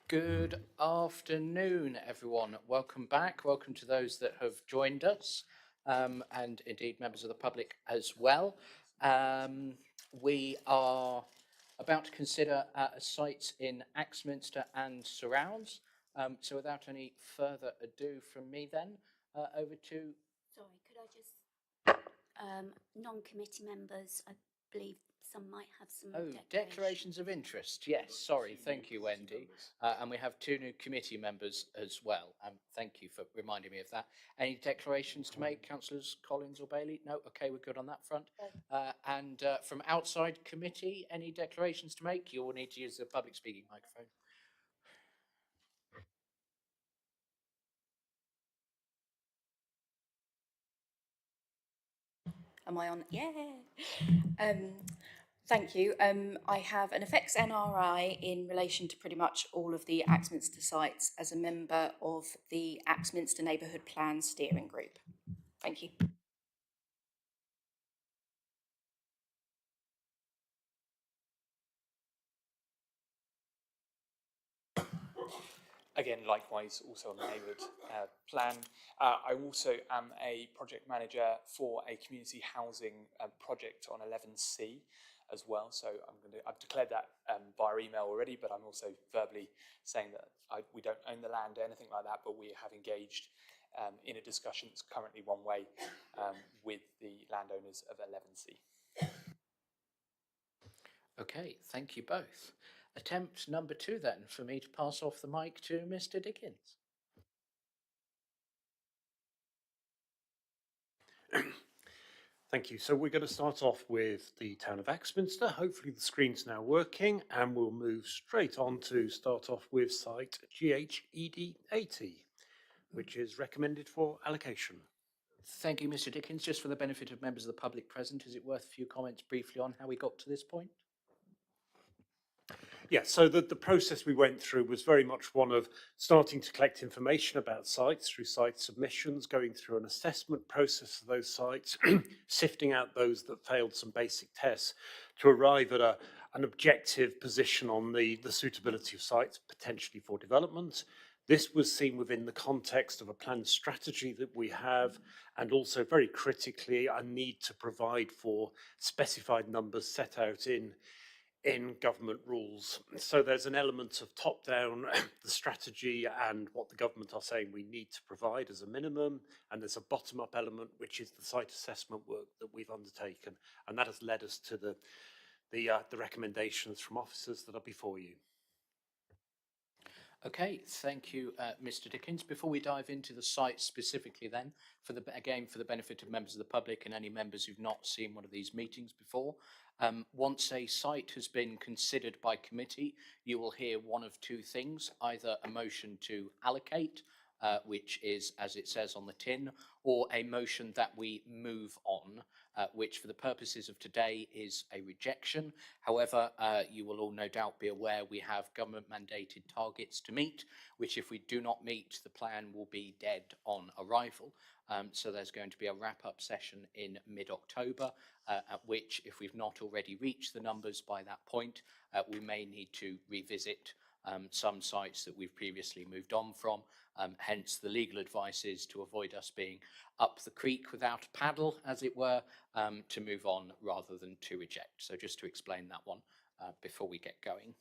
Good afternoon, everyone. Welcome back. Welcome to those that have joined us, and indeed members of the public as well. We are about to consider sites in Axminster and surrounds. So without any further ado from me then, over to... Sorry, could I just, non-committee members, I believe some might have some declarations of interest. Yes, sorry. Thank you, Wendy. And we have two new committee members as well. Thank you for reminding me of that. Any declarations to make, Councillors Collins or Bailey? No? Okay, we're good on that front. And from outside committee, any declarations to make? You will need to use the public speaking microphone. Am I on? Yeah. Thank you. I have an effects NRI in relation to pretty much all of the Axminster sites as a member of the Axminster Neighbourhood Plan Steering Group. Thank you. Again, likewise, also on the neighbourhood plan. I also am a project manager for a community housing project on 11C as well. So I've declared that via email already, but I'm also verbally saying that we don't own the land or anything like that, but we have engaged in a discussion that's currently one way with the landowners of 11C. Okay, thank you both. Attempt number 2 then, for me to pass off the mic to Mr. Dickens. Thank you. So we're going to start off with the town of Axminster. Hopefully the screen's now working, and we'll move straight on to start off with site GHED 80, which is recommended for allocation. Thank you, Mr. Dickens. Just for the benefit of members of the public present, is it worth a few comments briefly on how we got to this point? Yeah, so the process we went through was very much one of starting to collect information about sites through site submissions, going through an assessment process of those sites, sifting out those that failed some basic tests to arrive at an objective position on the suitability of sites potentially for development. This was seen within the context of a planned strategy that we have, and also very critically, a need to provide for specified numbers set out in government rules. So there's an element of top-down, the strategy and what the government are saying we need to provide as a minimum, and there's a bottom-up element, which is the site assessment work that we've undertaken, and that has led us to the recommendations from officers that are before you. Okay, thank you, Mr. Dickens. Before we dive into the site specifically then, for the benefit of members of the public and any members who've not seen one of these meetings before, once a site has been considered by committee, you will hear one of two things: either a motion to allocate, which is, as it says on the tin, or a motion that we move on, which for the purposes of today is a rejection. However, you will all no doubt be aware we have government mandated targets to meet, which if we do not meet, the plan will be dead on arrival. So there's going to be a wrap-up session in mid-October, at which, if we've not already reached the numbers by that point, we may need to revisit some sites that we've previously moved on from. Hence, the legal advice is to avoid us being up the creek without a paddle, as it were, to move on rather than to reject. So just to explain that one before we get going.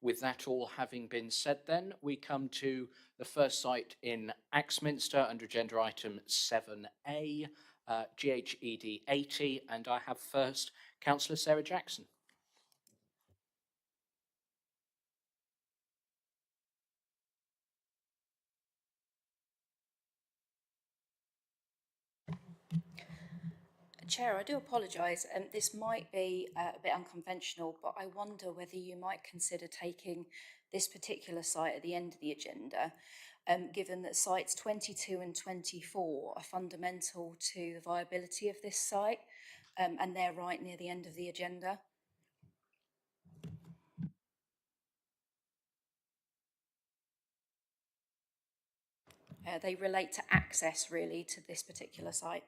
With that all having been said then, we come to the first site in Axminster under agenda item 7A, GHED 80, and I have first Councillor Sarah Jackson. Chair, I do apologise. This might be a bit unconventional, but I wonder whether you might consider taking this particular site at the end of the agenda, given that sites 22 and 24 are fundamental to the viability of this site, and they're right near the end of the agenda. They relate to access, really, to this particular site.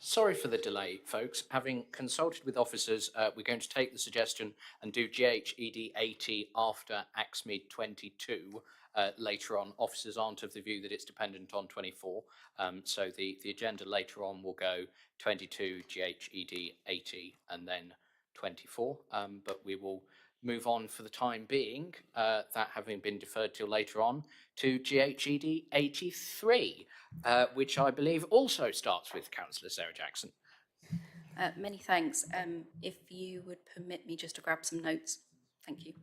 Sorry for the delay, folks. Having consulted with officers, we're going to take the suggestion and do GHED 80 after AXME 22 later on. Officers aren't of the view that it's dependent on 24. So the agenda later on will go 22, GHED 80, and then 24. But we will move on for the time being, that having been deferred till later on, to GHED 83. Which I believe also starts with Councillor Sarah Jackson. Many thanks. If you would permit me just to grab some notes. Thank you.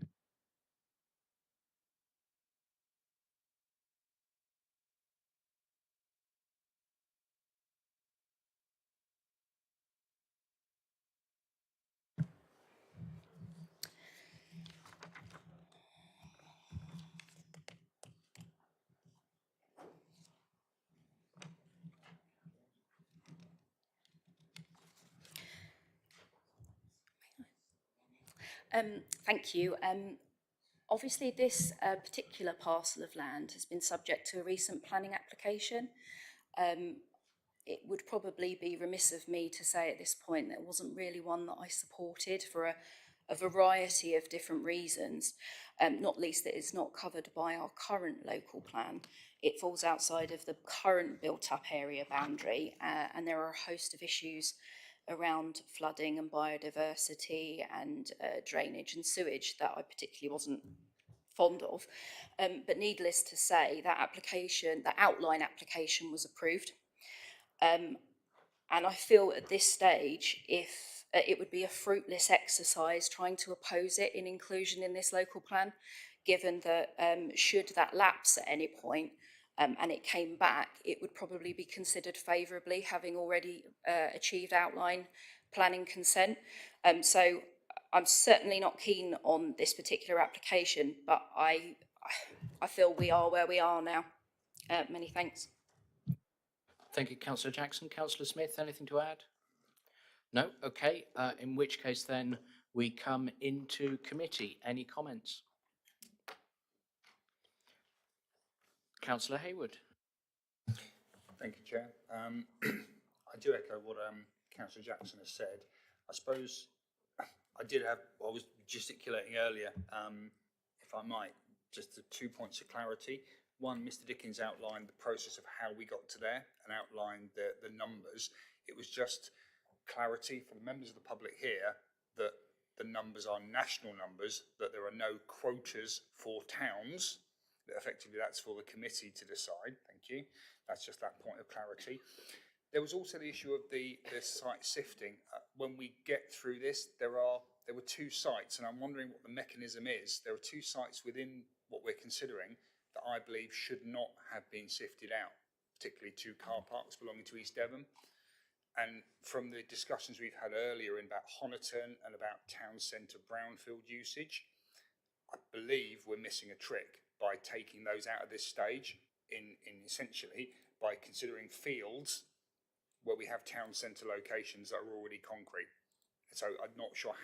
Thank you. Obviously, this particular parcel of land has been subject to a recent planning application. It would probably be remiss of me to say at this point that it wasn't really one that I supported for a variety of different reasons, not least that it's not covered by our current local plan. It falls outside of the current built-up area boundary, and there are a host of issues around flooding and biodiversity and drainage and sewage that I particularly wasn't fond of. But needless to say, that application, that outline application was approved. And I feel at this stage, if it would be a fruitless exercise trying to oppose it in inclusion in this local plan, given that should that lapse at any point, and it came back, it would probably be considered favourably, having already achieved outline planning consent. So I'm certainly not keen on this particular application, but I feel we are where we are now. Many thanks. Thank you, Councillor Jackson. Councillor Smith, anything to add? No? Okay. In which case then we come into committee. Any comments? Councillor Hayward. Thank you, Chair. I do echo what Councillor Jackson has said. I suppose I was gesticulating earlier, if I might, just 2 points of clarity. One, Mr. Dickens outlined the process of how we got to there and outlined the numbers. It was just clarity for the members of the public here that the numbers are national numbers, that there are no quotas for towns. Effectively, that's for the committee to decide. Thank you. That's just that point of clarity. There was also the issue of the site sifting. When we get through this, there were 2 sites, and I'm wondering what the mechanism is. There are 2 sites within what we're considering that I believe should not have been sifted out, particularly 2 car parks belonging to East Devon. And from the discussions we've had earlier about Honiton and about town centre brownfield usage, I believe we're missing a trick by taking those out of this stage in essentially by considering fields where we have town centre locations that are already concrete. So I'm not sure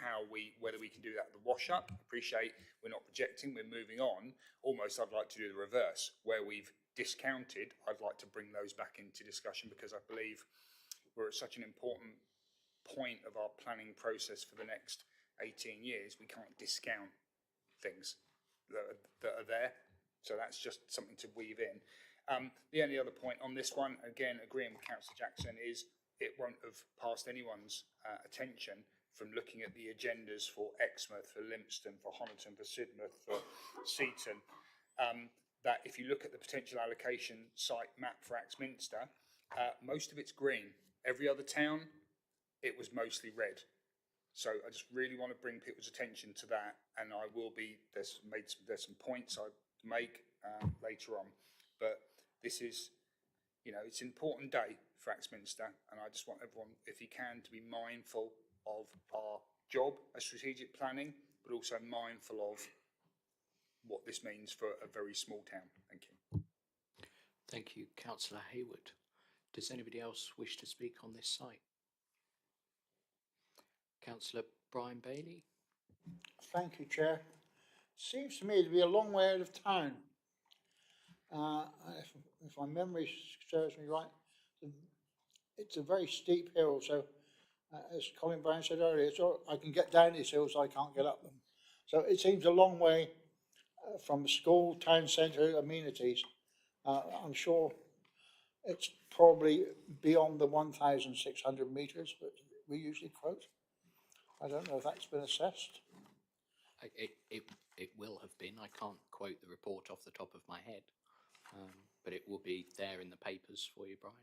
whether we can do that at the wash up. Appreciate we're not projecting, we're moving on. Almost I'd like to do the reverse, where we've discounted, I'd like to bring those back into discussion, because I believe we're at such an important point of our planning process for the next 18 years, we can't discount things that are there. So that's just something to weave in. The only other point on this one, again, agreeing with Councillor Jackson, is it won't have passed anyone's attention from looking at the agendas for Exmouth, for Lympstone, for Honiton, for Sidmouth, for Seaton, that if you look at the potential allocation site map for Axminster, most of it's green. Every other town, it was mostly red. So I just really want to bring people's attention to that, and I will be, there's some points I make later on, but this is, it's an important day for Axminster, and I just want everyone, if he can, to be mindful of our job as strategic planning, but also mindful of what this means for a very small town. Thank you. Thank you, Councillor Hayward. Does anybody else wish to speak on this site? Councillor Brian Bailey. Thank you, Chair. Seems to me to be a long way out of town. If my memory serves me right, it's a very steep hill, so as Colin Brown said earlier, I can get down these hills, I can't get up them. So it seems a long way from school, town centre, amenities. I'm sure it's probably beyond the 1,600 metres that we usually quote. I don't know if that's been assessed. It will have been. I can't quote the report off the top of my head, but it will be there in the papers for you, Brian.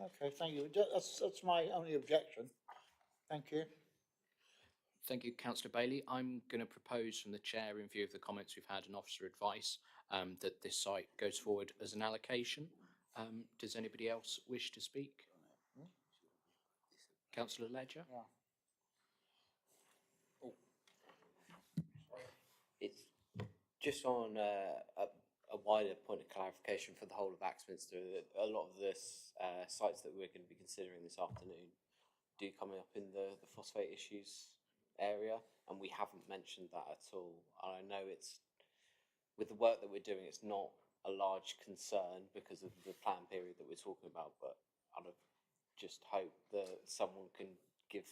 Okay, thank you. That's my only objection. Thank you. Thank you, Councillor Bailey. I'm going to propose from the chair, in view of the comments we've had and officer advice, that this site goes forward as an allocation. Does anybody else wish to speak? Councillor Ledger? It's just on a wider point of clarification for the whole of Axminster. A lot of the sites that we're going to be considering this afternoon do come up in the phosphate issues area, and we haven't mentioned that at all. And I know it's, with the work that we're doing, it's not a large concern because of the plan period that we're talking about, but I'd just hope that someone can give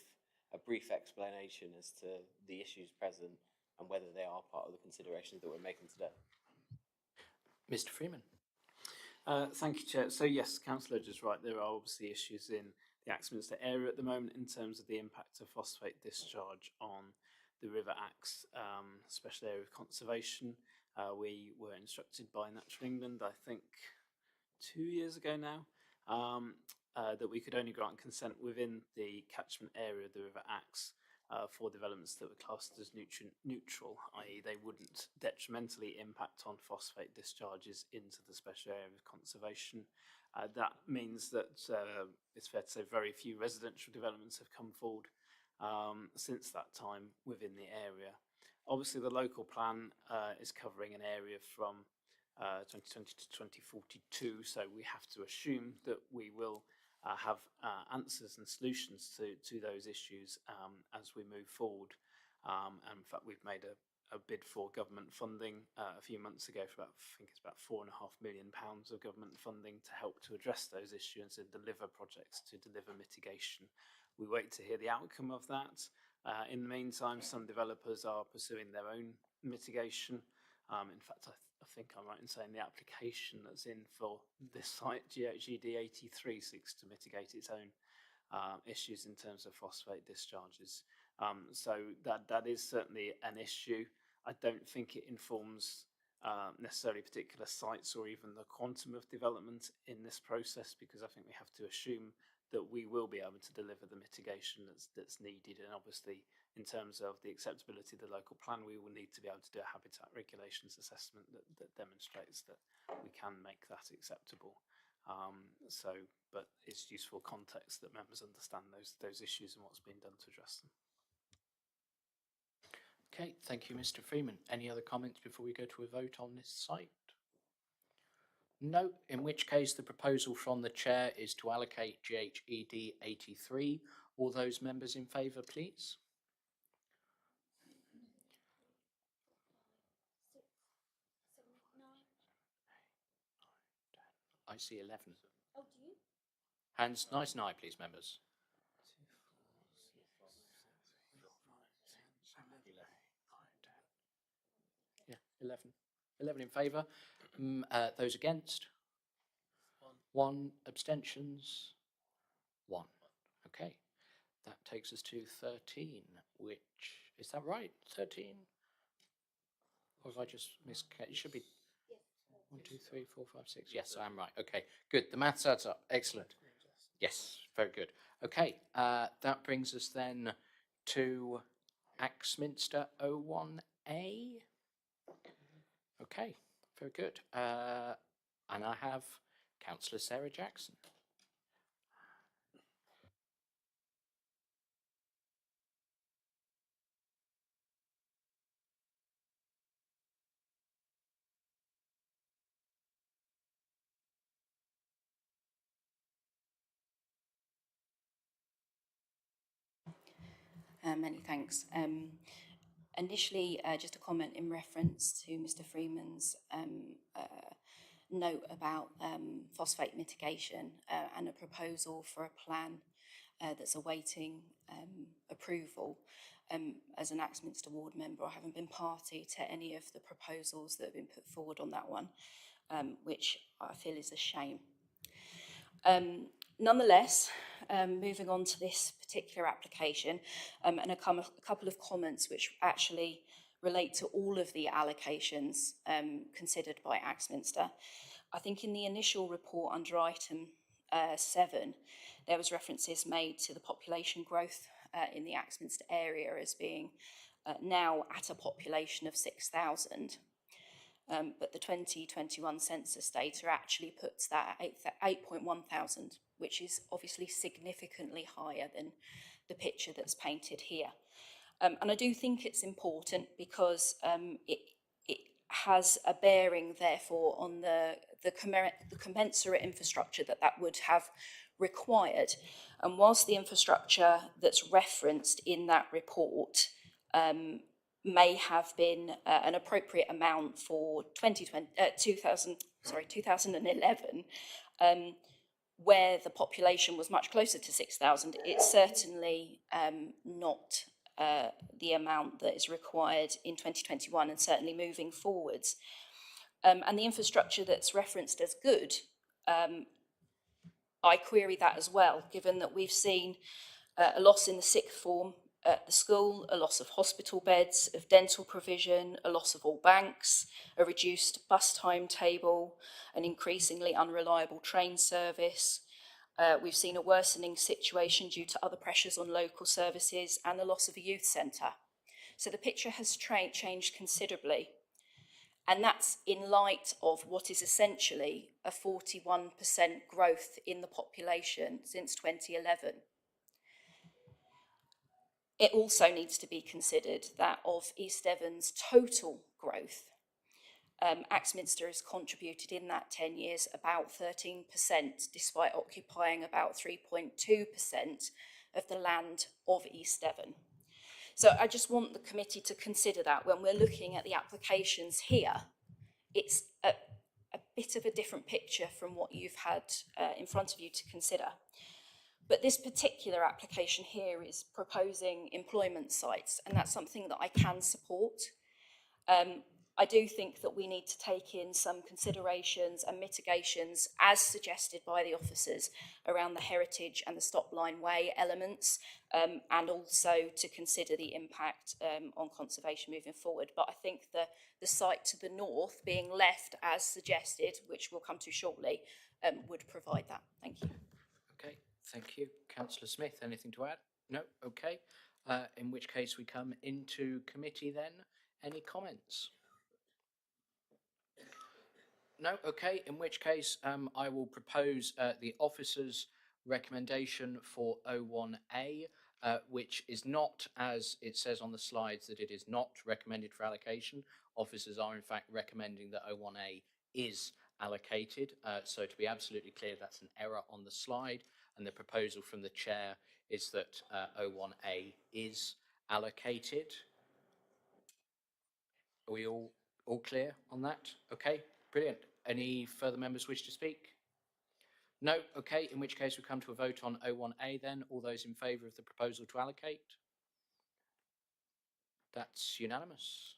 a brief explanation as to the issues present and whether they are part of the considerations that we're making today. Mr. Freeman? Thank you, Chair. So yes, Councillor is right. There are obviously issues in the Axminster area at the moment in terms of the impact of phosphate discharge on the River Axe Special Area of Conservation. We were instructed by Natural England, I think 2 years ago now, that we could only grant consent within the catchment area of the River Axe for developments that were classed as nutrient neutral, i.e. they wouldn't detrimentally impact on phosphate discharges into the special area of conservation. That means that it's fair to say very few residential developments have come forward since that time within the area. Obviously the local plan is covering an area from 2020 to 2042, so we have to assume that we will have answers and solutions to those issues as we move forward. And in fact, we've made a bid for government funding a few months ago for about, I think it's about £4.5 million of government funding to help to address those issues and deliver projects to deliver mitigation. We wait to hear the outcome of that. In the meantime, some developers are pursuing their own mitigation. In fact, I think I'm right in saying the application that's in for this site, GHED 83, seeks to mitigate its own issues in terms of phosphate discharges. So that is certainly an issue. I don't think it informs necessarily particular sites or even the quantum of development in this process, because I think we have to assume that we will be able to deliver the mitigation that's needed. And obviously, in terms of the acceptability of the local plan, we will need to be able to do a habitat regulations assessment that demonstrates that we can make that acceptable. But it's useful context that members understand those issues and what's being done to address them. Okay, thank you, Mr. Freeman. Any other comments before we go to a vote on this site? No, in which case the proposal from the chair is to allocate GHED 83. All those members in favour, please. I see 11. Oh, do you? Hands nice and high, please, members. 11. 11 in favour. Those against? One. Abstentions? 1. Okay. That takes us to 13, which, is that right? 13? Or have I just miscalculated? It should be 1, 2, 3, 4, 5, 6. Yes, I am right. Okay, good. The maths adds up. Excellent. Yes, very good. Okay, that brings us then to Axminster 01A. Okay, very good. And I have Councillor Sarah Jackson. Many thanks. Initially, just a comment in reference to Mr. Freeman's note about phosphate mitigation and a proposal for a plan that's awaiting approval. As an Axminster ward member, I haven't been party to any of the proposals that have been put forward on that one, which I feel is a shame. Nonetheless, moving on to this particular application, and a couple of comments which actually relate to all of the allocations considered by Axminster. I think in the initial report under item 7, there was references made to the population growth in the Axminster area as being now at a population of 6,000. But the 2021 census data actually puts that at 8.1 thousand, which is obviously significantly higher than the picture that's painted here. And I do think it's important because it has a bearing, therefore, on the commensurate infrastructure that would have required. And whilst the infrastructure that's referenced in that report may have been an appropriate amount for 2011, where the population was much closer to 6,000, it's certainly not the amount that is required in 2021 and certainly moving forwards. And the infrastructure that's referenced as good, I query that as well, given that we've seen a loss in the sixth form at the school, a loss of hospital beds, of dental provision, a loss of all banks, a reduced bus timetable, an increasingly unreliable train service. We've seen a worsening situation due to other pressures on local services and the loss of a youth centre. So the picture has changed considerably. And that's in light of what is essentially a 41% growth in the population since 2011. It also needs to be considered that of East Devon's total growth, Axminster has contributed in that 10 years about 13%, despite occupying about 3.2% of the land of East Devon. So I just want the committee to consider that when we're looking at the applications here. It's a bit of a different picture from what you've had in front of you to consider. But this particular application here is proposing employment sites, and that's something that I can support. I do think that we need to take in some considerations and mitigations as suggested by the officers around the heritage and the stop line way elements, and also to consider the impact on conservation moving forward. But I think the site to the north being left as suggested, which we'll come to shortly, would provide that. Thank you. Okay, thank you. Councillor Smith, anything to add? No? Okay. In which case we come into committee then. Any comments? No? Okay, in which case I will propose the officer's recommendation for O1A, which is not, as it says on the slides, that it is not recommended for allocation. Officers are in fact recommending that O1A is allocated. So to be absolutely clear, that's an error on the slide, and the proposal from the chair is that O1A is allocated. Are we all clear on that? Okay, brilliant. Any further members wish to speak? No? Okay, in which case we come to a vote on O1A then. All those in favour of the proposal to allocate? That's unanimous.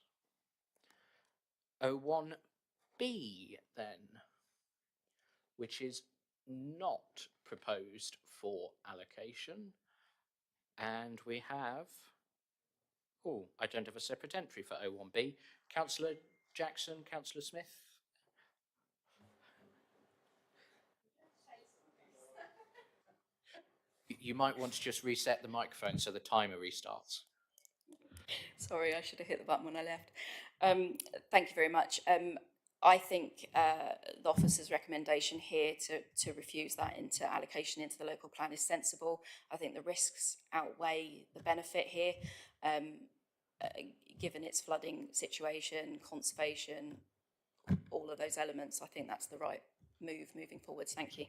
O1B then, which is not proposed for allocation. And we have, I don't have a separate entry for O1B. Councillor Jackson, Councillor Smith. You might want to just reset the microphone so the timer restarts. Sorry, I should have hit the button when I left. Thank you very much. I think the officer's recommendation here to refuse that into allocation into the local plan is sensible. I think the risks outweigh the benefit here, given its flooding situation, conservation, all of those elements. I think that's the right move moving forwards. Thank you.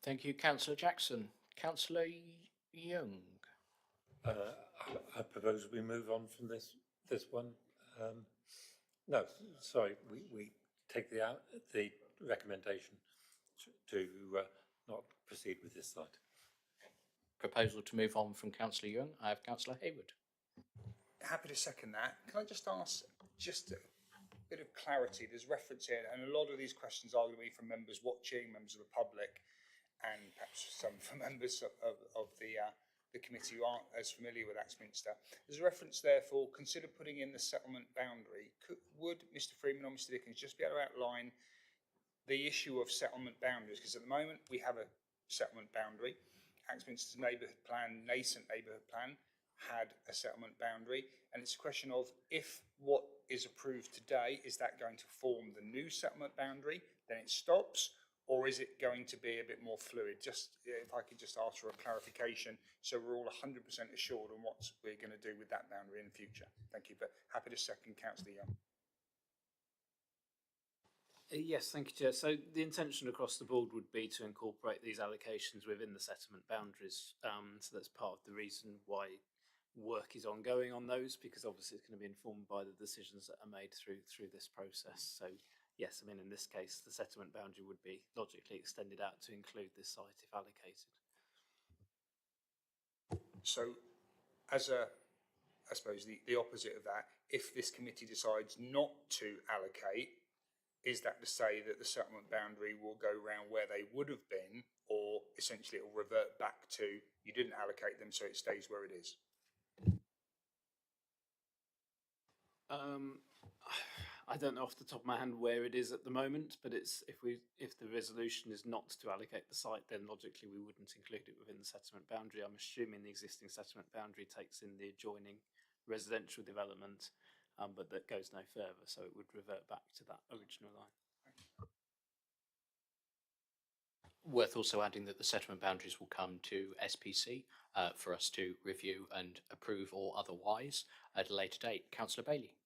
Thank you, Councillor Jackson. Councillor Young. I propose we move on from this one. No, sorry, we take the recommendation to not proceed with this site. Proposal to move on from Councillor Young. I have Councillor Hayward. Happy to second that. Can I just ask just a bit of clarity? There's reference here, and a lot of these questions are going to be from members watching, members of the public, and perhaps some from members of the committee who aren't as familiar with Axminster. There's a reference, therefore, consider putting in the settlement boundary. Would Mr. Freeman or Mr. Dickens just be able to outline the issue of settlement boundaries? Because at the moment we have a settlement boundary. Axminster's neighbourhood plan, nascent neighbourhood plan, had a settlement boundary, and it's a question of if what is approved today, is that going to form the new settlement boundary, then it stops, or is it going to be a bit more fluid? Just if I could just ask for a clarification so we're all 100% assured on what we're going to do with that boundary in the future. Thank you, but happy to second Councillor Young. Yes, thank you, Chair. So the intention across the board would be to incorporate these allocations within the settlement boundaries. So that's part of the reason why work is ongoing on those, because obviously it's going to be informed by the decisions that are made through this process. So yes, I mean, in this case, the settlement boundary would be logically extended out to include this site if allocated. So as I suppose the opposite of that, if this committee decides not to allocate, is that to say that the settlement boundary will go round where they would have been, or essentially it will revert back to you didn't allocate them, so it stays where it is? I don't know off the top of my hand where it is at the moment, but it's if the resolution is not to allocate the site, then logically we wouldn't include it within the settlement boundary. I'm assuming the existing settlement boundary takes in the adjoining residential development, but that goes no further, so it would revert back to that original line. Worth also adding that the settlement boundaries will come to SPC for us to review and approve or otherwise at a later date. Councillor Bailey.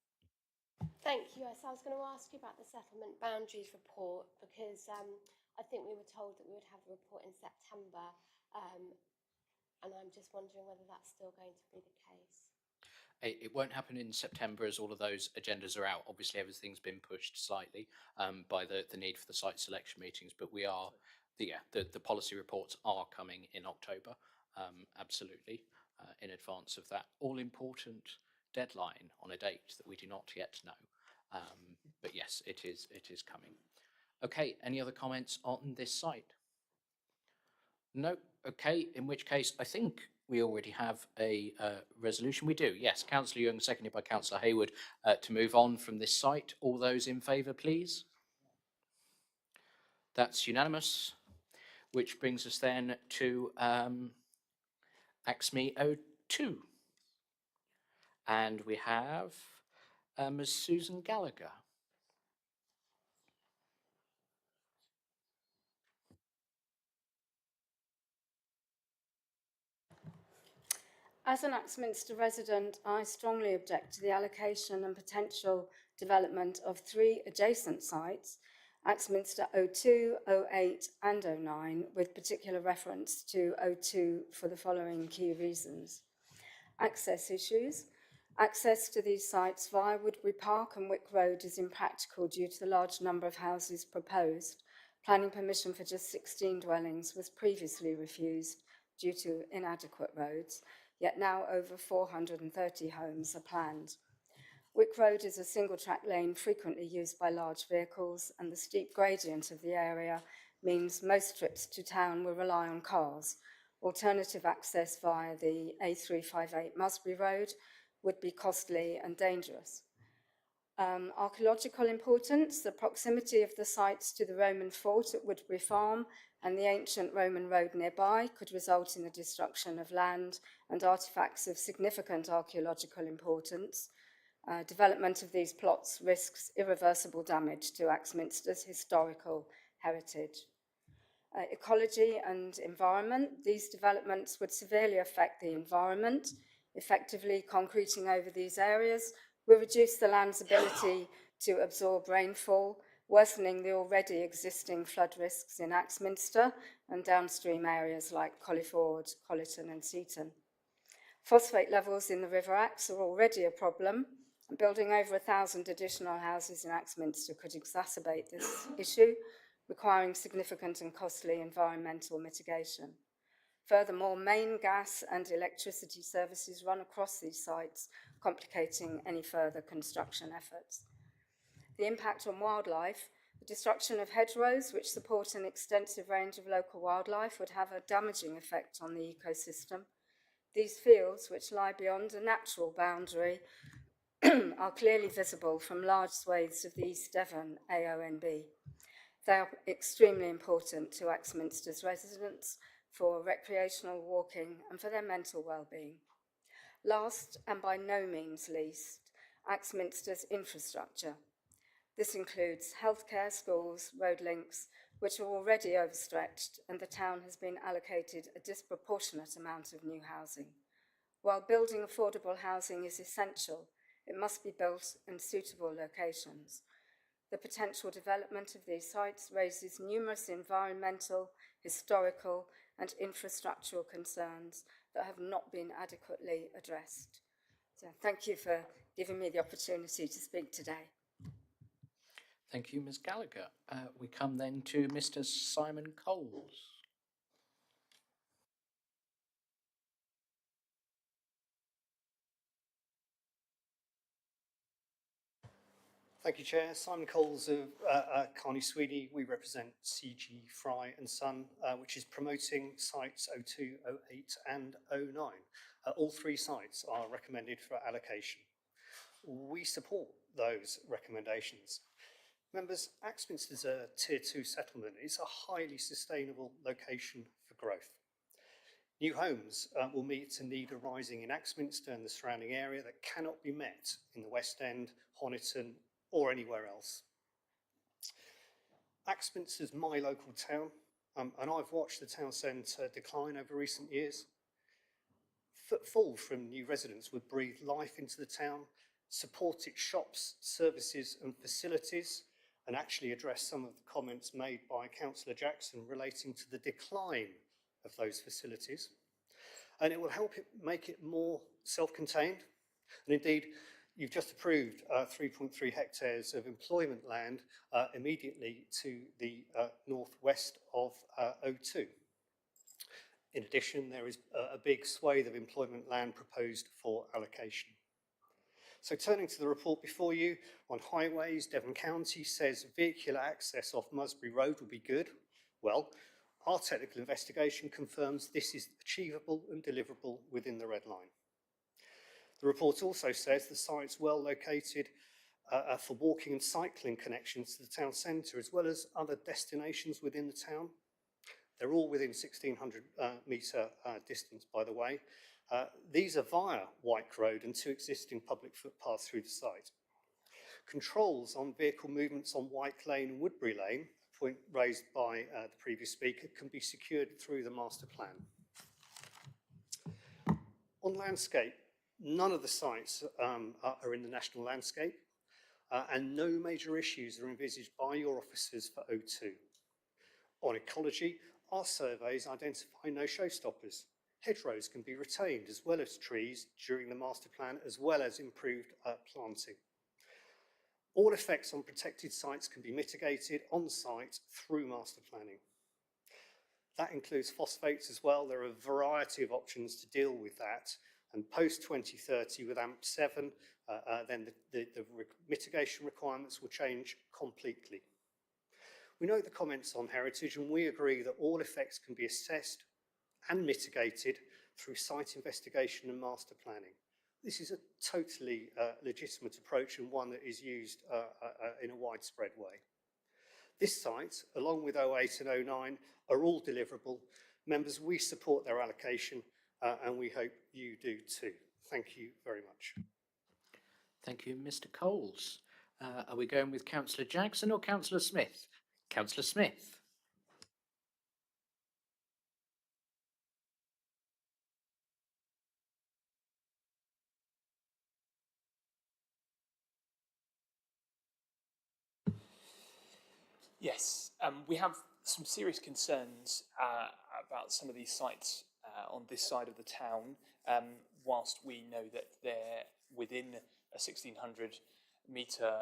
Thank you. Yes, I was going to ask you about the settlement boundaries report, because I think we were told that we would have the report in September, and I'm just wondering whether that's still going to be the case. It won't happen in September as all of those agendas are out. Obviously, everything's been pushed slightly by the need for the site selection meetings, but we are, the policy reports are coming in October, absolutely, in advance of that all-important deadline on a date that we do not yet know. But yes, it is coming. Okay, any other comments on this site? No? Okay, in which case I think we already have a resolution. We do, yes. Councillor Young, seconded by Councillor Hayward, to move on from this site. All those in favour, please. That's unanimous, which brings us then to AXME 02. And we have Ms. Susan Gallagher. As an Axminster resident, I strongly object to the allocation and potential development of 3 adjacent sites, Axminster 02, 08 and 09, with particular reference to 02 for the following key reasons. Access issues. Access to these sites via Woodbury Park and Wick Road is impractical due to the large number of houses proposed. Planning permission for just 16 dwellings was previously refused due to inadequate roads, yet now over 430 homes are planned. Wick Road is a single track lane frequently used by large vehicles, and the steep gradient of the area means most trips to town will rely on cars. Alternative access via the A358 Musbury Road would be costly and dangerous. Archaeological importance, the proximity of the sites to the Roman fort at Woodbury Farm and the ancient Roman road nearby could result in the destruction of land and artefacts of significant archaeological importance. Development of these plots risks irreversible damage to Axminster's historical heritage. Ecology and environment, these developments would severely affect the environment. Effectively concreting over these areas will reduce the land's ability to absorb rainfall, worsening the already existing flood risks in Axminster and downstream areas like Colliford, Colliton and Seaton. Phosphate levels in the River Axe are already a problem, Building over 1,000 additional houses in Axminster could exacerbate this issue, requiring significant and costly environmental mitigation. Furthermore, main gas and electricity services run across these sites, complicating any further construction efforts. The impact on wildlife: the destruction of hedgerows, which support an extensive range of local wildlife, would have a damaging effect on the ecosystem. These fields, which lie beyond a natural boundary, are clearly visible from large swathes of the East Devon AONB. They are extremely important to Axminster's residents for recreational walking and for their mental well-being. Last, and by no means least, Axminster's infrastructure. This includes healthcare, schools, road links, which are already overstretched, and the town has been allocated a disproportionate amount of new housing. While building affordable housing is essential, it must be built in suitable locations. The potential development of these sites raises numerous environmental, historical, and infrastructural concerns that have not been adequately addressed. So thank you for giving me the opportunity to speak today. Thank you, Ms Gallagher. We come then to Mr Simon Coles. Thank you, Chair. Simon Coles of Carney Sweeney. We represent CG Fry and Son, which is promoting sites 02, 08 and 09. All three sites are recommended for allocation. We support those recommendations. Members, Axminster's a Tier 2 settlement. It's a highly sustainable location for growth. New homes will meet a need arising in Axminster and the surrounding area that cannot be met in the West End, Honiton, or anywhere else. Axminster's my local town, and I've watched the town centre decline over recent years. Footfall from new residents would breathe life into the town, support its shops, services and facilities, and actually address some of the comments made by Councillor Jackson relating to the decline of those facilities. And it will help it make it more self-contained. And indeed, you've just approved 3.3 hectares of employment land immediately to the northwest of O2. In addition, there is a big swathe of employment land proposed for allocation. So turning to the report before you, on highways, Devon County says vehicular access off Musbury Road will be good. Well, our technical investigation confirms this is achievable and deliverable within the red line. The report also says the site's well located for walking and cycling connections to the town centre, as well as other destinations within the town. They're all within 1,600 metre distance, by the way. These are via White Road and two existing public footpaths through the site. Controls on vehicle movements on White Lane and Woodbury Lane, a point raised by the previous speaker, can be secured through the master plan. On landscape, none of the sites are in the national landscape, and no major issues are envisaged by your officers for O2. On ecology, our surveys identify no showstoppers. Hedgerows can be retained as well as trees during the master plan, as well as improved planting. All effects on protected sites can be mitigated on site through master planning. That includes phosphates as well. There are a variety of options to deal with that. And post 2030 with AMP7, then the mitigation requirements will change completely. We note the comments on heritage, and we agree that all effects can be assessed and mitigated through site investigation and master planning. This is a totally legitimate approach and one that is used in a widespread way. This site, along with 08 and 09, are all deliverable. Members, we support their allocation and we hope you do too. Thank you very much. Thank you, Mr Coles. Are we going with Councillor Jackson or Councillor Smith? Councillor Smith. Yes, we have some serious concerns about some of these sites on this side of the town, whilst we know that they're within a 1600 metre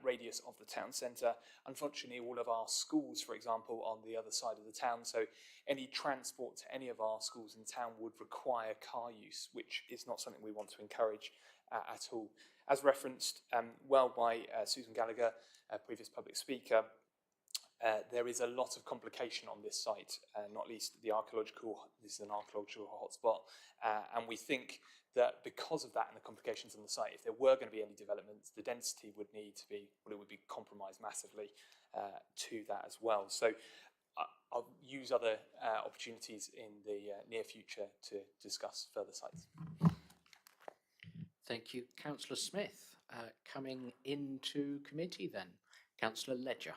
radius of the town centre. Unfortunately, all of our schools, for example, are on the other side of the town, so any transport to any of our schools in town would require car use, which is not something we want to encourage at all. As referenced well by Susan Gallagher, a previous public speaker, there is a lot of complication on this site, not least this is an archaeological hotspot, and we think that because of that and the complications on the site, if there were going to be any developments, the density would need to be, well, it would be compromised massively to that as well. So I'll use other opportunities in the near future to discuss further sites. Thank you. Councillor Smith, coming into committee then. Councillor Ledger.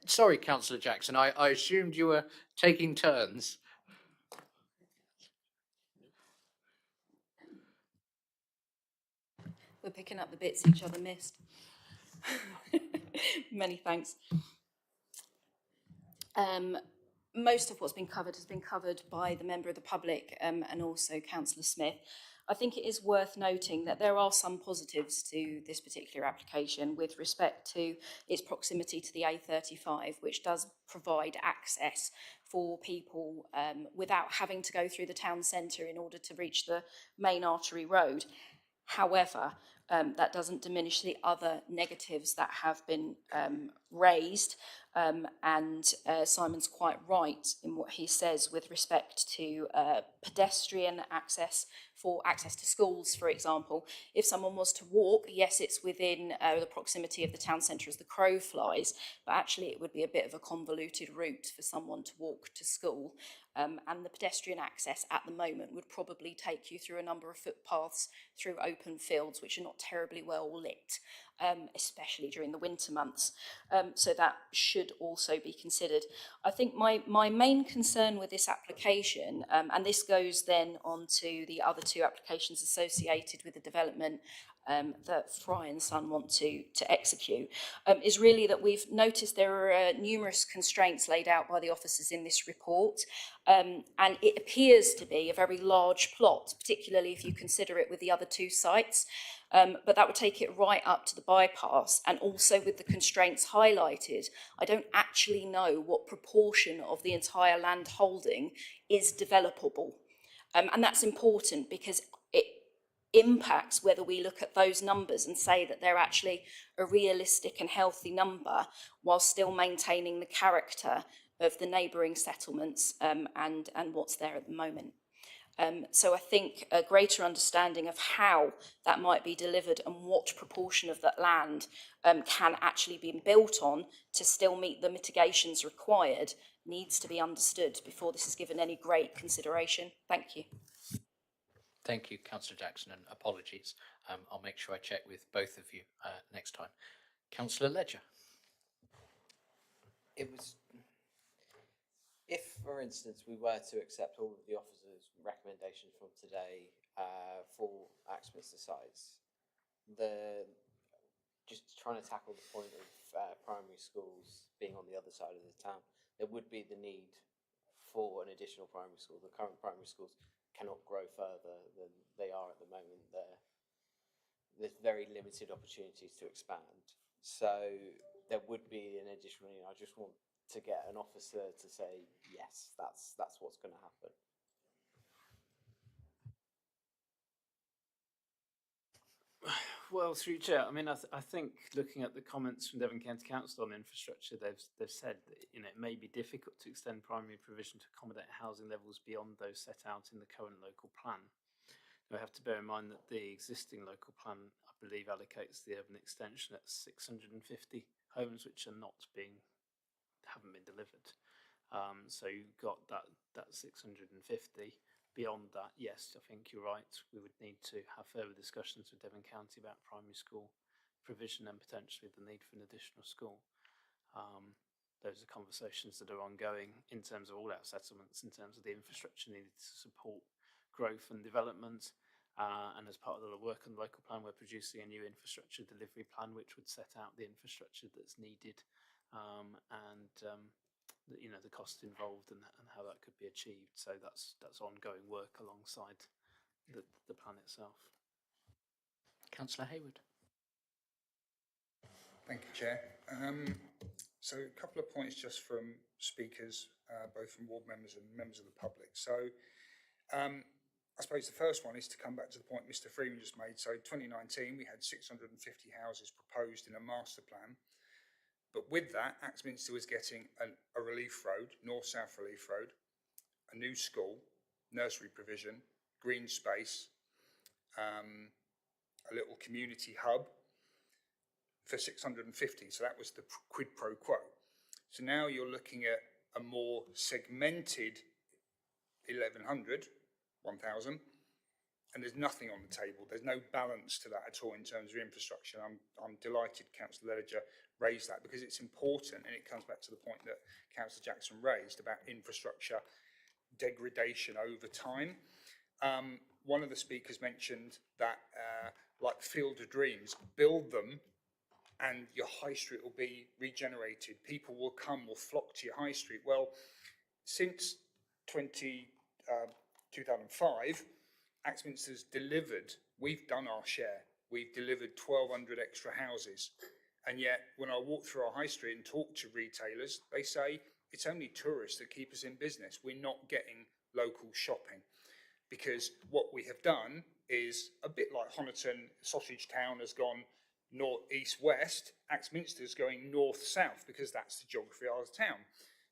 Sorry, Councillor Jackson, I assumed you were taking turns. We're picking up the bits each other missed. Many thanks. Most of what's been covered has been covered by the member of the public and also Councillor Smith. I think it is worth noting that there are some positives to this particular application with respect to its proximity to the A35, which does provide access for people without having to go through the town centre in order to reach the main artery road. However, that doesn't diminish the other negatives that have been raised, and Simon's quite right in what he says with respect to pedestrian access, for access to schools, for example. If someone was to walk, yes, it's within the proximity of the town centre as the crow flies, but actually it would be a bit of a convoluted route for someone to walk to school. And the pedestrian access at the moment would probably take you through a number of footpaths through open fields, which are not terribly well lit, especially during the winter months. So that should also be considered. I think my main concern with this application, and this goes then on to the other two applications associated with the development that Fry and Son want to execute, is really that we've noticed there are numerous constraints laid out by the officers in this report, and it appears to be a very large plot, particularly if you consider it with the other two sites, but that would take it right up to the bypass, and also with the constraints highlighted, I don't actually know what proportion of the entire land holding is developable, and that's important because it impacts whether we look at those numbers and say that they're actually a realistic and healthy number while still maintaining the character of the neighbouring settlements and what's there at the moment. So I think a greater understanding of how that might be delivered and what proportion of that land can actually be built on to still meet the mitigations required needs to be understood before this is given any great consideration. Thank you. Thank you, Councillor Jackson, and apologies. I'll make sure I check with both of you next time. Councillor Ledger. It was, if, for instance, we were to accept all of the officers' recommendations from today for Axminster sites, just trying to tackle the point of primary schools being on the other side of the town, there would be the need for an additional primary school. The current primary schools cannot grow further than they are at the moment. There's very limited opportunities to expand. So there would be an additional, I just want to get an officer to say, yes, that's what's going to happen. Well, through Chair, I mean, I think looking at the comments from Devon County Council on infrastructure, they've said that it may be difficult to extend primary provision to accommodate housing levels beyond those set out in the current local plan. We have to bear in mind that the existing local plan, I believe, allocates the urban extension at 650 homes, which haven't been delivered. So you've got that 650. Beyond that, yes, I think you're right. We would need to have further discussions with Devon County about primary school provision and potentially the need for an additional school. Those are conversations that are ongoing in terms of all our settlements, in terms of the infrastructure needed to support growth and development. And as part of the work on the local plan, we're producing a new infrastructure delivery plan, which would set out the infrastructure that's needed and the cost involved and how that could be achieved. So that's ongoing work alongside the plan itself. Councillor Hayward. Thank you, Chair. So a couple of points just from speakers, both from ward members and members of the public. So I suppose the first one is to come back to the point Mr. Freeman just made. So 2019, we had 650 houses proposed in a master plan. But with that, Axminster was getting a relief road, north-south relief road, a new school, nursery provision, green space, a little community hub for 650. So that was the quid pro quo. So now you're looking at a more segmented 1,100, 1,000, and there's nothing on the table. There's no balance to that at all in terms of infrastructure. I'm delighted Councillor Ledger raised that because it's important, and it comes back to the point that Councillor Jackson raised about infrastructure degradation over time. One of the speakers mentioned that, like Field of Dreams, build them and your high street will be regenerated. People will come, will flock to your high street. Well, since 2005, Axminster's delivered, we've done our share. We've delivered 1,200 extra houses. And yet, when I walk through our high street and talk to retailers, they say it's only tourists that keep us in business. We're not getting local shopping. Because what we have done is a bit like Honiton, Sausage Town has gone north, east, west. Axminster's going north, south, because that's the geography of our town.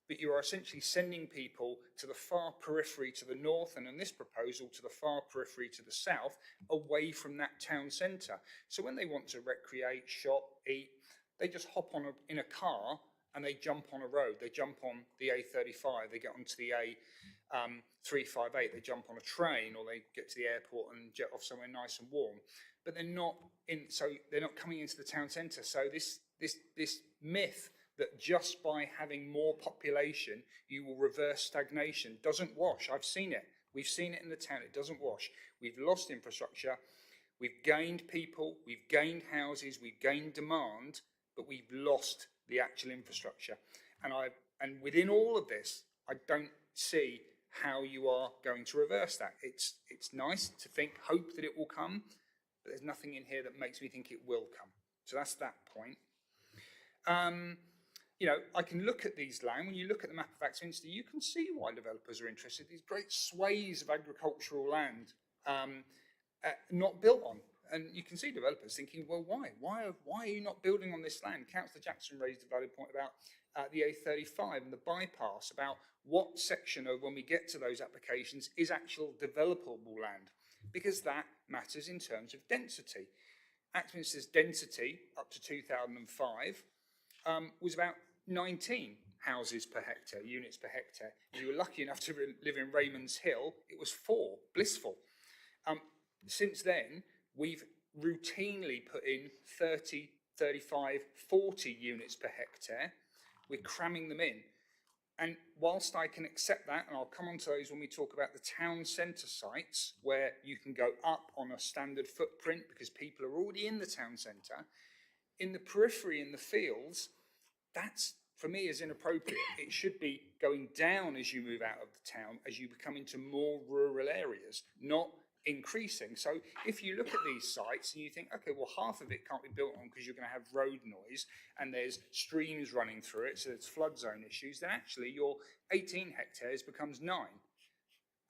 But you are essentially sending people to the far periphery to the north, and in this proposal to the far periphery to the south, away from that town centre. So when they want to recreate, shop, eat, they just hop on in a car and they jump on a road. They jump on the A35, they get onto the A358, they jump on a train, or they get to the airport and jet off somewhere nice and warm. But they're not coming into the town centre. So this myth that just by having more population, you will reverse stagnation doesn't wash. I've seen it. We've seen it in the town. It doesn't wash. We've lost infrastructure. We've gained people. We've gained houses. We've gained demand, but we've lost the actual infrastructure. And within all of this, I don't see how you are going to reverse that. It's nice to hope that it will come, but there's nothing in here that makes me think it will come. So that's that point. You know, I can look at these land. When you look at the map of Axminster, you can see why developers are interested. These great swathes of agricultural land not built on. And you can see developers thinking, well, why? Why are you not building on this land? Councillor Jackson raised a valid point about the A35 and the bypass, about what section of when we get to those applications is actual developable land, because that matters in terms of density. Axminster's density up to 2005 was about 19 houses per hectare, units per hectare. If you were lucky enough to live in Raymond's Hill, it was 4, blissful. Since then, we've routinely put in 30, 35, 40 units per hectare. We're cramming them in. And whilst I can accept that, and I'll come on to those when we talk about the town centre sites, where you can go up on a standard footprint because people are already in the town centre, in the periphery, in the fields, that's, for me, is inappropriate. It should be going down as you move out of the town, as you become into more rural areas, not increasing. So if you look at these sites and you think, okay, well, half of it can't be built on because you're going to have road noise and there's streams running through it, so there's flood zone issues, then actually your 18 hectares becomes 9.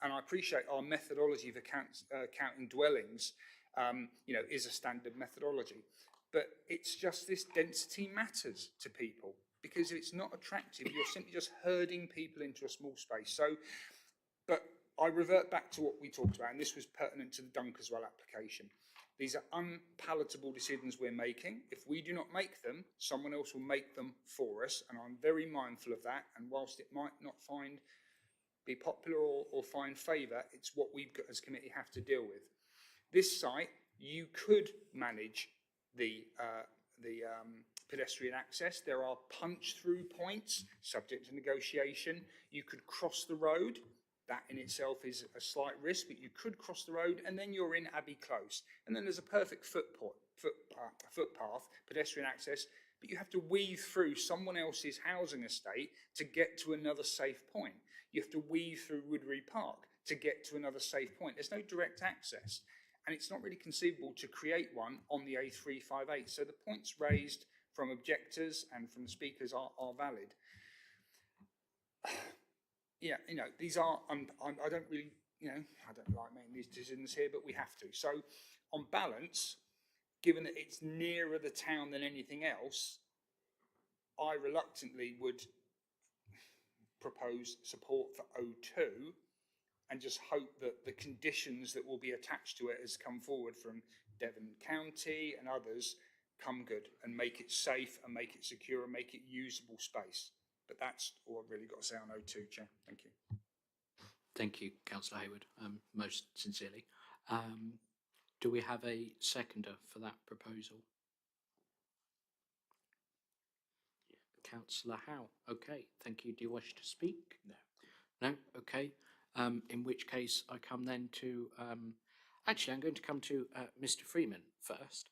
And I appreciate our methodology for counting dwellings, you know, is a standard methodology. But it's just this density matters to people, because if it's not attractive, you're simply just herding people into a small space. So, but I revert back to what we talked about, and this was pertinent to the Dunkerswell application. These are unpalatable decisions we're making. If we do not make them, someone else will make them for us, and I'm very mindful of that. And whilst it might not be popular or find favour, it's what we've got as committee have to deal with. This site, you could manage the pedestrian access. There are punch-through points subject to negotiation. You could cross the road. That in itself is a slight risk, but you could cross the road, and then you're in Abbey Close. And then there's a perfect footpath, pedestrian access, but you have to weave through someone else's housing estate to get to another safe point. You have to weave through Woodbury Park to get to another safe point. There's no direct access, and it's not really conceivable to create one on the A358. So the points raised from objectors and from the speakers are valid. Yeah, you know, these are, I don't really, you know, I don't like making these decisions here, but we have to. So on balance, given that it's nearer the town than anything else, I reluctantly would propose support for O2 and just hope that the conditions that will be attached to it as come forward from Devon County and others come good and make it safe and make it secure and make it usable space. But that's all I've really got to say on O2, Chair. Thank you. Thank you, Councillor Hayward, most sincerely. Do we have a seconder for that proposal? Councillor Howe. Okay, thank you. Do you wish to speak? No. No? Okay. In which case I come then to, actually I'm going to come to Mr. Freeman first.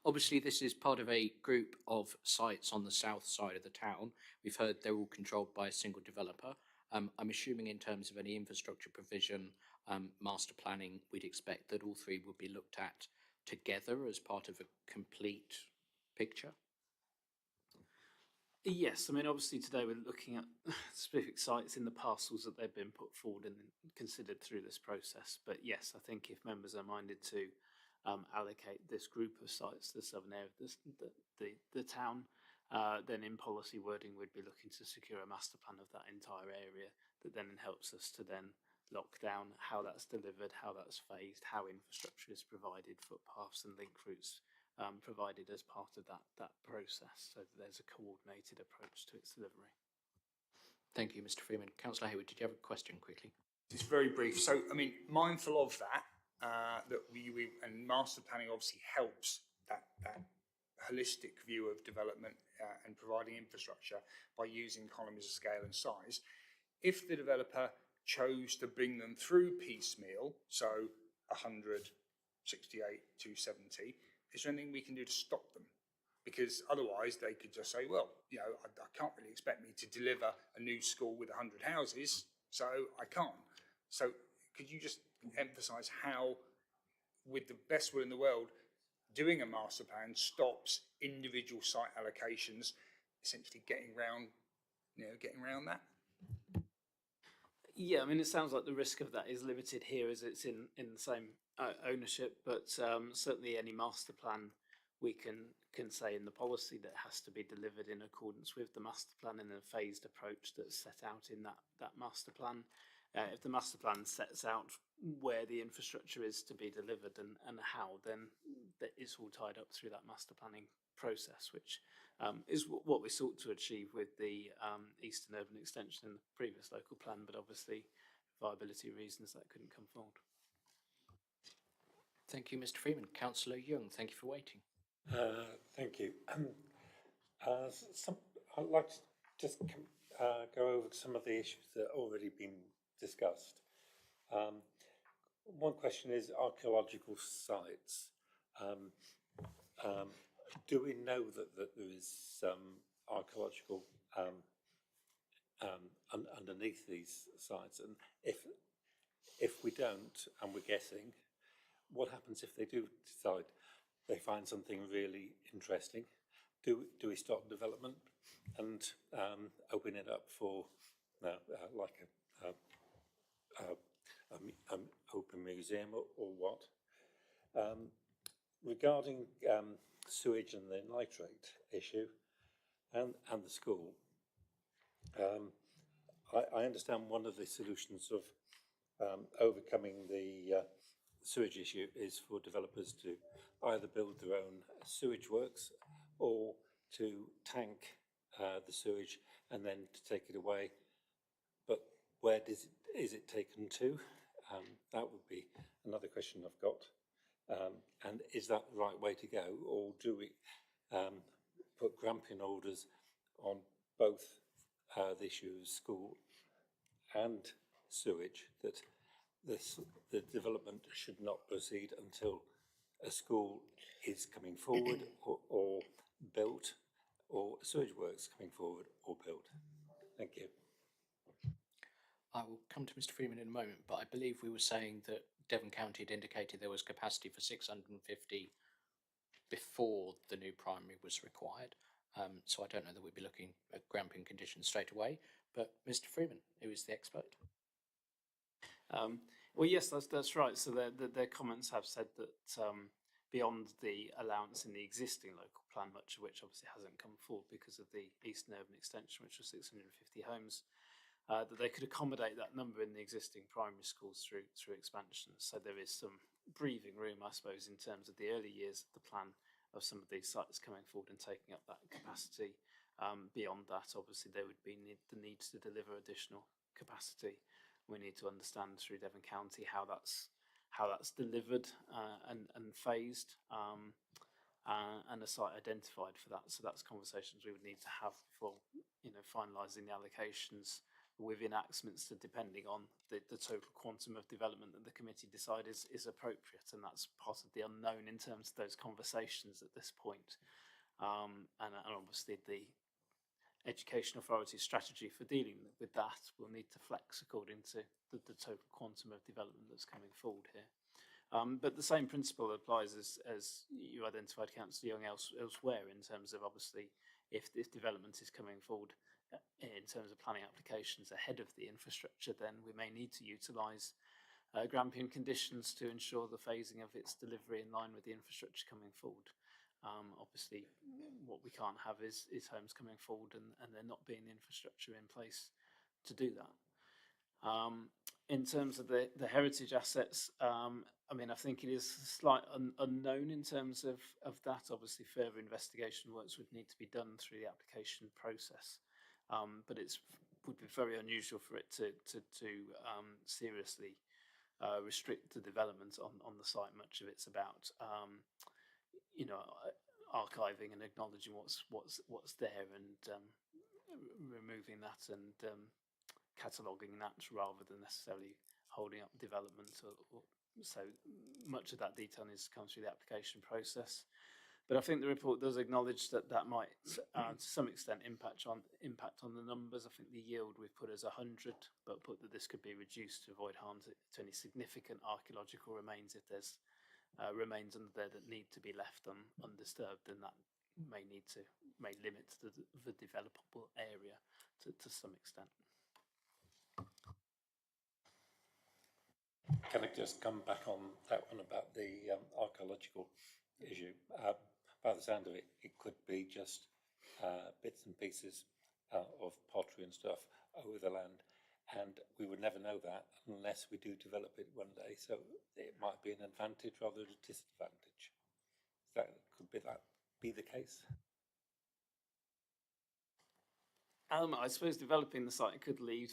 Obviously this is part of a group of sites on the south side of the town. We've heard they're all controlled by a single developer. I'm assuming in terms of any infrastructure provision, master planning, we'd expect that all three would be looked at together as part of a complete picture. Yes, I mean, obviously today we're looking at specific sites in the parcels that they've been put forward and considered through this process. But yes, I think if members are minded to allocate this group of sites to the southern area of the town, then in policy wording we'd be looking to secure a master plan of that entire area that then helps us to then lock down how that's delivered, how that's phased, how infrastructure is provided, footpaths and link routes provided as part of that process, so that there's a coordinated approach to its delivery. Thank you, Mr. Freeman. Councillor Hayward, did you have a question quickly? It's very brief. So, I mean, mindful of that, that we and master planning obviously helps that holistic view of development and providing infrastructure by using economies of scale and size. If the developer chose to bring them through piecemeal, so 100, 68, 270, is there anything we can do to stop them? Because otherwise they could just say, well, you know, I can't really expect me to deliver a new school with 100 houses, so I can't. So could you just emphasise how, with the best will in the world, doing a master plan stops individual site allocations essentially getting around that? Yeah, I mean, it sounds like the risk of that is limited here as it's in the same ownership, but certainly any master plan we can say in the policy that has to be delivered in accordance with the master plan in a phased approach that's set out in that master plan. If the master plan sets out where the infrastructure is to be delivered and how, then it's all tied up through that master planning process, which is what we sought to achieve with the Eastern Urban Extension in the previous local plan, but obviously viability reasons that couldn't come forward. Thank you, Mr. Freeman. Councillor Young, thank you for waiting. Thank you. I'd like to just go over some of the issues that have already been discussed. One question is archaeological sites. Do we know that there is archaeological underneath these sites? And if we don't, and we're guessing, what happens if they do decide they find something really interesting? Do we stop development and open it up for like an open museum or what? Regarding sewage and the nitrate issue and the school, I understand one of the solutions of overcoming the sewage issue is for developers to either build their own sewage works or to tank the sewage and then to take it away. But where is it taken to? That would be another question I've got. And is that the right way to go, or do we put grampian orders on both the issue of school and sewage, that the development should not proceed until a school is coming forward or built, or sewage works coming forward or built? Thank you. I will come to Mr. Freeman in a moment, but I believe we were saying that Devon County had indicated there was capacity for 650 before the new primary was required. So I don't know that we'd be looking at grampian conditions straight away, but Mr. Freeman, who is the expert? Well, yes, that's right. So their comments have said that beyond the allowance in the existing local plan, much of which obviously hasn't come forward because of the Eastern Urban Extension, which was 650 homes, that they could accommodate that number in the existing primary schools through expansion. So there is some breathing room, I suppose, in terms of the early years of the plan of some of these sites coming forward and taking up that capacity. Beyond that, obviously, there would be the need to deliver additional capacity. We need to understand through Devon County how that's delivered and phased, and a site identified for that. So that's conversations we would need to have before, finalising the allocations within Axminster, depending on the total quantum of development that the committee decide is appropriate, and that's part of the unknown in terms of those conversations at this point. And obviously the Education Authority strategy for dealing with that will need to flex according to the total quantum of development that's coming forward here. But the same principle applies as you identified, Councillor Young, elsewhere, in terms of obviously if this development is coming forward in terms of planning applications ahead of the infrastructure, then we may need to utilise Grampian conditions to ensure the phasing of its delivery in line with the infrastructure coming forward. Obviously, what we can't have is homes coming forward and there not being the infrastructure in place to do that. In terms of the heritage assets, I mean, I think it is a slight unknown in terms of that. Obviously, further investigation works would need to be done through the application process, but would be very unusual for it to seriously restrict the development on the site. Much of it's about archiving and acknowledging what's there and removing that and cataloguing that rather than necessarily holding up development. So much of that detail needs to come through the application process. But I think the report does acknowledge that might, to some extent, impact on the numbers. I think the yield we've put as 100, but put that this could be reduced to avoid harm to any significant archaeological remains if there's remains under there that need to be left undisturbed, then that may limit the developable area to some extent. Can I just come back on that one about the archaeological issue? By the sound of it, it could be just bits and pieces of pottery and stuff over the land, and we would never know that unless we do develop it one day. So it might be an advantage rather than a disadvantage. Could be the case? I suppose developing the site could lead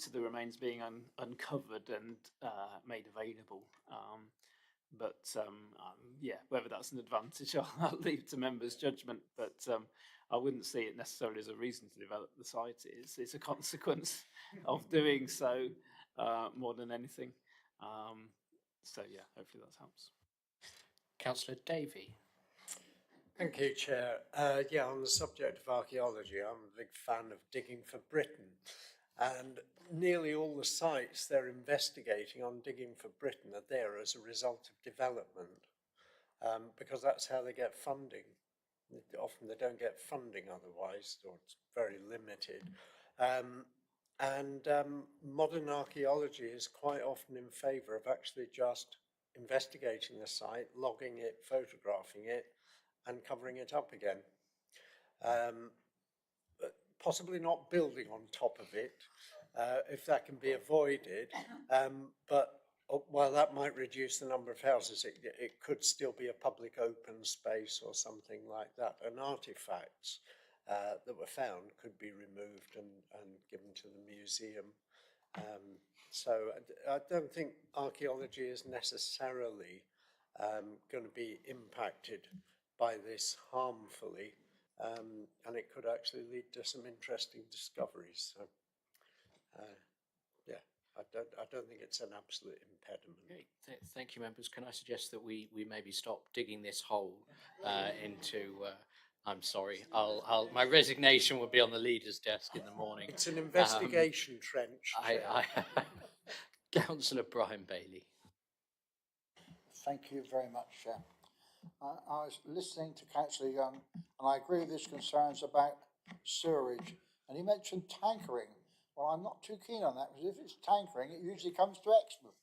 to the remains being uncovered and made available. Yeah, whether that's an advantage, I'll leave to members' judgment. But I wouldn't see it necessarily as a reason to develop the site. It's a consequence of doing so more than anything. So yeah, hopefully that helps. Councillor Davey. Thank you, Chair. Yeah, on the subject of archaeology, I'm a big fan of Digging for Britain. And nearly all the sites they're investigating on Digging for Britain are there as a result of development, because that's how they get funding. Often they don't get funding otherwise, or it's very limited. Modern archaeology is quite often in favour of actually just investigating the site, logging it, photographing it, and covering it up again. Possibly not building on top of it, if that can be avoided, but while that might reduce the number of houses, it could still be a public open space or something like that, and artifacts that were found could be removed and given to the museum. So I don't think archaeology is necessarily going to be impacted by this harmfully, and it could actually lead to some interesting discoveries. So, yeah, I don't think it's an absolute impediment. Okay, thank you, members. Can I suggest that we maybe stop digging this hole into I'm sorry. My resignation will be on the leader's desk in the morning. It's an investigation trench. Chair. Councillor Brian Bailey. Thank you very much, Chair. I was listening to Councillor Young, and I agree with his concerns about sewerage. And he mentioned tankering. Well, I'm not too keen on that, because if it's tankering, it usually comes to Exmouth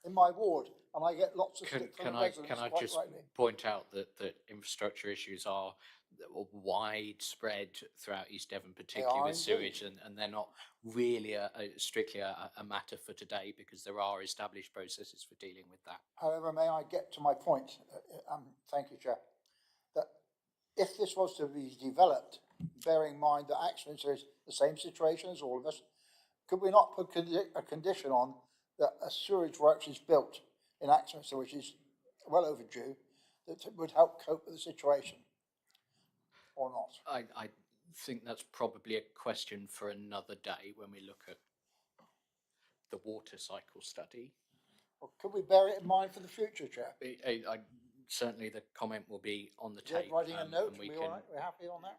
in my ward, and I get lots of stick from the residents, Can I quite just rightly. point out that infrastructure issues are widespread throughout East Devon, particularly are with sewage, indeed. and they're not really strictly a matter for today, because there are established processes for dealing with that. However, may I get to my point? Thank you, Chair. That if this was to be developed, bearing in mind that Axminster is the same situation as all of us, could we not put a condition on that a sewage works is built in Axminster, which is well overdue, that would help cope with the situation, or not? I think that's probably a question for another day when we look at the water cycle study. Or could we bear it in mind for the future, Chair? Certainly the comment will be on the Red tape. writing a note, and we we can, all right? We're happy on that?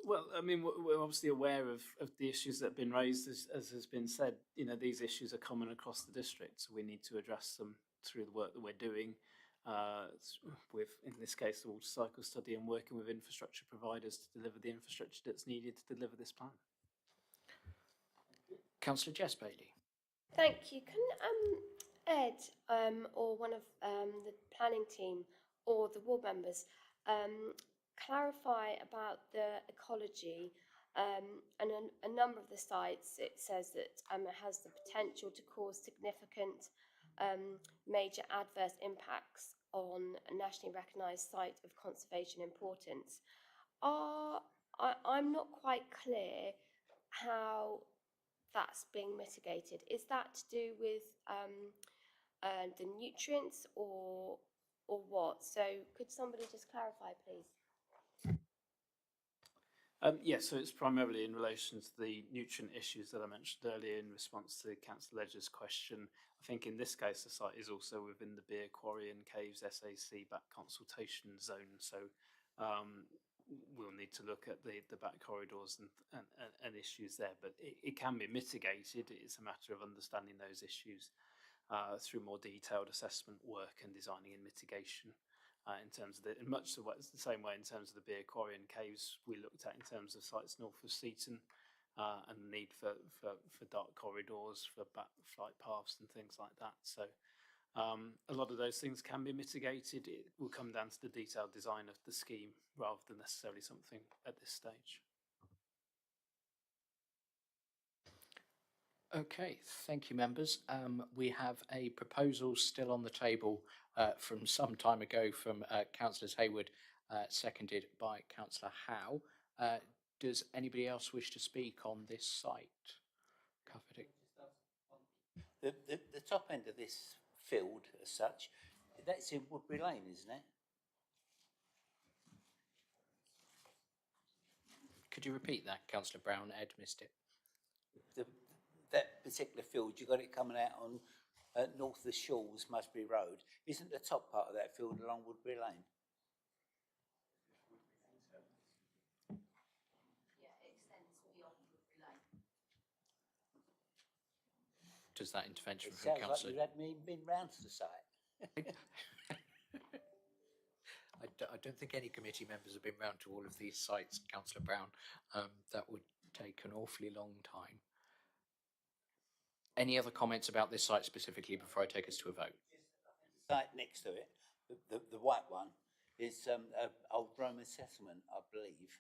Well, I mean, we're obviously aware of the issues that have been raised, as has been said. You know, these issues are common across the district, so we need to address them through the work that we're doing with, in this case, the water cycle study, and working with infrastructure providers to deliver the infrastructure that's needed to deliver this plan. Councillor Jess Bailey. Thank you. Can Ed or one of the planning team or the ward members clarify about the ecology and a number of the sites? It says that it has the potential to cause significant major adverse impacts on a nationally recognised site of conservation importance. I'm not quite clear how that's being mitigated. Is that to do with the nutrients or what? So could somebody just clarify, please? Yes, so it's primarily in relation to the nutrient issues that I mentioned earlier in response to Councillor Ledger's question. I think in this case the site is also within the Beer Quarry and Caves SAC back consultation zone, so we'll need to look at the back corridors and issues there, but it can be mitigated. It's a matter of understanding those issues through more detailed assessment work and designing and mitigation. In terms of in much the same way in terms of the Beer Quarry and Caves we looked at in terms of sites north of Seaton and the need for dark corridors, for bat flight paths and things like that. So a lot of those things can be mitigated. It will come down to the detailed design of the scheme rather than necessarily something at this stage. Okay, thank you, members. We have a proposal still on the table from some time ago from Councillors Hayward, seconded by Councillor Howe. Does anybody else wish to speak on this site? The top end of this field, as such, that's in Woodbury Lane, isn't it? Could you repeat that, Councillor Brown? Ed missed it. That particular field, you got it coming out on north of the Shawls, Musbury Road. Isn't the top part of that field along Woodbury Lane? Yeah, it extends beyond Woodbury Lane. Does that intervention It from sounds Councillor? like you hadn't been round to the site. I don't think any committee members have been round to all of these sites, Councillor Brown. That would take an awfully long time. Any other comments about this site specifically before I take us to a vote? The site next to it, the white one, is an old Roman settlement, I believe.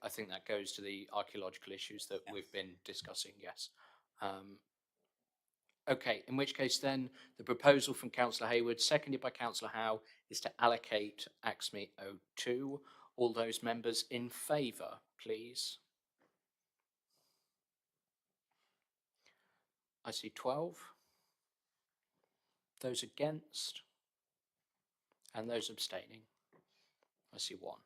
I think that goes to the archaeological issues that we've been discussing, yes. Okay, in which case then the proposal from Councillor Hayward, seconded by Councillor Howe, is to allocate AXME 02. All those members in favour, please. I see 12. Those against? And those abstaining? I see 1.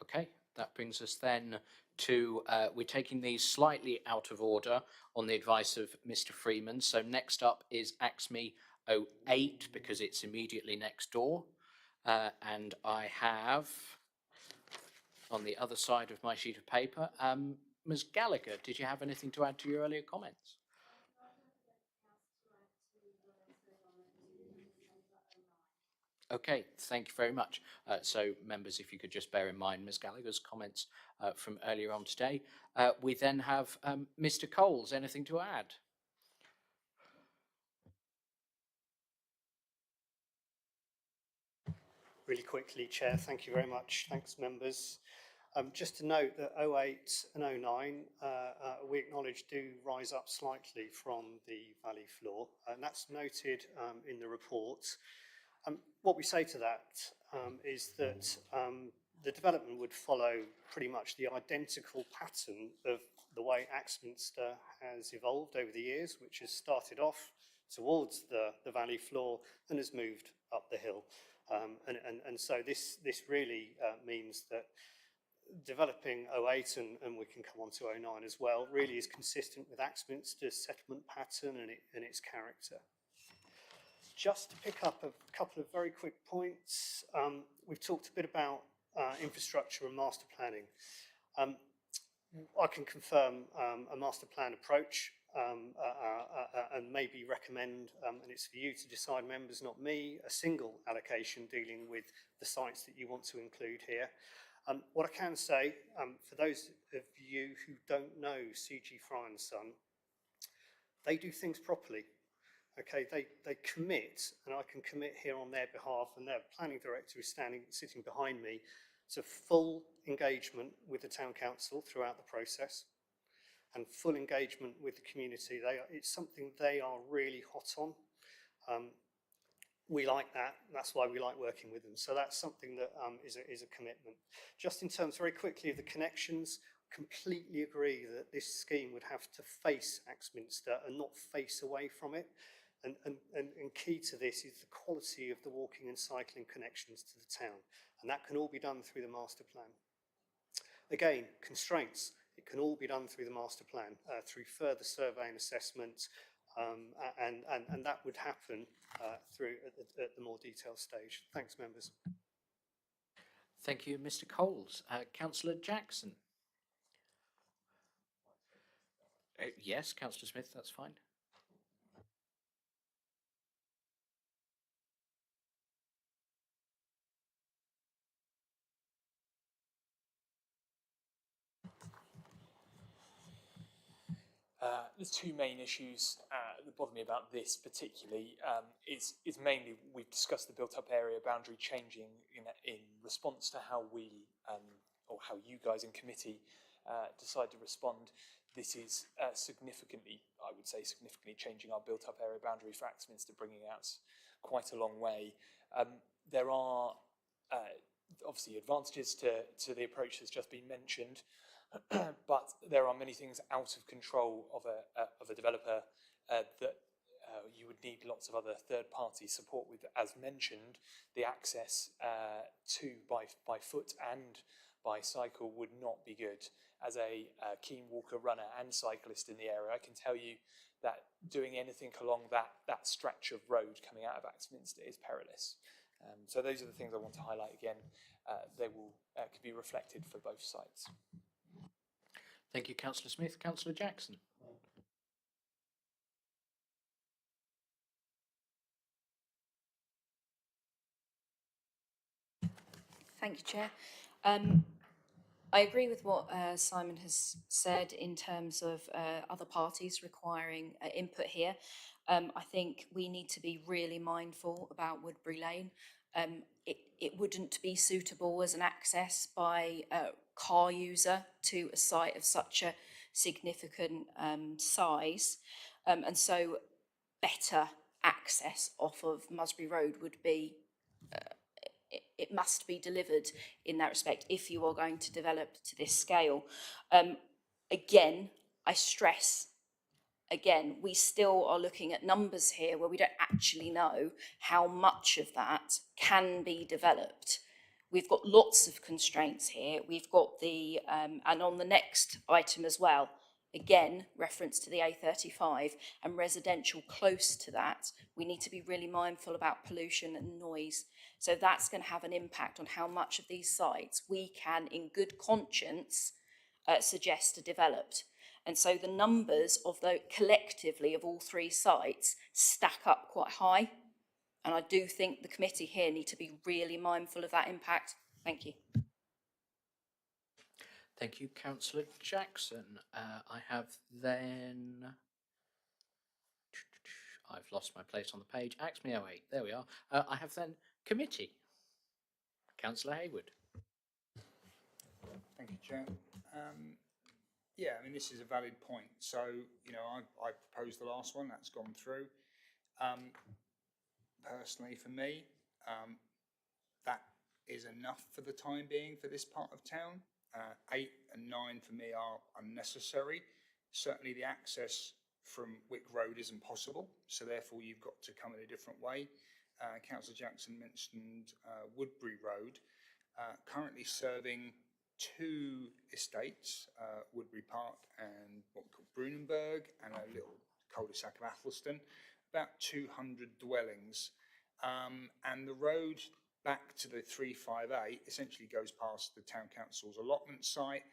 Okay, that brings us then to, we're taking these slightly out of order on the advice of Mr. Freeman. So next up is AXME 08 because it's immediately next door. And I have, on the other side of my sheet of paper, Ms. Gallagher, did you have anything to add to your earlier comments? Okay, thank you very much. So, members, if you could just bear in mind Ms. Gallagher's comments from earlier on today. We then have Mr. Coles. Anything to add? Really quickly, Chair, thank you very much. Thanks, members. Just to note that 08 and 09, we acknowledge do rise up slightly from the valley floor, and that's noted in the report. What we say to that is that the development would follow pretty much the identical pattern of the way Axminster has evolved over the years, which has started off towards the valley floor and has moved up the hill. And so this really means that developing 08, and we can come on to 09 as well, really is consistent with Axminster's settlement pattern and its character. Just to pick up a couple of very quick points, we've talked a bit about infrastructure and master planning. I can confirm a master plan approach and maybe recommend, and it's for you to decide, members, not me, a single allocation dealing with the sites that you want to include here. What I can say, for those of you who don't know CG Fry and Son, they do things properly. Okay, they commit, and I can commit here on their behalf, and their planning director is sitting behind me, to full engagement with the town council throughout the process and full engagement with the community. It's something they are really hot on. We like that. That's why we like working with them. So that's something that is a commitment. Just in terms, very quickly, of the connections, completely agree that this scheme would have to face Axminster and not face away from it. And key to this is the quality of the walking and cycling connections to the town. And that can all be done through the master plan. Again, constraints. It can all be done through the master plan, through further survey and assessment, and that would happen through at the more detailed stage. Thanks, members. Thank you, Mr. Coles. Councillor Jackson. Yes, Councillor Smith, that's fine. There's two main issues that bother me about this particularly. Is mainly, we've discussed the built-up area boundary changing in response to how we, or how you guys in committee decide to respond. This is significantly, I would say, significantly changing our built-up area boundary for Axminster, bringing us quite a long way. There are obviously advantages to the approach that's just been mentioned. But there are many things out of control of a developer that you would need lots of other third-party support with. As mentioned, the access to by foot and by cycle would not be good. As a keen walker, runner and cyclist in the area, I can tell you that doing anything along that stretch of road coming out of Axminster is perilous. So those are the things I want to highlight again. They will could be reflected for both sites. Thank you, Councillor Smith. Councillor Jackson. Thank you, Chair. I agree with what Simon has said in terms of other parties requiring input here. I think we need to be really mindful about Woodbury Lane. It wouldn't be suitable as an access by a car user to a site of such a significant size. And so better access off of Musbury Road would be, it must be delivered in that respect if you are going to develop to this scale. Again, I stress, again, we still are looking at numbers here where we don't actually know how much of that can be developed. We've got lots of constraints here. We've got the, and on the next item as well, again, reference to the A35, and residential close to that, we need to be really mindful about pollution and noise. So that's going to have an impact on how much of these sites we can, in good conscience, suggest are developed. And so the numbers of the collectively of all three sites stack up quite high. And I do think the committee here need to be really mindful of that impact. Thank you. Thank you, Councillor Jackson. I have then... I've lost my place on the page. AXME 08, there we are. I have then committee. Councillor Hayward. Thank you, Chair. Yeah, I mean, this is a valid point. So, you know, I proposed the last one, that's gone through. Personally, for me, that is enough for the time being for this part of town. 8 and 9 for me are unnecessary. Certainly the access from Wick Road isn't possible, so therefore you've got to come in a different way. Councillor Jackson mentioned Woodbury Road, currently serving 2 estates, Woodbury Park and what we call Brunenberg, and a little cul-de-sac of Athelston, about 200 dwellings. And the road back to the 358 essentially goes past the Town Council's allotment site,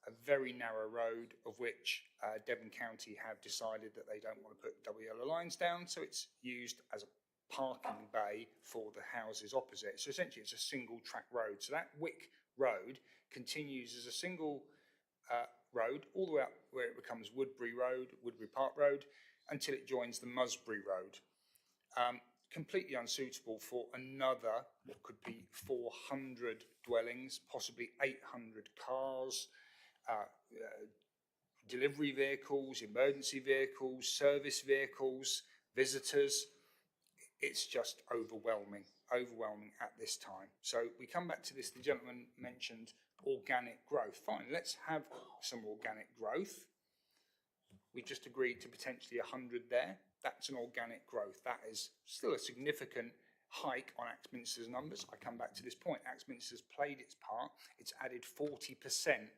a very narrow road of which Devon County have decided that they don't want to put double yellow lines down, so it's used as a parking bay for the houses opposite. So essentially it's a single track road. So that Wick Road continues as a single road all the way up where it becomes Woodbury Road, Woodbury Park Road, until it joins the Musbury Road. Completely unsuitable for another, what could be 400 dwellings, possibly 800 cars, delivery vehicles, emergency vehicles, service vehicles, visitors. It's just overwhelming at this time. So we come back to this, the gentleman mentioned organic growth. Fine, let's have some organic growth. We just agreed to potentially 100 there. That's an organic growth. That is still a significant hike on Axminster's numbers. I come back to this point. Axminster's played its part. It's added 40%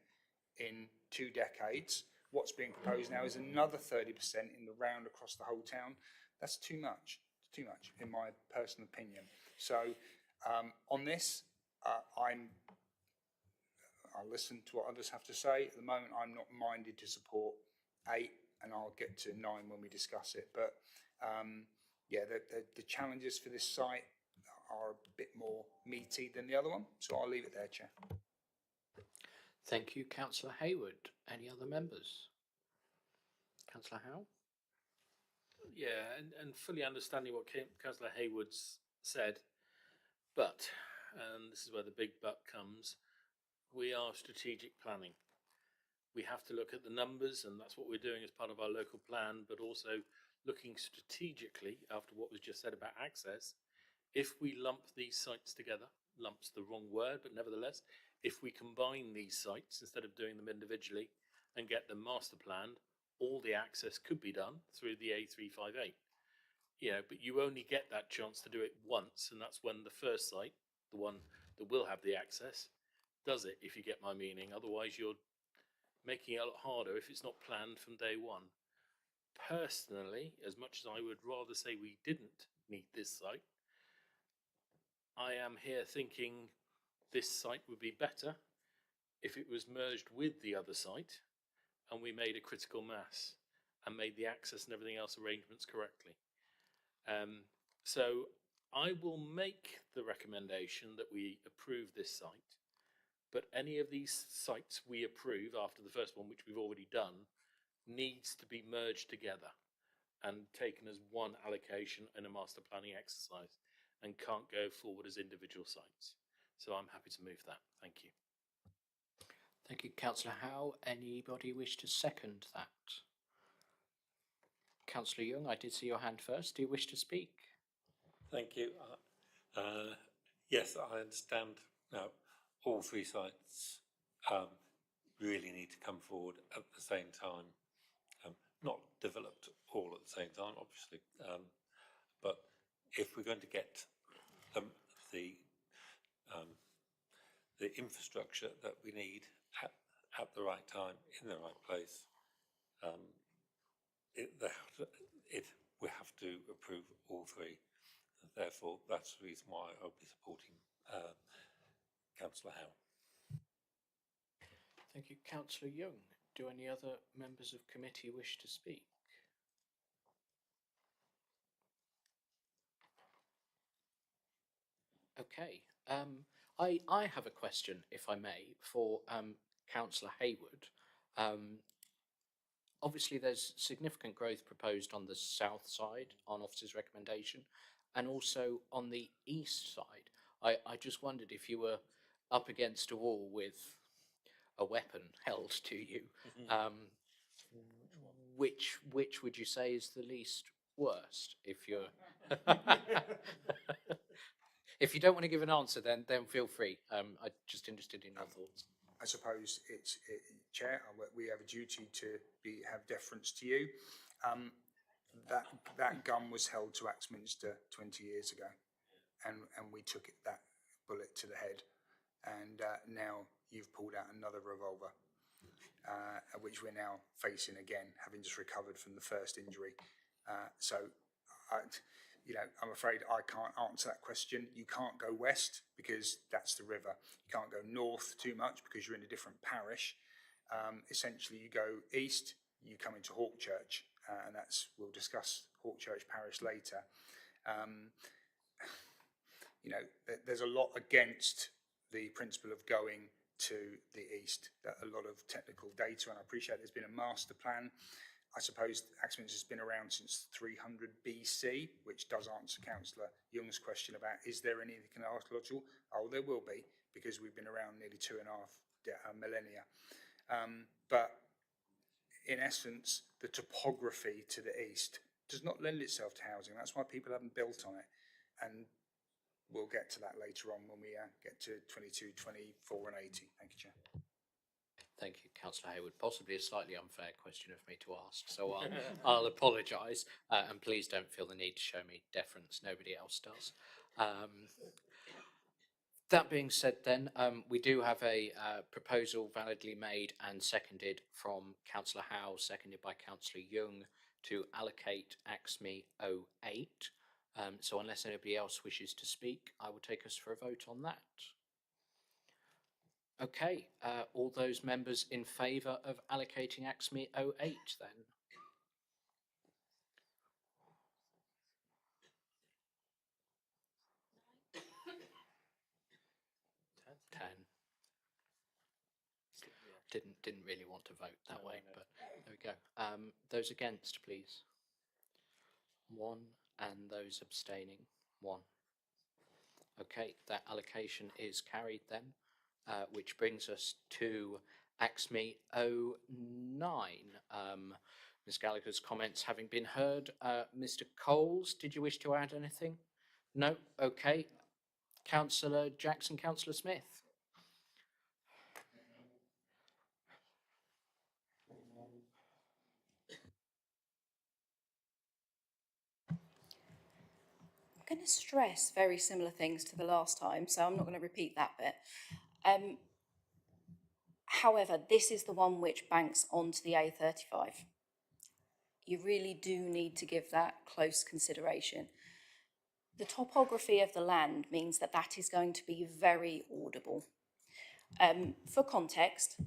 in 2 decades. What's being proposed now is another 30% in the round across the whole town. That's too much. It's too much, in my personal opinion. So on this, I'll listen to what others have to say. At the moment, I'm not minded to support 8, and I'll get to 9 when we discuss it. But yeah, the challenges for this site are a bit more meaty than the other one. So I'll leave it there, Chair. Thank you, Councillor Hayward. Any other members? Councillor Howe? Yeah, and fully understanding what Councillor Hayward's said, but, and this is where the big but comes, we are strategic planning. We have to look at the numbers, and that's what we're doing as part of our local plan, but also looking strategically after what was just said about access. If we lump these sites together, lump's the wrong word, but nevertheless, if we combine these sites instead of doing them individually and get them master planned, all the access could be done through the A358. You know, but you only get that chance to do it once, and that's when the first site, the one that will have the access, does it, if you get my meaning. Otherwise, you're making it a lot harder if it's not planned from day one. Personally, as much as I would rather say we didn't need this site, I am here thinking this site would be better if it was merged with the other site and we made a critical mass and made the access and everything else arrangements correctly. So I will make the recommendation that we approve this site, but any of these sites we approve after the first one, which we've already done, needs to be merged together and taken as one allocation in a master planning exercise and can't go forward as individual sites. So I'm happy to move that. Thank you. Thank you, Councillor Howe. Anybody wish to second that? Councillor Young, I did see your hand first. Do you wish to speak? Thank you. Yes, I understand now all 3 sites really need to come forward at the same time. Not developed all at the same time, obviously, but if we're going to get the infrastructure that we need at the right time, in the right place, we have to approve all three. Therefore, that's the reason why I'll be supporting Councillor Howe. Thank you. Councillor Young, do any other members of committee wish to speak? Okay. I have a question, if I may, for Councillor Hayward. Obviously, there's significant growth proposed on the south side on officer's recommendation, and also on the east side. I just wondered if you were up against a wall with a weapon held to you, which would you say is the least worst? If you're if you don't want to give an answer, then feel free. I'm just interested in your thoughts. I suppose Chair, we have a duty to have deference to you. That gun was held to Axminster 20 years ago, and we took that bullet to the head, and now you've pulled out another revolver, which we're now facing again, having just recovered from the first injury. I'm afraid I can't answer that question. You can't go west because that's the river. You can't go north too much because you're in a different parish. Essentially, you go east, you come into Hawkchurch, and we'll discuss Hawkchurch parish later. There's a lot against the principle of going to the east, a lot of technical data, and I appreciate there's been a master plan. I suppose Axminster has been around since 300 BC, which does answer Councillor Young's question about, is there anything archaeological? Oh, there will be, because we've been around nearly 2.5 millennia. But in essence, the topography to the east does not lend itself to housing. That's why people haven't built on it. And we'll get to that later on when we get to 22, 24 and 80. Thank you, Chair. Thank you, Councillor Hayward. Possibly a slightly unfair question of me to ask, so I'll apologise, and please don't feel the need to show me deference. Nobody else does. That being said, then we do have a proposal validly made and seconded from Councillor Howe, seconded by Councillor Young, to allocate AXME 08. So unless anybody else wishes to speak, I will take us for a vote on that. Okay, all those members in favour of allocating AXME 08 then? Didn't really want to vote that way, but there we go. Those against, please. 1, and those abstaining, 1. Okay, that allocation is carried then. Which brings us to AXME 09. Ms Gallagher's comments having been heard. Mr Coles, did you wish to add anything? No? Okay. Councillor Jackson, Councillor Smith. I'm going to stress very similar things to the last time, so I'm not going to repeat that bit. However, this is the one which banks onto the A35. You really do need to give that close consideration. The topography of the land means that that is going to be very audible. For context,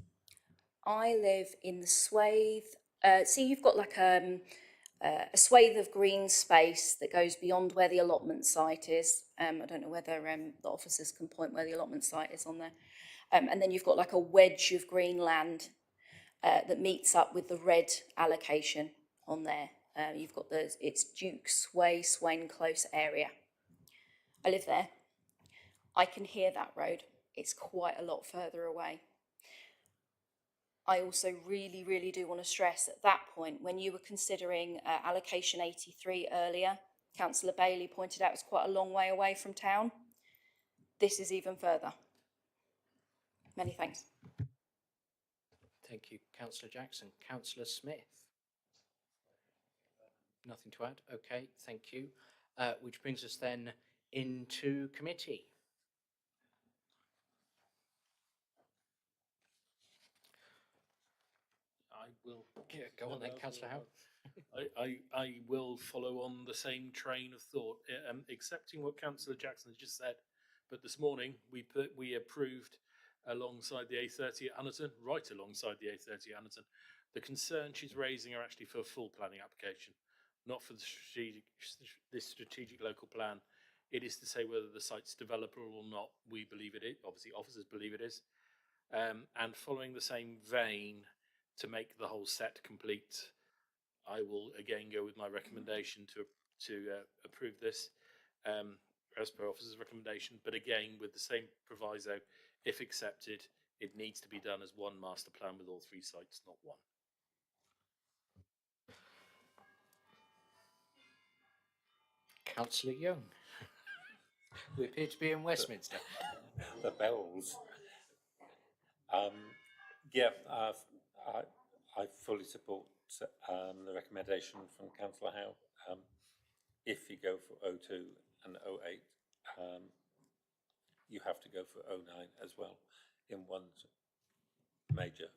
I live in the swathe. See, you've got like a swathe of green space that goes beyond where the allotment site is. I don't know whether the officers can point where the allotment site is on there. And then you've got like a wedge of green land that meets up with the red allocation on there. You've got it's Duke's Way, Swain Close area. I live there. I can hear that road. It's quite a lot further away. I also really, really do want to stress at that point, when you were considering allocation 83 earlier, Councillor Bailey pointed out it's quite a long way away from town. This is even further. Many thanks. Thank you, Councillor Jackson. Councillor Smith. Nothing to add? Okay, thank you. Which brings us then into committee. will. Yeah, go on then, Councillor Howe. I will follow on the same train of thought, accepting what Councillor Jackson has just said. But this morning we approved alongside the A30 at Honiton, right alongside the A30 at Honiton. The concerns she's raising are actually for a full planning application, not for this strategic local plan. It is to say whether the site's developable or not. We believe it is. Obviously, officers believe it is. And following the same vein, to make the whole set complete, I will again go with my recommendation to approve this as per officer's recommendation, but again with the same proviso: if accepted, it needs to be done as one master plan with all three sites, not one. Councillor Young. We appear to be in Westminster. The bells. Yeah, I fully support the recommendation from Councillor Howe. If you go for 02 and 08, you have to go for 09 as well in one major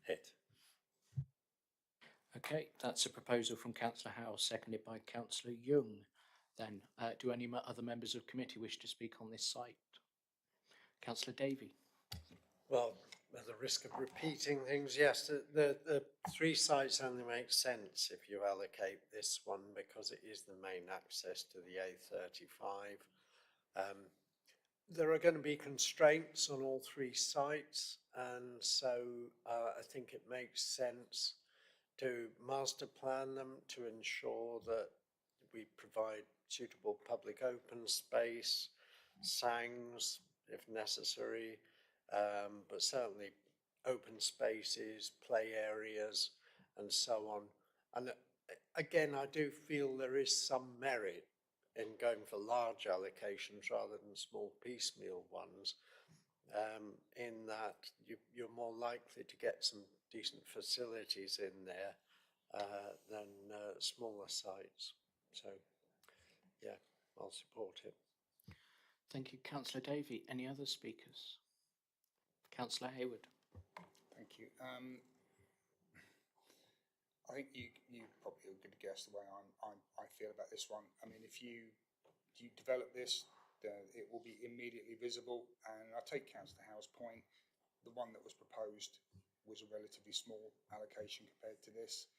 hit. Okay, that's a proposal from Councillor Howe, seconded by Councillor Young. Then, do any other members of committee wish to speak on this site? Councillor Davey. Well, at the risk of repeating things, yes, the three sites only make sense if you allocate this one because it is the main access to the A35. There are going to be constraints on all three sites, and so I think it makes sense to master plan them to ensure that we provide suitable public open space, SANGs if necessary, but certainly open spaces, play areas, and so on. And again, I do feel there is some merit in going for large allocations rather than small piecemeal ones, in that you're more likely to get some decent facilities in there than smaller sites. So, yeah, I'll support it. Thank you, Councillor Davey. Any other speakers? Councillor Hayward. Thank you. I think you probably could guess the way I feel about this one. I mean, if you develop this, it will be immediately visible. And I take Councillor Howe's point. The one that was proposed was a relatively small allocation compared to this.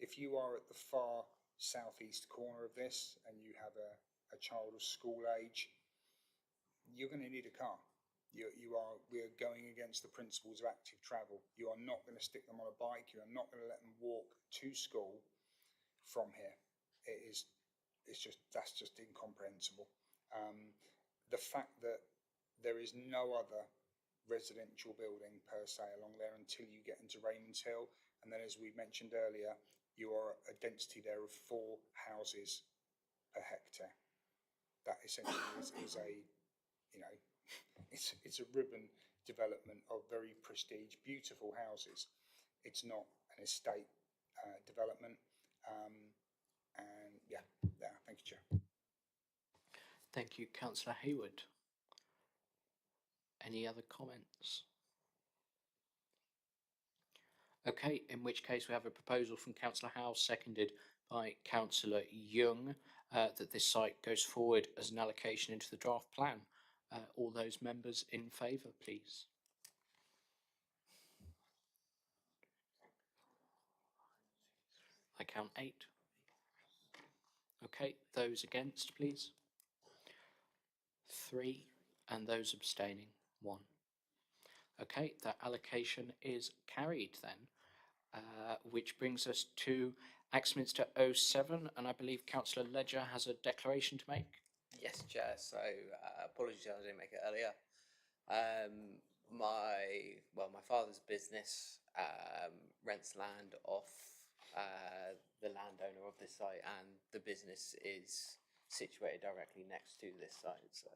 If you are at the far southeast corner of this and you have a child of school age, you're going to need a car. We are going against the principles of active travel. You are not going to stick them on a bike. You are not going to let them walk to school from here. That's just incomprehensible. The fact that there is no other residential building per se along there until you get into Raymond's Hill, and then as we mentioned earlier, you are a density there of 4 houses per hectare. That essentially is a, you know, it's a ribbon development of very prestige, beautiful houses. It's not an estate development. And yeah, thank you, Chair. Thank you, Councillor Hayward. Any other comments? Okay, in which case we have a proposal from Councillor Howe, seconded by Councillor Young, that this site goes forward as an allocation into the draft plan. All those members in favour, please. I count 8. Okay, those against, please. 3, and those abstaining, 1. Okay, that allocation is carried then, which brings us to Axminster 07, and I believe Councillor Ledger has a declaration to make. Yes, Chair. So apologies I didn't make it earlier. My father's business rents land off the landowner of this site, and the business is situated directly next to this site. So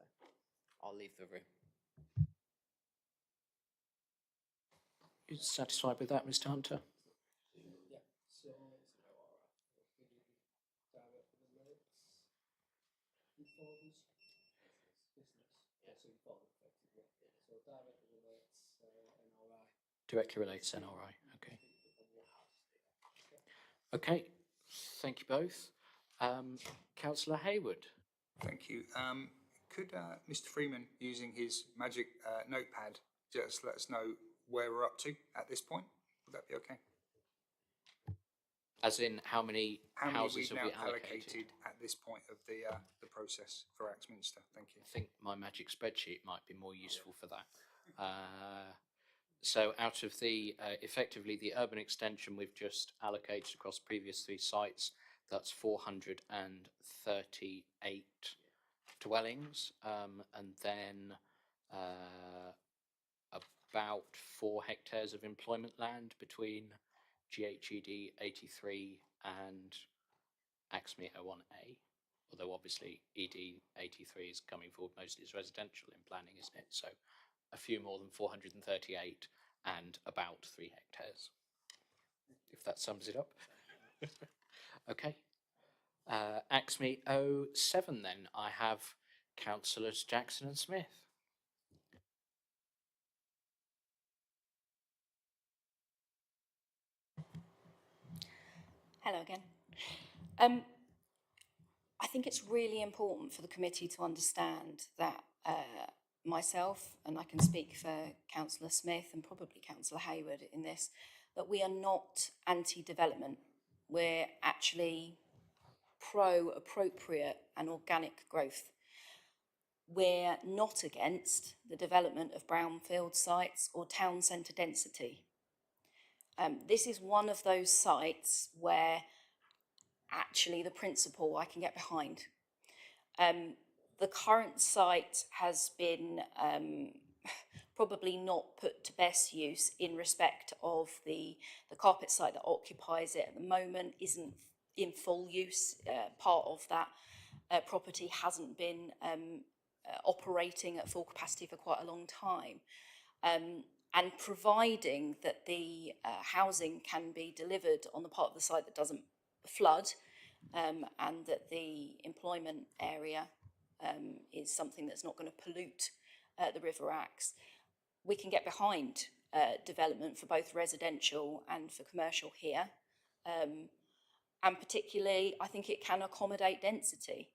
I'll leave the room. You satisfied with that, Mr. Hunter? Yeah. So Directly relates to NRI, okay. Okay, thank you both. Councillor Hayward. Thank you. Could Mr. Freeman, using his magic notepad, just let us know where we're up to at this point? Would that be okay? As in, how many houses we've have now we allocated? at this point of the process for Axminster? Thank you. I think my magic spreadsheet might be more useful for that. So out of the, effectively the urban extension we've just allocated across previous 3 sites, that's 438 dwellings, and then about 4 hectares of employment land between GHED 83 and Axme 01A. Although obviously ED 83 is coming forward mostly as residential in planning, isn't it? So a few more than 438 and about 3 hectares, if that sums it up. Okay. Axme 07 then, I have Councillors Jackson and Smith. Hello again. I think it's really important for the committee to understand that myself, and I can speak for Councillor Smith and probably Councillor Hayward in this, that we are not anti-development. We're actually pro-appropriate and organic growth. We're not against the development of brownfield sites or town centre density. This is one of those sites where actually the principle I can get behind. The current site has been probably not put to best use in respect of the carpet site that occupies it at the moment isn't in full use. Part of that property hasn't been operating at full capacity for quite a long time. And providing that the housing can be delivered on the part of the site that doesn't flood, and that the employment area is something that's not going to pollute the River Axe, we can get behind development for both residential and for commercial here. And particularly, I think it can accommodate density.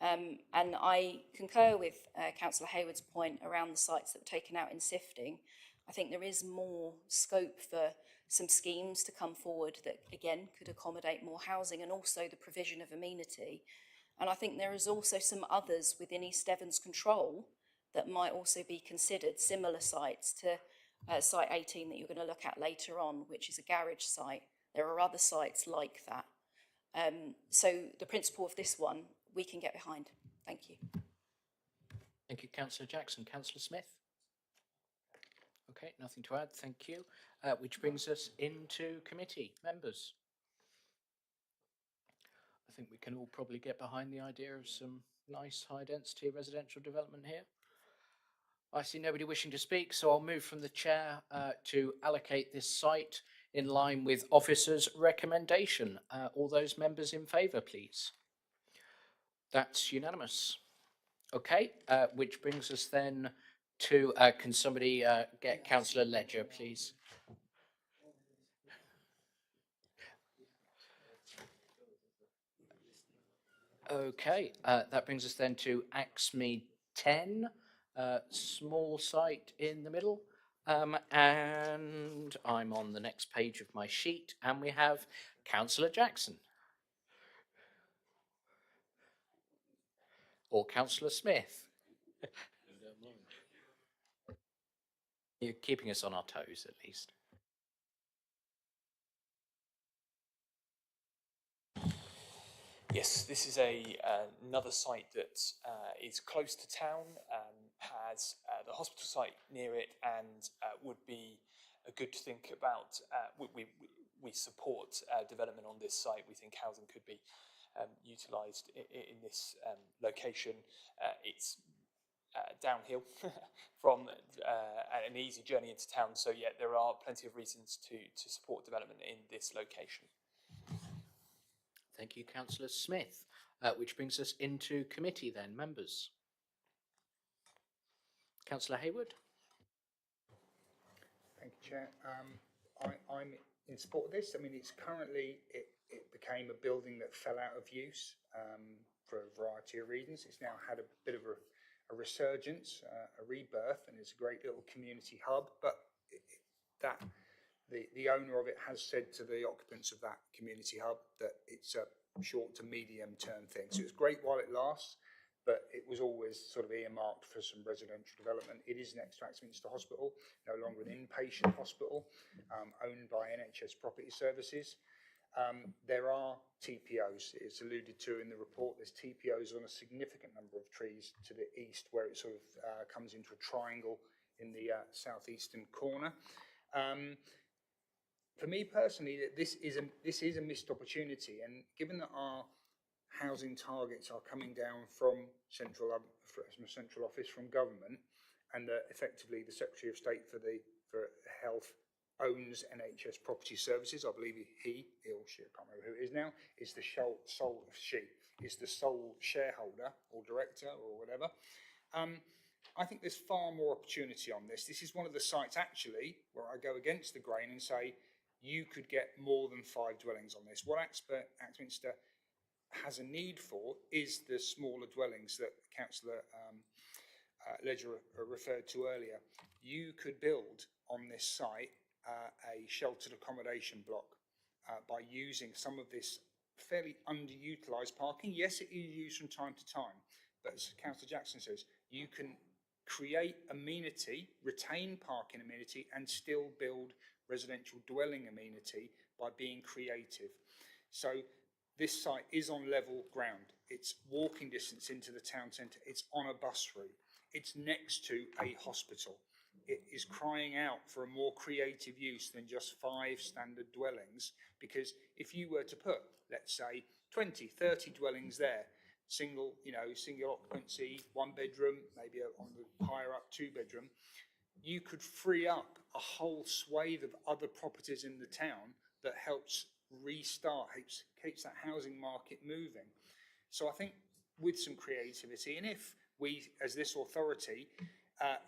And I concur with Councillor Hayward's point around the sites that were taken out in sifting. I think there is more scope for some schemes to come forward that, again, could accommodate more housing and also the provision of amenity. And I think there is also some others within East Devon's control that might also be considered, similar sites to site 18 that you're going to look at later on, which is a garage site. There are other sites like that. So the principle of this one, we can get behind. Thank you. Thank you, Councillor Jackson. Councillor Smith? Okay, nothing to add, thank you. Which brings us into committee members. I think we can all probably get behind the idea of some nice high density residential development here. I see nobody wishing to speak, so I'll move from the chair to allocate this site in line with officer's recommendation. All those members in favour, please. That's unanimous. Okay, which brings us then to, can somebody get Councillor Ledger, please? Okay, that brings us then to Axme 10, small site in the middle. And I'm on the next page of my sheet, and we have Councillor Jackson. Or Councillor Smith. You're keeping us on our toes, at least. Yes, this is another site that is close to town, has the hospital site near it, and would be a good to think about. We support development on this site. We think housing could be utilised in this location. It's downhill from an easy journey into town, so yeah, there are plenty of reasons to support development in this location. Thank you, Councillor Smith. Which brings us into committee then, members. Councillor Hayward. Thank you, Chair. I'm in support of this. I mean, it's currently, it became a building that fell out of use for a variety of reasons. It's now had a bit of a resurgence, a rebirth, and it's a great little community hub. But the owner of it has said to the occupants of that community hub that it's a short to medium term thing. So it's great while it lasts, but it was always sort of earmarked for some residential development. It is next to Axminster Hospital, no longer an inpatient hospital, owned by NHS Property Services. There are TPOs, it's alluded to in the report. There's TPOs on a significant number of trees to the east, where it sort of comes into a triangle in the southeastern corner. For me personally, this is a missed opportunity, and given that our housing targets are coming down from central office, from government, and that effectively the Secretary of State for Health owns NHS Property Services. I believe he or she, I can't remember who it is now, is the sole shareholder or director or whatever. I think there's far more opportunity on this. This is one of the sites actually where I go against the grain and say you could get more than 5 dwellings on this. What Axminster has a need for is the smaller dwellings that Councillor Ledger referred to earlier. You could build on this site a sheltered accommodation block by using some of this fairly underutilised parking. Yes, it is used from time to time, but as Councillor Jackson says, you can create amenity, retain parking amenity, and still build residential dwelling amenity by being creative. So this site is on level ground. It's walking distance into the town centre. It's on a bus route. It's next to a hospital. It is crying out for a more creative use than just 5 standard dwellings, because if you were to put, let's say, 20, 30 dwellings there, single occupancy, 1 bedroom, maybe on the higher up 2 bedroom, you could free up a whole swathe of other properties in the town that helps restart, keeps that housing market moving. So I think with some creativity, and if we, as this authority,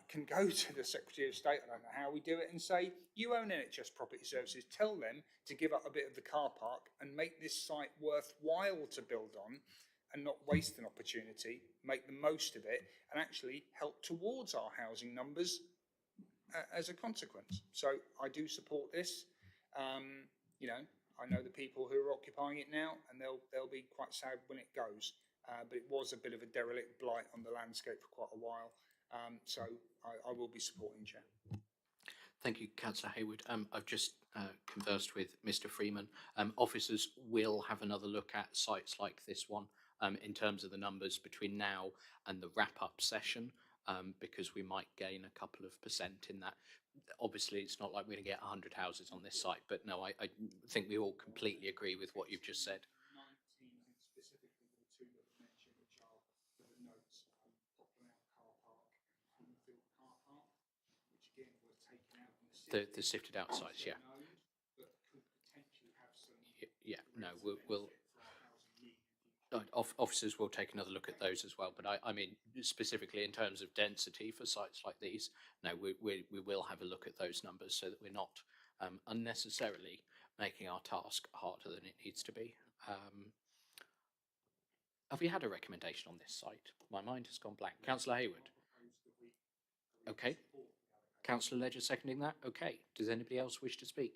can go to the Secretary of State, I don't know how we do it, and say, you own NHS Property Services, tell them to give up a bit of the car park and make this site worthwhile to build on, and not waste an opportunity, make the most of it, and actually help towards our housing numbers as a consequence. So I do support this. I know the people who are occupying it now, and they'll be quite sad when it goes. But it was a bit of a derelict blight on the landscape for quite a while. So I will be supporting, Chair. Thank you, Councillor Hayward. I've just conversed with Mr. Freeman. Officers will have another look at sites like this one in terms of the numbers between now and the wrap-up session, because we might gain a couple of % in that. Obviously, it's not like we're going to get 100 houses on this site, but no, I think we all completely agree with what you've just said. 19, specifically the 2 that were mentioned, which are the notes, Poplar car park and Hillfield car park, which again were taken out in The sifted out sites, yeah. But could potentially have some. Yeah, no, we'll officers will take another look at those as well. But I mean, specifically in terms of density for sites like these, no, we will have a look at those numbers so that we're not unnecessarily making our task harder than it needs to be. Have we had a recommendation on this site? My mind has gone blank. Councillor Hayward. Okay. Councillor Ledger seconding that? Okay. Does anybody else wish to speak?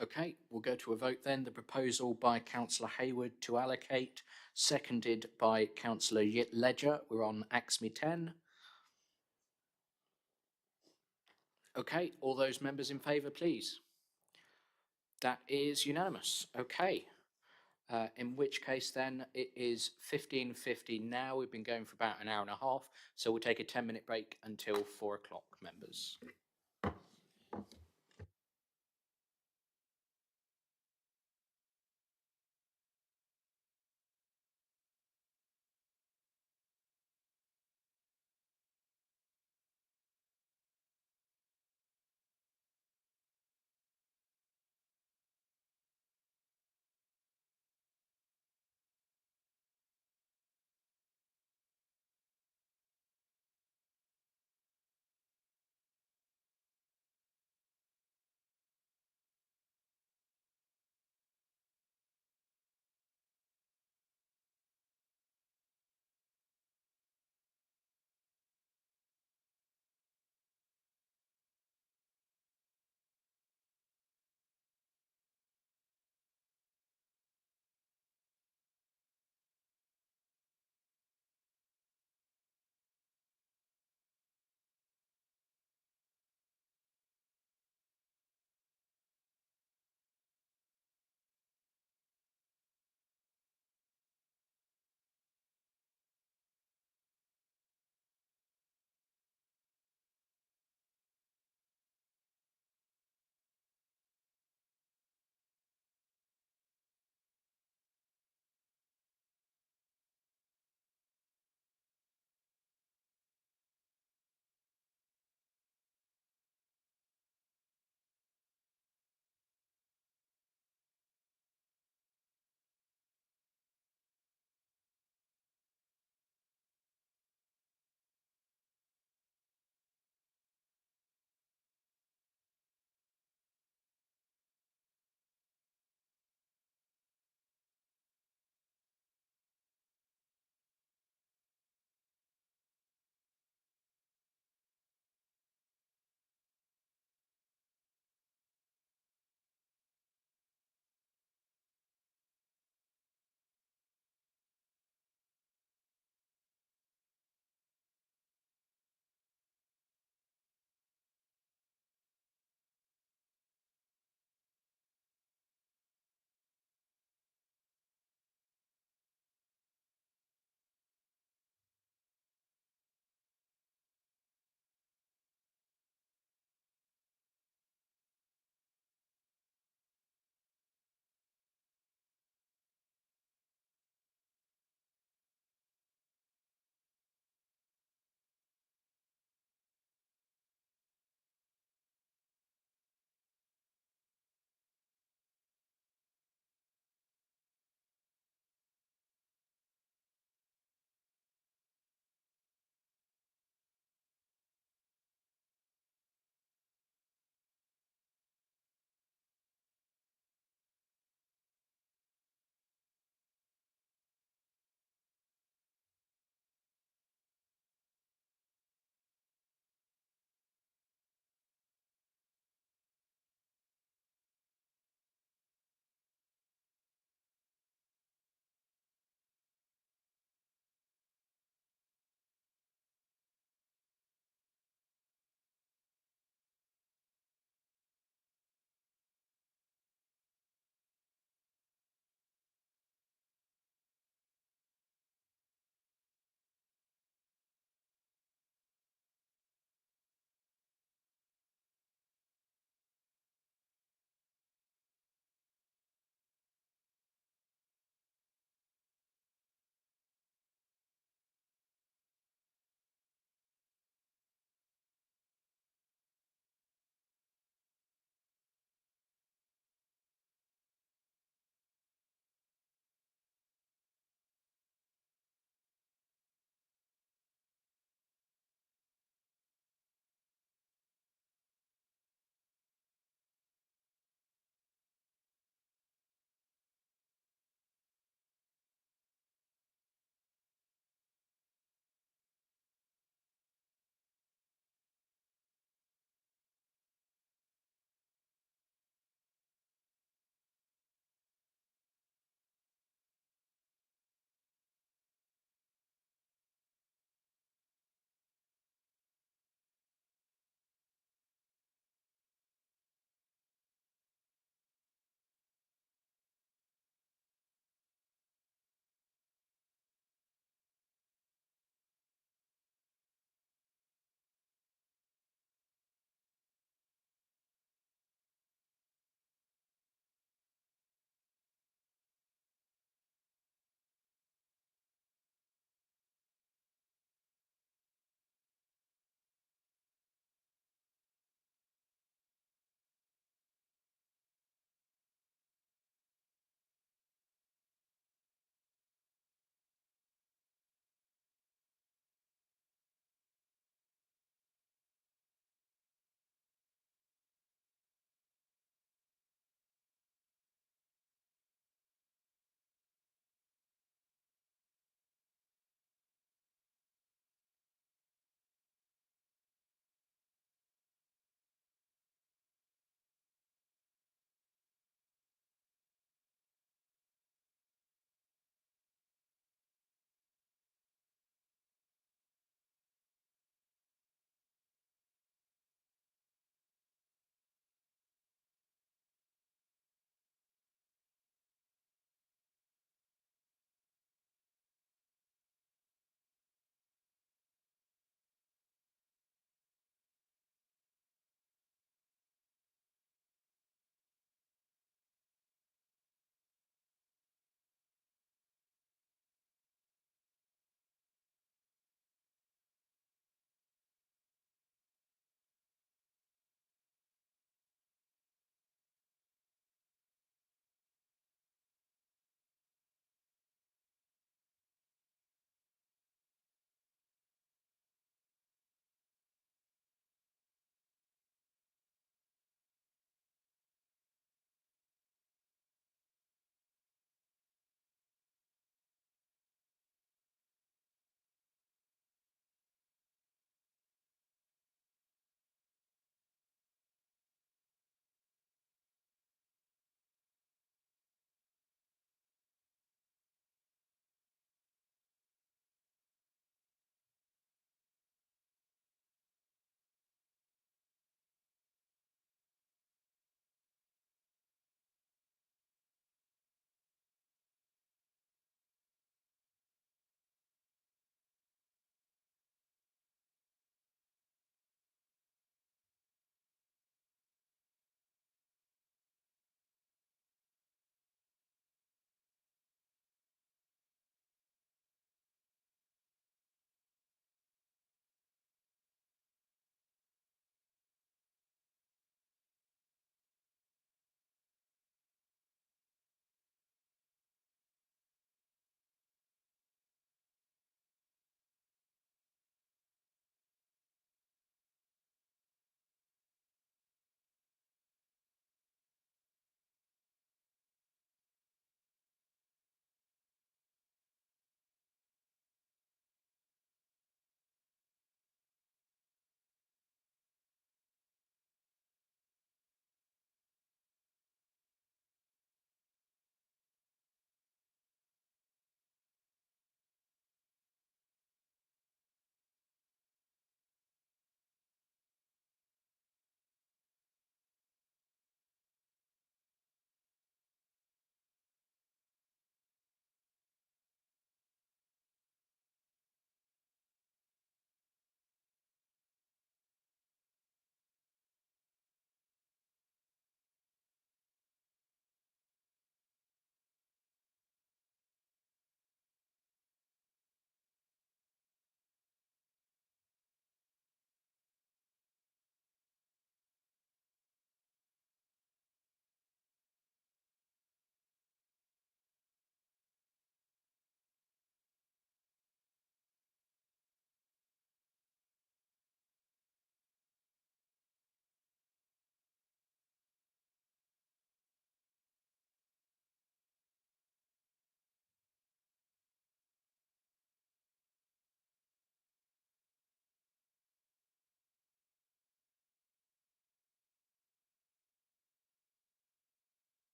Okay, we'll go to a vote then. The proposal by Councillor Hayward to allocate, seconded by Councillor Ledger. We're on AXME 10. Okay, all those members in favour, please. That is unanimous. Okay. In which case then it is 15:50 now. We've been going for about an hour and a half, so we'll take a 10-minute break until 4 o'clock, members.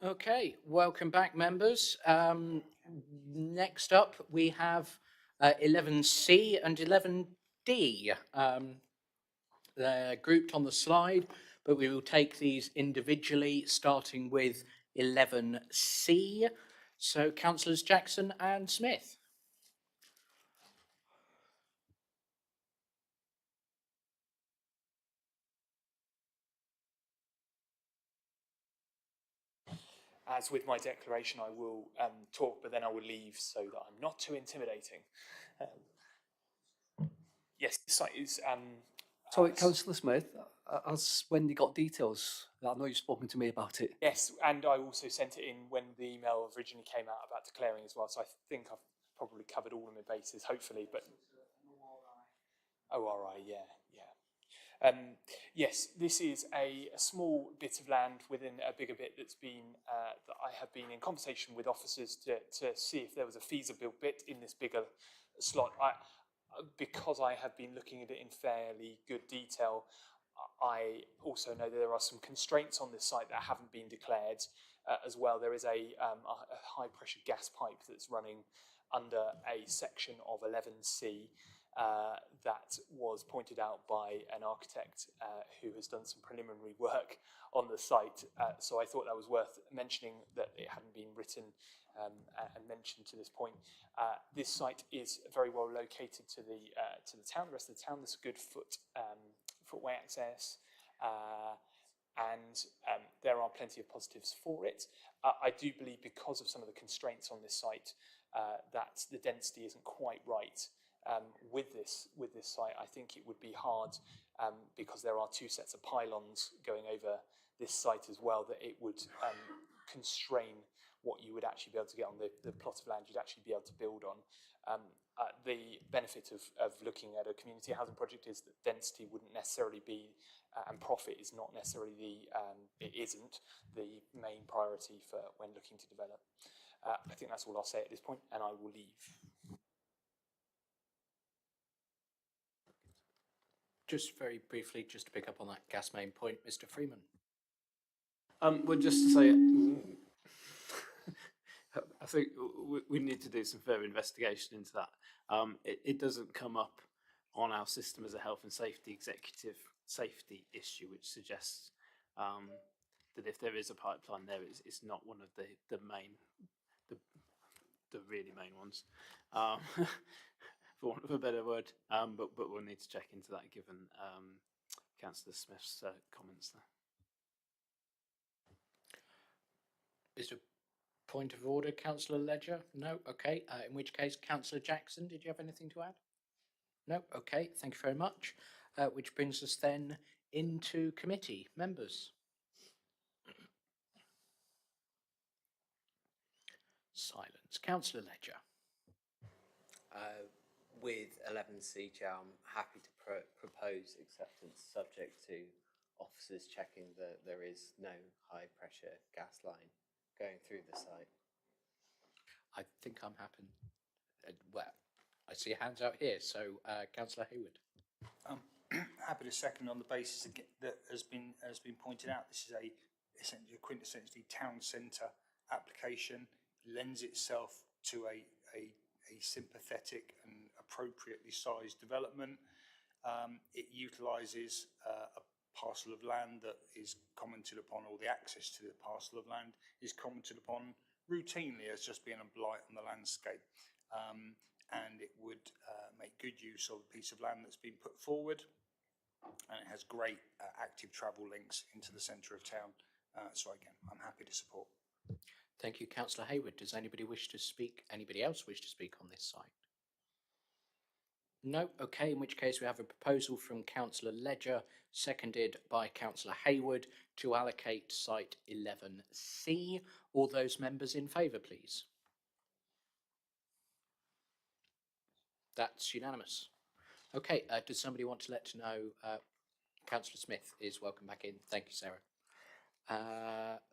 Okay, welcome back, members. Next up, we have 11C and 11D. They're grouped on the slide, but we will take these individually, starting with 11C. So, Councillors Jackson and Smith. As with my declaration, I will talk, but then I will leave so that I'm not too intimidating. Yes, the site is... Sorry, Councillor Smith, as when you got details, I know you've spoken to me about it. Yes, and I also sent it in when the email originally came out about declaring as well, so I think I've probably covered all of my bases, hopefully, but... ORI, yeah. Yes, this is a small bit of land within a bigger bit that's been, that I have been in conversation with officers to see if there was a feasible bit in this bigger slot. Because I have been looking at it in fairly good detail, I also know that there are some constraints on this site that haven't been declared as well. There is a high pressure gas pipe that's running under a section of 11C that was pointed out by an architect who has done some preliminary work on the site. So I thought that was worth mentioning, that it hadn't been written and mentioned to this point. This site is very well located to the town. The rest of the town, there's a good footway access, and there are plenty of positives for it. I do believe, because of some of the constraints on this site, that the density isn't quite right. With this site, I think it would be hard, because there are two sets of pylons going over this site as well, that it would constrain what you would actually be able to get on the plot of land you'd actually be able to build on. The benefit of looking at a community housing project is that density wouldn't necessarily be, and profit is not necessarily it isn't the main priority for when looking to develop. I think that's all I'll say at this point, and I will leave. Just very briefly, just to pick up on that gas main point, Mr. Freeman. Well, just to say, I think we need to do some further investigation into that. It doesn't come up on our system as a health and safety executive safety issue, which suggests that if there is a pipeline there, it's not one of the really main ones, for want of a better word. But we'll need to check into that, given Councillor Smith's comments there. Is there a point of order, Councillor Ledger? No? Okay. In which case, Councillor Jackson, did you have anything to add? No? Okay. Thank you very much. Which brings us then into committee. Members? Silence. Councillor Ledger. With 11C, Chair, I'm happy to propose acceptance, subject to officers checking that there is no high pressure gas line going through the site. I think I'm happy. Well, I see hands out here. So, Councillor Hayward. Happy to second on the basis that has been pointed out. This is essentially a quintessentially town centre application, lends itself to a sympathetic and appropriately sized development. It utilises a parcel of land that is commented upon, or the access to the parcel of land is commented upon routinely as just being a blight on the landscape. And it would make good use of a piece of land that's been put forward, and it has great active travel links into the centre of town. So again, I'm happy to support. Thank you, Councillor Hayward. Does anybody wish to speak? Anybody else wish to speak on this site? No? Okay, in which case we have a proposal from Councillor Ledger, seconded by Councillor Hayward, to allocate site 11C. All those members in favour, please. That's unanimous. Okay, does somebody want to let know? Councillor Smith is welcome back in. Thank you, Sarah.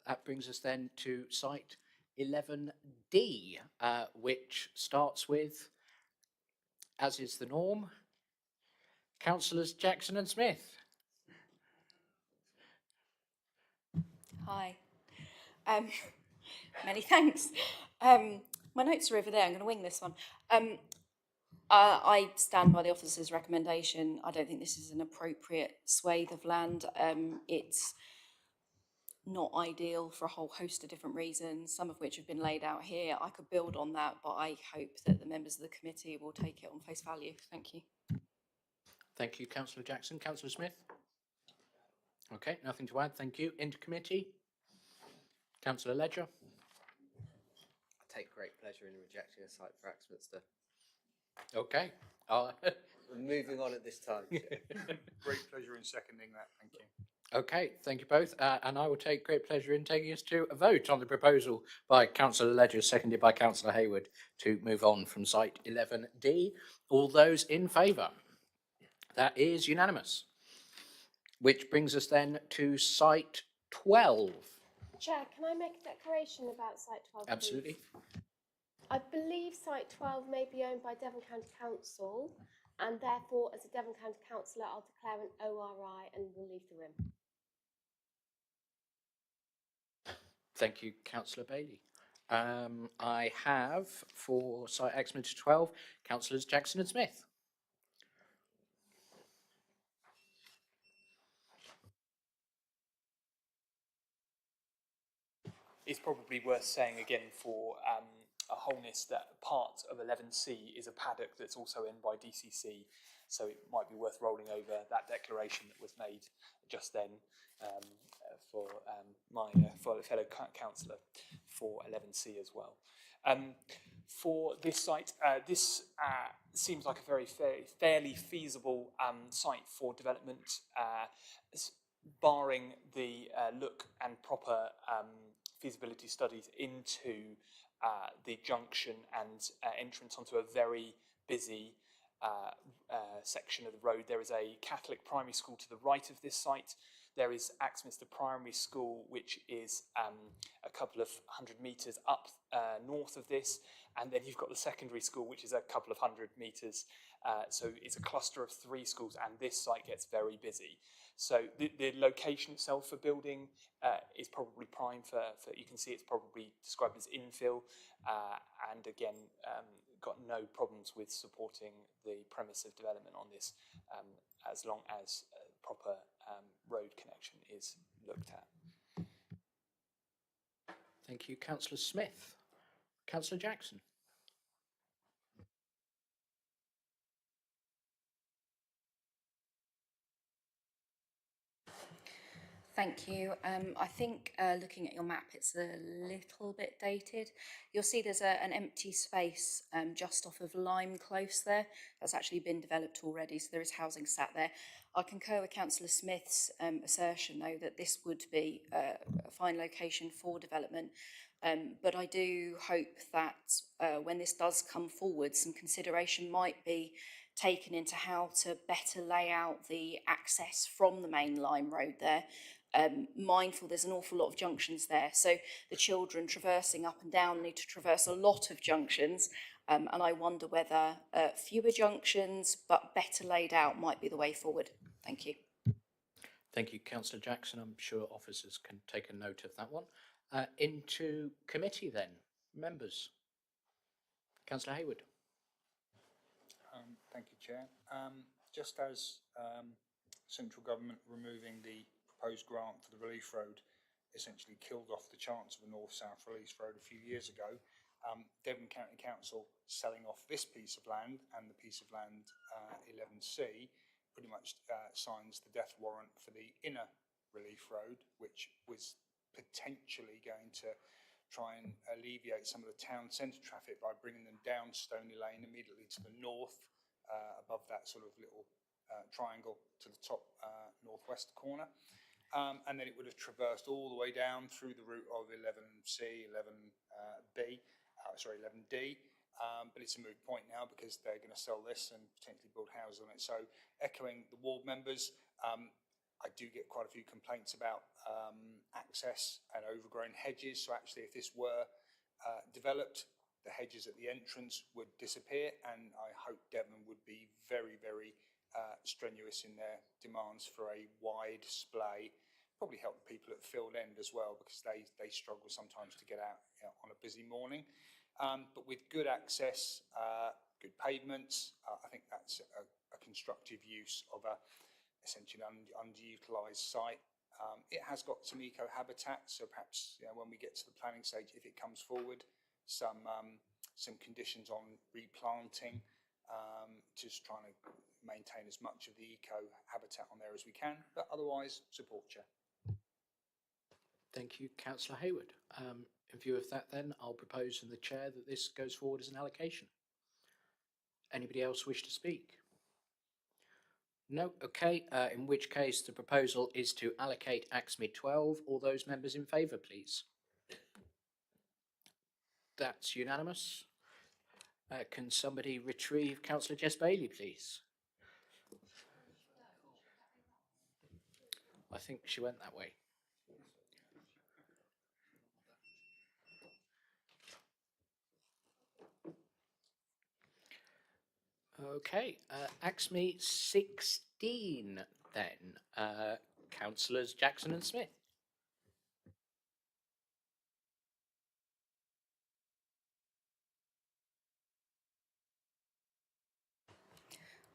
That brings us then to site 11D, which starts with, as is the norm, Councillors Jackson and Smith. Hi. Many thanks. My notes are over there. I'm going to wing this one. I stand by the officer's recommendation. I don't think this is an appropriate swathe of land. It's not ideal for a whole host of different reasons, some of which have been laid out here. I could build on that, but I hope that the members of the committee will take it on face value. Thank you. Thank you, Councillor Jackson. Councillor Smith? Okay, nothing to add. Thank you. Into committee? Councillor Ledger? I take great pleasure in rejecting a site for Axminster. Okay. We're moving on at this time. Great pleasure in seconding that. Thank you. Okay, thank you both. And I will take great pleasure in taking us to a vote on the proposal by Councillor Ledger, seconded by Councillor Hayward, to move on from site 11D. All those in favour? That is unanimous. Which brings us then to site 12. Chair, can I make a declaration about Site 12, please? Absolutely. I believe Site 12 may be owned by Devon County Council, and therefore, as a Devon County councillor, I'll declare an ORI and will leave the room. Thank you, Councillor Bailey. I have, for site Axminster 12, Councillors Jackson and Smith. It's probably worth saying again for a wholeness that part of 11C is a paddock that's also owned by DCC, so it might be worth rolling over that declaration that was made just then for my fellow councillor for 11C as well. For this site, this seems like a very fairly feasible site for development, barring the look and proper feasibility studies into the junction and entrance onto a very busy section of the road. There is a Catholic primary school to the right of this site. There is Axminster Primary School, which is a couple of 100 metres up north of this, and then you've got the secondary school, which is a couple of 100 metres. So it's a cluster of 3 schools, and this site gets very busy. So the location itself for building is probably prime for, you can see it's probably described as infill, and again, got no problems with supporting the premise of development on this, as long as proper road connection is looked at. Thank you, Councillor Smith. Councillor Jackson. Thank you. I think looking at your map, it's a little bit dated. You'll see there's an empty space just off of Lime Close there. That's actually been developed already, so there is housing sat there. I concur with Councillor Smith's assertion, though, that this would be a fine location for development. But I do hope that when this does come forward, some consideration might be taken into how to better lay out the access from the main Lime Road there. Mindful there's an awful lot of junctions there, so the children traversing up and down need to traverse a lot of junctions, and I wonder whether fewer junctions but better laid out might be the way forward. Thank you. Thank you, Councillor Jackson. I'm sure officers can take a note of that one. Into committee then, members. Councillor Hayward. Thank you, Chair. Just as central government removing the proposed grant for the Relief Road essentially killed off the chance of a north-south Relief Road a few years ago, Devon County Council selling off this piece of land and the piece of land 11C pretty much signs the death warrant for the inner Relief Road, which was potentially going to try and alleviate some of the town centre traffic by bringing them down Stony Lane immediately to the north, above that sort of little triangle to the top northwest corner. And then it would have traversed all the way down through the route of 11C, 11B, 11D. But it's a moot point now because they're going to sell this and potentially build houses on it. So echoing the ward members, I do get quite a few complaints about access and overgrown hedges. So actually, if this were developed, the hedges at the entrance would disappear, and I hope Devon would be very, very strenuous in their demands for a wide display. Probably help people at Field End as well, because they struggle sometimes to get out, on a busy morning. But with good access, good pavements, I think that's a constructive use of a essentially underutilised site. It has got some eco-habitat, so perhaps when we get to the planning stage, if it comes forward, some conditions on replanting, just trying to maintain as much of the eco-habitat on there as we can, but otherwise support, Chair. Thank you, Councillor Hayward. In view of that then, I'll propose from the chair that this goes forward as an allocation. Anybody else wish to speak? No? Okay, in which case the proposal is to allocate AXME 12. All those members in favour, please. That's unanimous. Can somebody retrieve Councillor Jess Bailey, please? I think she went that way. Okay, AXME 16 then. Councillors Jackson and Smith.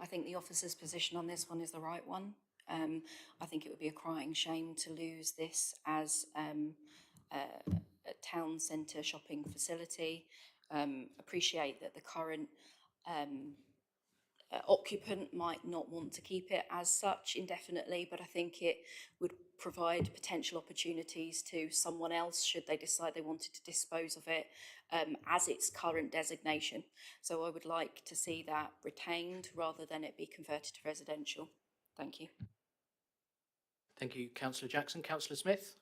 I think the officer's position on this one is the right one. I think it would be a crying shame to lose this as a town centre shopping facility. Appreciate that the current occupant might not want to keep it as such indefinitely, but I think it would provide potential opportunities to someone else should they decide they wanted to dispose of it as its current designation. So I would like to see that retained rather than it be converted to residential. Thank you. Thank you, Councillor Jackson. Councillor Smith?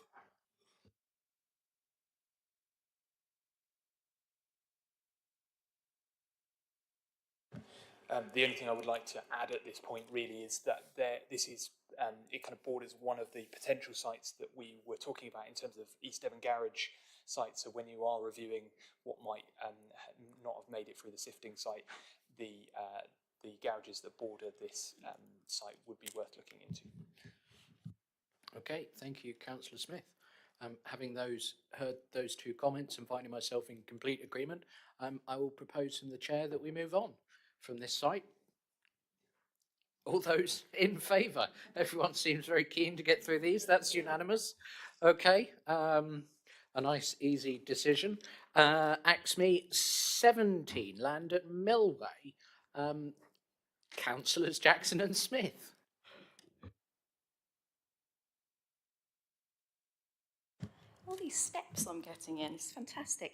The only thing I would like to add at this point really is that this is, it kind of borders one of the potential sites that we were talking about in terms of East Devon Garage sites. So when you are reviewing what might not have made it through the sifting site, the garages that border this site would be worth looking into. Okay, thank you, Councillor Smith. Having heard those two comments and finding myself in complete agreement, I will propose from the chair that we move on from this site. All those in favour? Everyone seems very keen to get through these. That's unanimous. Okay, a nice easy decision. AXME 17, land at Millway. Councillors Jackson and Smith. All these steps I'm getting in, it's fantastic.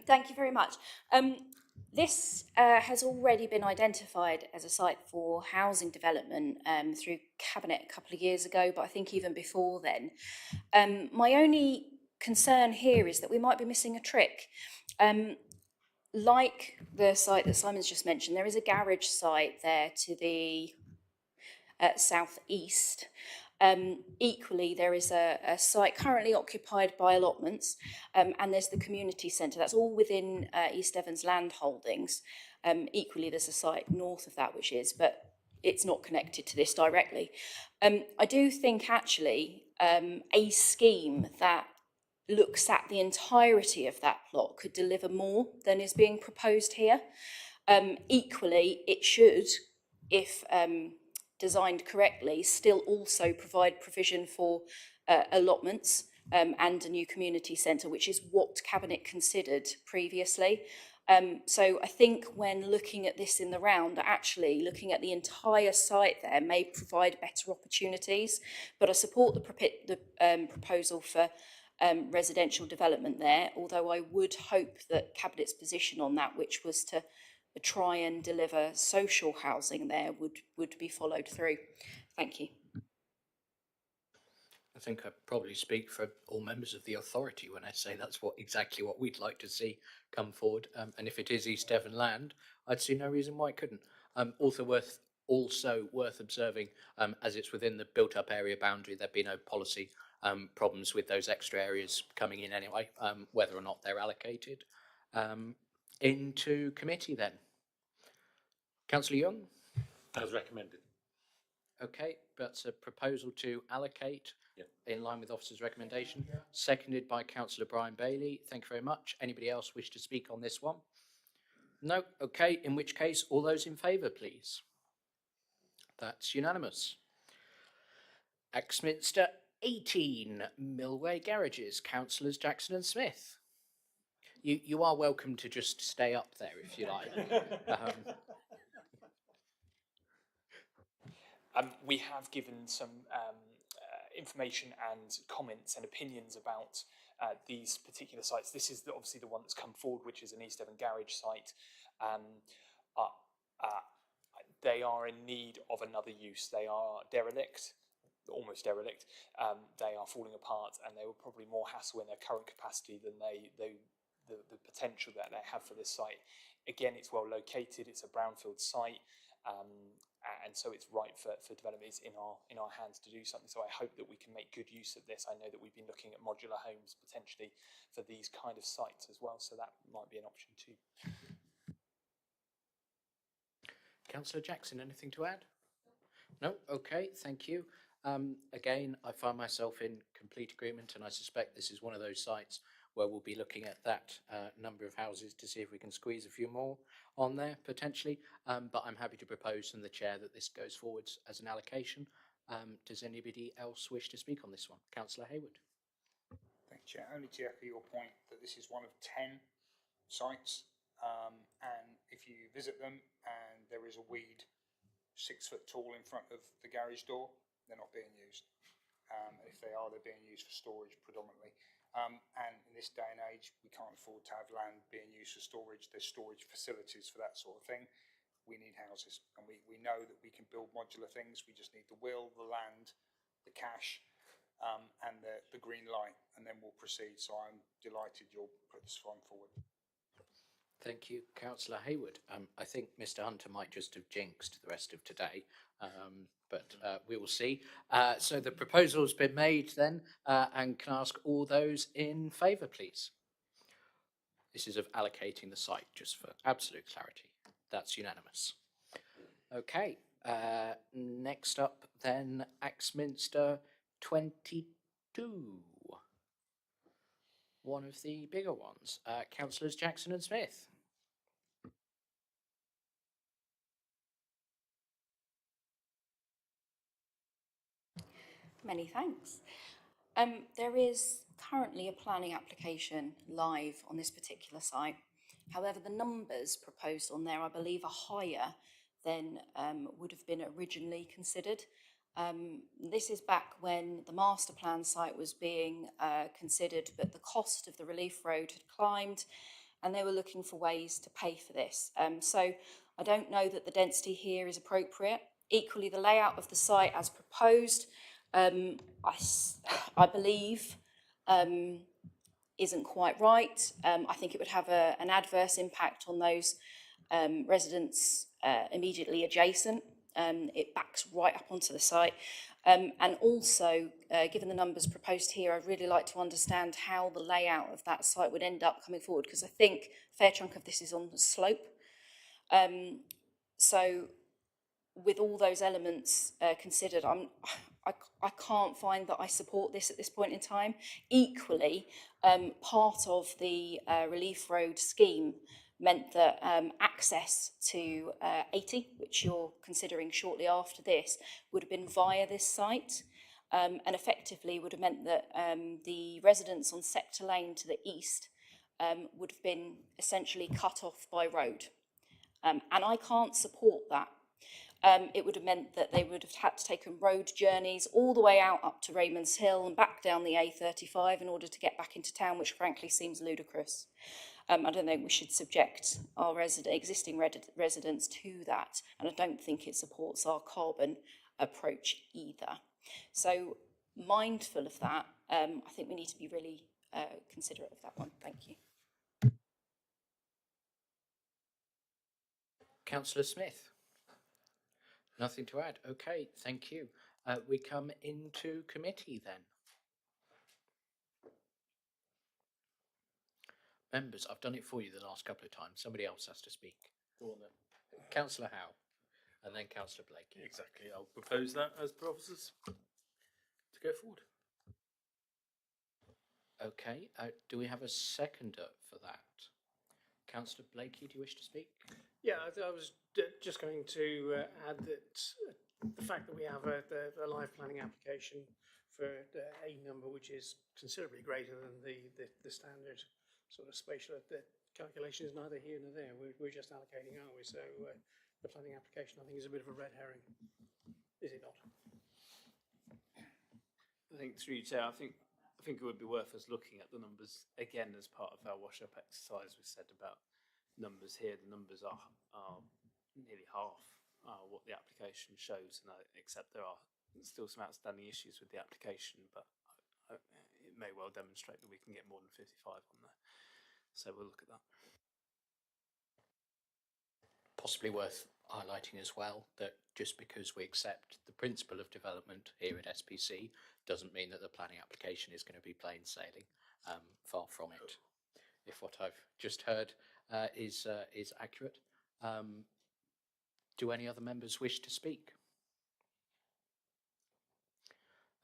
Thank you very much. This has already been identified as a site for housing development through Cabinet a couple of years ago, but I think even before then. My only concern here is that we might be missing a trick. Like the site that Simon's just mentioned, there is a garage site there to the southeast. Equally, there is a site currently occupied by allotments, and there's the community centre. That's all within East Devon's land holdings. Equally, there's a site north of that, which is, but it's not connected to this directly. I do think actually a scheme that looks at the entirety of that plot could deliver more than is being proposed here. Equally, it should, if designed correctly, still also provide provision for allotments and a new community centre, which is what Cabinet considered previously. So I think when looking at this in the round, actually looking at the entire site there may provide better opportunities, but I support the proposal for residential development there, although I would hope that Cabinet's position on that, which was to try and deliver social housing there, would be followed through. Thank you. I think I probably speak for all members of the authority when I say that's exactly what we'd like to see come forward. And if it is East Devon land, I'd see no reason why it couldn't. Also worth observing, as it's within the built-up area boundary, there'd be no policy problems with those extra areas coming in anyway, whether or not they're allocated. Into committee then. Councillor Young? As recommended. okay, that's a proposal to allocate in line with officer's recommendation, seconded by councillor Brian Bailey. Thank you very much. Anybody else wish to speak on this one? No, okay, in which case, all those in favour, please. That's unanimous. Axminster 18, Millway Garages, councillors Jackson and Smith. You are welcome to just stay up there if you like. We have given some information and comments and opinions about these particular sites. This is obviously the one that's come forward, which is an East Devon garage site. They are in need of another use. They are derelict, almost derelict. They are falling apart, and they were probably more hassle in their current capacity than the potential that they have for this site. Again, it's well located. It's a brownfield site. And so it's right for development. It's in our hands to do something. So I hope that we can make good use of this. I know that we've been looking at modular homes potentially for these kind of sites as well. So that might be an option too. Councillor Jackson, anything to add? No? Okay, thank you. Again, I find myself in complete agreement, and I suspect this is one of those sites where we'll be looking at that number of houses to see if we can squeeze a few more on there potentially. But I'm happy to propose from the chair that this goes forwards as an allocation. Does anybody else wish to speak on this one? Councillor Hayward. Thank you, Chair. Only to echo your point that this is one of 10 sites, and if you visit them and there is a weed 6 foot tall in front of the garage door, they're not being used. If they are, they're being used for storage predominantly. And in this day and age, we can't afford to have land being used for storage. There's storage facilities for that sort of thing. We need houses, and we know that we can build modular things. We just need the will, the land, the cash, and the green light, and then we'll proceed. So I'm delighted you'll put this one forward. Thank you, Councillor Hayward. I think Mr. Hunter might just have jinxed the rest of today, but we will see. So the proposal's been made then, and can I ask all those in favour, please? This is of allocating the site, just for absolute clarity. That's unanimous. Okay, next up then, Axminster 22. One of the bigger ones. Councillors Jackson and Smith. Many thanks. There is currently a planning application live on this particular site. However, the numbers proposed on there, I believe, are higher than would have been originally considered. This is back when the master plan site was being considered, but the cost of the relief road had climbed, and they were looking for ways to pay for this. So I don't know that the density here is appropriate. Equally, the layout of the site as proposed, I believe, isn't quite right. I think it would have an adverse impact on those residents immediately adjacent. It backs right up onto the site. And also, given the numbers proposed here, I'd really like to understand how the layout of that site would end up coming forward, because I think a fair chunk of this is on the slope. So with all those elements considered, I can't find that I support this at this point in time. Equally, part of the relief road scheme meant that access to 80, which you're considering shortly after this, would have been via this site, and effectively would have meant that the residents on Sector Lane to the east would have been essentially cut off by road. And I can't support that. It would have meant that they would have had to take road journeys all the way out up to Raymond's Hill and back down the A35 in order to get back into town, which frankly seems ludicrous. I don't think we should subject our existing residents to that, and I don't think it supports our carbon approach either. So, mindful of that, I think we need to be really considerate of that one. Thank you. Councillor Smith. Nothing to add. Okay, thank you. We come into committee then. Members, I've done it for you the last couple of times. Somebody else has to speak. Go on then. Councillor Howe. and then Councillor Blakey. Exactly. I'll propose that as per officers to go forward. Okay, do we have a seconder for that? Councillor Blakey, do you wish to speak? Yeah, I was just going to add that the fact that we have the live planning application for a number which is considerably greater than the standard sort of spatial, the calculation is neither here nor there. We're just allocating, aren't we? So the planning application, I think, is a bit of a red herring. Is it not? I think through you, Chair, I think it would be worth us looking at the numbers again as part of our wash-up exercise. We said about numbers here. The numbers are nearly half what the application shows, and I accept there are still some outstanding issues with the application, but it may well demonstrate that we can get more than 55 on there. So we'll look at that. Possibly worth highlighting as well that just because we accept the principle of development here at SPC doesn't mean that the planning application is going to be plain sailing. Far from it. If what I've just heard is accurate. Do any other members wish to speak?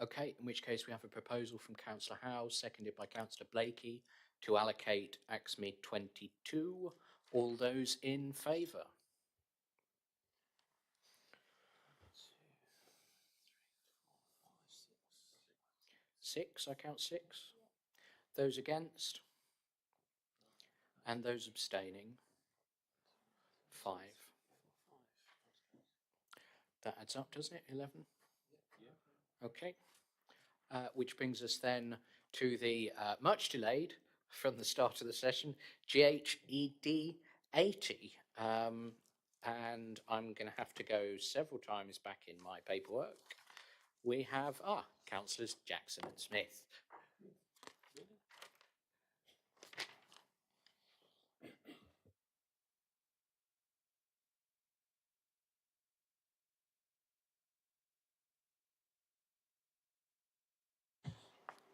Okay, in which case we have a proposal from Councillor Howe, seconded by Councillor Blakey, to allocate Axmead 22. All those in favour? 6, I count 6. Those against? And those abstaining? 5. That adds up, doesn't it? 11? Okay. Which brings us then to the much delayed from the start of the session, GHED 80. And I'm going to have to go several times back in my paperwork. We have, Councillors Jackson and Smith.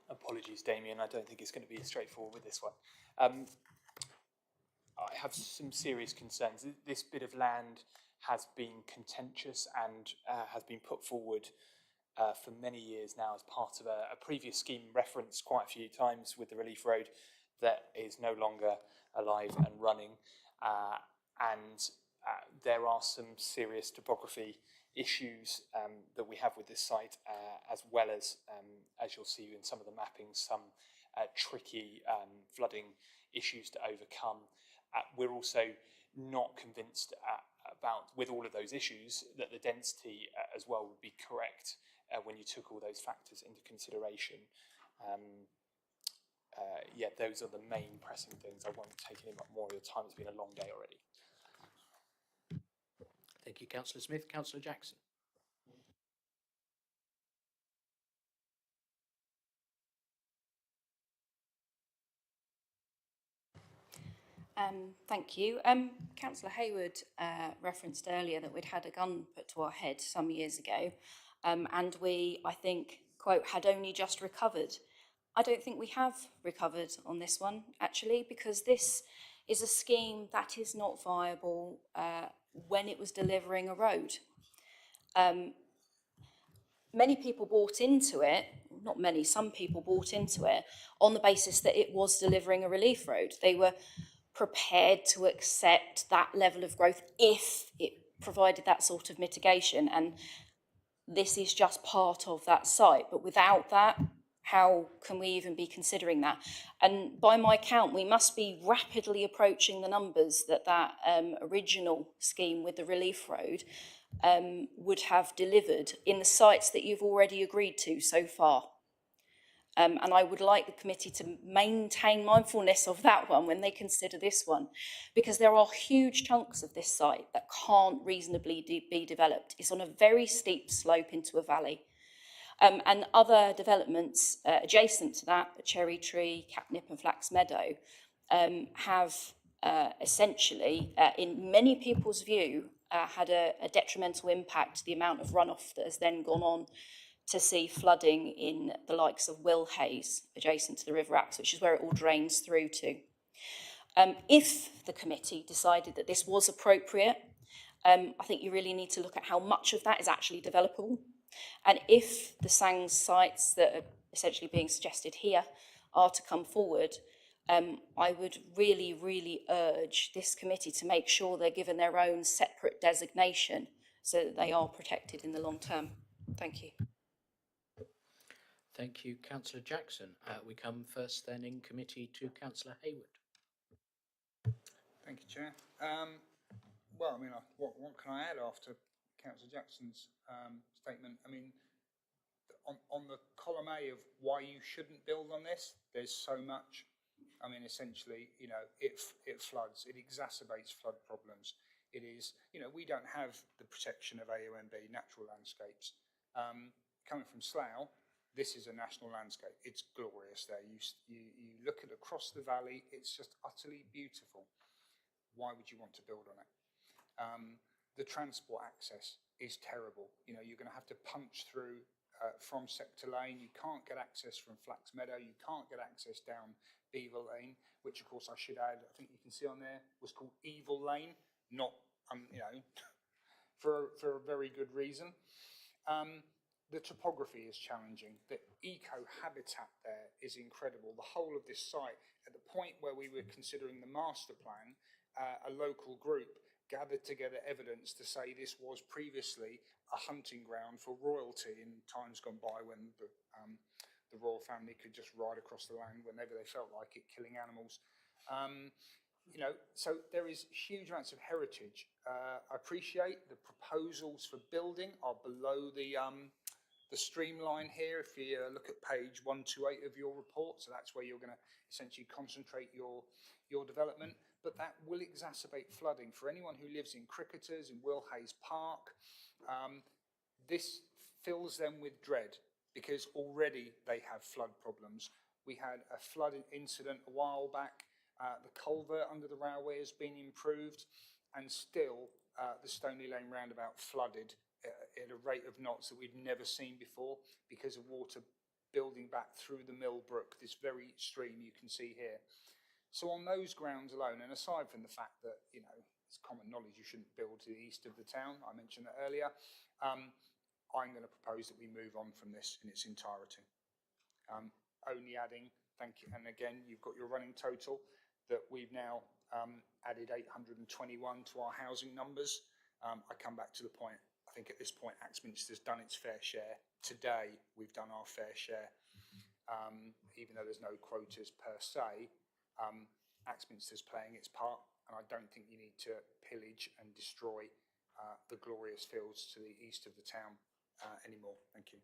Apologies, Damien. I don't think it's going to be as straightforward with this one. I have some serious concerns. This bit of land has been contentious and has been put forward for many years now as part of a previous scheme referenced quite a few times with the Relief Road that is no longer alive and running. There are some serious topography issues that we have with this site, as well as you'll see in some of the mappings, some tricky flooding issues to overcome. We're also not convinced about, with all of those issues, that the density as well would be correct when you took all those factors into consideration. Yeah, those are the main pressing things. I won't take any more of your time. It's been a long day already. Thank you, Councillor Smith. Councillor Jackson. Thank you. Councillor Hayward referenced earlier that we'd had a gun put to our head some years ago, and we, I think, quote, had only just recovered. I don't think we have recovered on this one, actually, because this is a scheme that is not viable when it was delivering a road. Many people bought into it, not many, some people bought into it on the basis that it was delivering a relief road. They were prepared to accept that level of growth if it provided that sort of mitigation, and this is just part of that site. But without that, how can we even be considering that? And by my count, we must be rapidly approaching the numbers that original scheme with the relief road would have delivered in the sites that you've already agreed to so far. And I would like the committee to maintain mindfulness of that one when they consider this one, because there are huge chunks of this site that can't reasonably be developed. It's on a very steep slope into a valley. And other developments adjacent to that, the Cherry Tree, Catnip and Flax Meadow, have essentially, in many people's view, had a detrimental impact to the amount of runoff that has then gone on to see flooding in the likes of Will Hayes, adjacent to the River Axe, which is where it all drains through to. If the committee decided that this was appropriate, I think you really need to look at how much of that is actually developable. And if the SANGS sites that are essentially being suggested here are to come forward, I would really, really urge this committee to make sure they're given their own separate designation so that they are protected in the long term. Thank you. Thank you, Councillor Jackson. We come first then in committee to Councillor Hayward. Thank you, Chair. Well, I mean, what can I add after Councillor Jackson's statement? I mean, on the column A of why you shouldn't build on this, there's so much. I mean, essentially, you know, it floods, it exacerbates flood problems. It is, you know, we don't have the protection of AONB natural landscapes. Coming from Slough, this is a national landscape. It's glorious there. You look at across the valley, it's just utterly beautiful. Why would you want to build on it? The transport access is terrible. You know, you're going to have to punch through from Sector Lane. You can't get access from Flax Meadow. You can't get access down Beaver Lane, which of course I should add, I think you can see on there, was called Evil Lane, not, you know, for a very good reason. The topography is challenging. The eco-habitat there is incredible. The whole of this site, at the point where we were considering the master plan, a local group gathered together evidence to say this was previously a hunting ground for royalty in times gone by when the royal family could just ride across the land whenever they felt like it, killing animals. You know, so there is huge amounts of heritage. I appreciate the proposals for building are below the streamline here. If you look at page 128 of your report, so that's where you're going to essentially concentrate your development. But that will exacerbate flooding. For anyone who lives in Cricketers, in Will Hayes Park, this fills them with dread because already they have flood problems. We had a flood incident a while back. The culvert under the railway has been improved, and still the Stoney Lane roundabout flooded at a rate of knots that we've never seen before because of water building back through the Millbrook, this very stream you can see here. So on those grounds alone, and aside from the fact that, you know, it's common knowledge you shouldn't build to the east of the town, I mentioned that earlier, I'm going to propose that we move on from this in its entirety. Only adding, thank you, and again, you've got your running total, that we've now added 821 to our housing numbers. I come back to the point, I think at this point, Axminster's done its fair share. Today, we've done our fair share. Even though there's no quotas per se, Axminster's playing its part, and I don't think you need to pillage and destroy the glorious fields to the east of the town anymore. Thank you.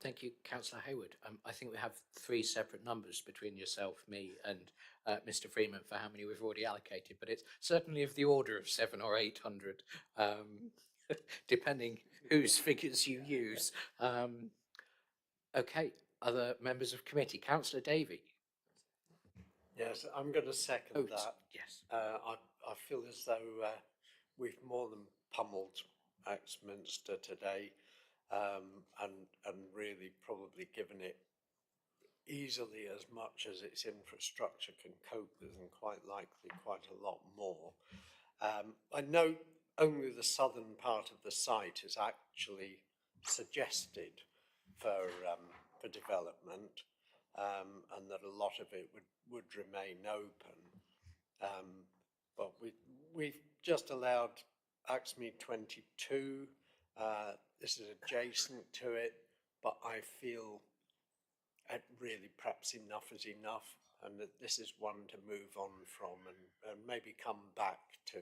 Thank you, Councillor Hayward. I think we have 3 separate numbers between yourself, me and Mr Freeman for how many we've already allocated, but it's certainly of the order of 700 or 800, depending whose figures you use. Okay, other members of committee. Councillor Davey. Yes, I'm going to second that. Yes. I feel as though we've more than pummeled Axminster today, and really probably given it easily as much as its infrastructure can cope with, and quite likely quite a lot more. I know only the southern part of the site is actually suggested for development, and that a lot of it would remain open. But we've just allowed Axmead 22. This is adjacent to it, but I feel really perhaps enough is enough, and that this is one to move on from and maybe come back to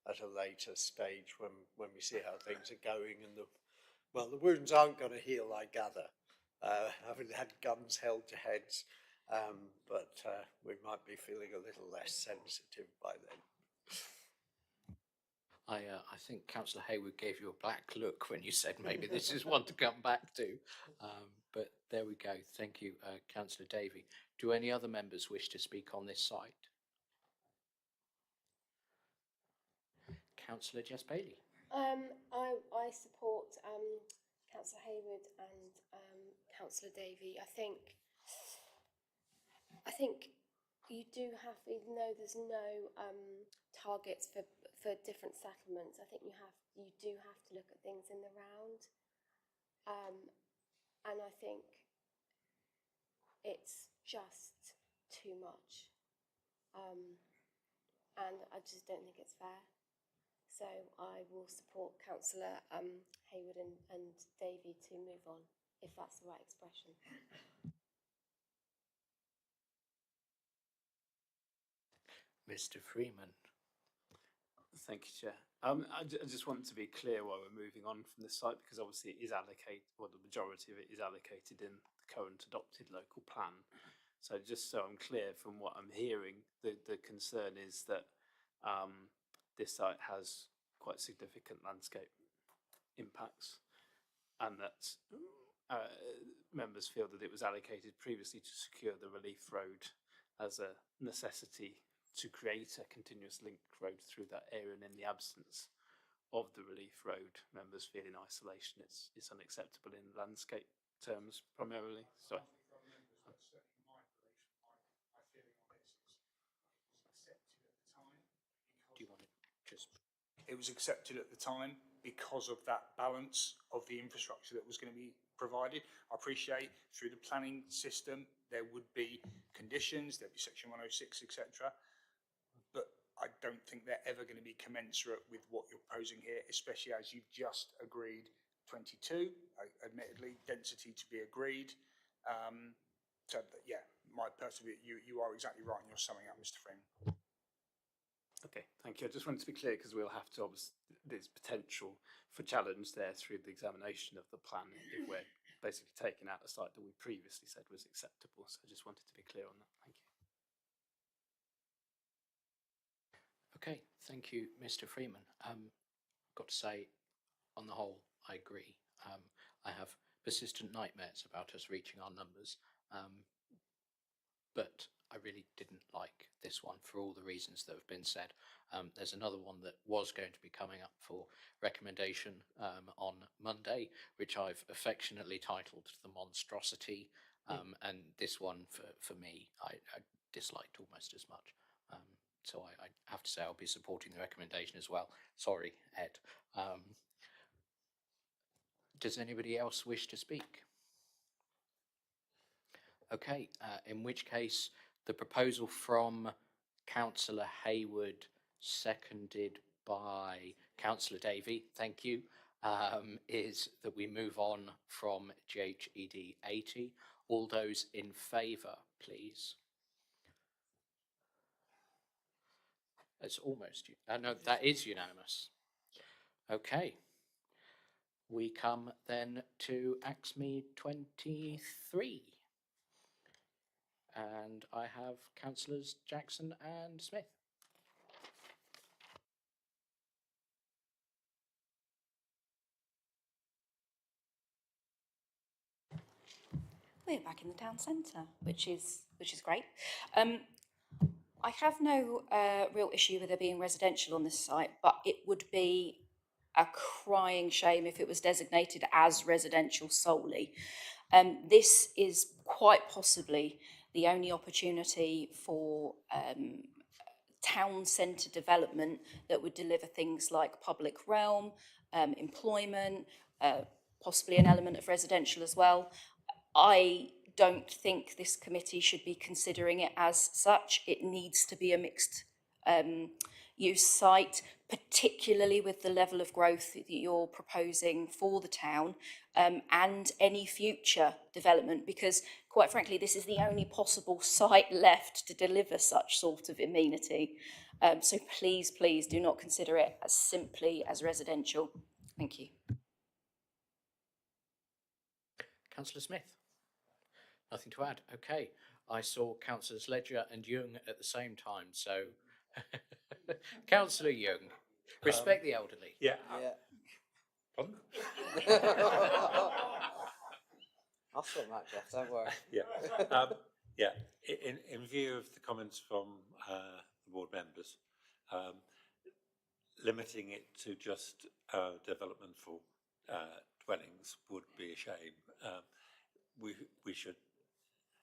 at a later stage when we see how things are going, and the wounds aren't going to heal, I gather. Having had guns held to heads, but we might be feeling a little less sensitive by then. I think Councillor Hayward gave you a black look when you said maybe this is one to come back to, but there we go. Thank you, Councillor Davey. Do any other members wish to speak on this site? Councillor Jess Bailey. I support Councillor Hayward and Councillor Davey. I think you do have, even though there's no targets for different settlements, I think you do have to look at things in the round. And I think it's just too much. And I just don't think it's fair. So I will support Councillor Hayward and Davey to move on, if that's the right expression. Mr. Freeman. Thank you, Chair. I just want to be clear while we're moving on from this site, because obviously it is allocated, well, the majority of it is allocated in the current adopted local plan. So just so I'm clear from what I'm hearing, the concern is that this site has quite significant landscape impacts, and that members feel that it was allocated previously to secure the relief road as a necessity to create a continuous link road through that area, and in the absence of the relief road, members feel in isolation it's unacceptable in landscape terms primarily. Sorry. Do you want to just... It was accepted at the time because of that balance of the infrastructure that was going to be provided. I appreciate through the planning system there would be conditions, there'd be section 106, etc. But I don't think they're ever going to be commensurate with what you're proposing here, especially as you've just agreed 22, admittedly, density to be agreed. So, yeah, my personal view, you are exactly right in your summing up, Mr. Freeman. Okay, thank you. I just wanted to be clear because we'll have to, obviously, there's potential for challenge there through the examination of the plan if we're basically taking out a site that we previously said was acceptable. So I just wanted to be clear on that. Thank you. Okay, thank you, Mr. Freeman. Got to say, on the whole, I agree. I have persistent nightmares about us reaching our numbers, but I really didn't like this one for all the reasons that have been said. There's another one that was going to be coming up for recommendation on Monday, which I've affectionately titled The Monstrosity, and this one, for me, I disliked almost as much. So I have to say I'll be supporting the recommendation as well. Sorry, Ed. Does anybody else wish to speak? Okay, in which case the proposal from Councillor Hayward, seconded by Councillor Davey, thank you, is that we move on from GHED 80. All those in favour, please. It's almost, no, that is unanimous. Okay. We come then to AXME 23. And I have Councillors Jackson and Smith. We're back in the town centre, which is great. I have no real issue with there being residential on this site, but it would be a crying shame if it was designated as residential solely. This is quite possibly the only opportunity for town centre development that would deliver things like public realm, employment, possibly an element of residential as well. I don't think this committee should be considering it as such. It needs to be a mixed use site, particularly with the level of growth that you're proposing for the town, and any future development, because quite frankly, this is the only possible site left to deliver such sort of amenity. So please, please do not consider it as simply as residential. Thank you. Councillor Smith. Nothing to add. Okay. I saw Councillors Ledger and Young at the same time, so Councillor Young, respect the elderly. Yeah. I'll sort that, Jeff, don't worry. Yeah. Yeah. In view of the comments from the board members, limiting it to just development for dwellings would be a shame. We should,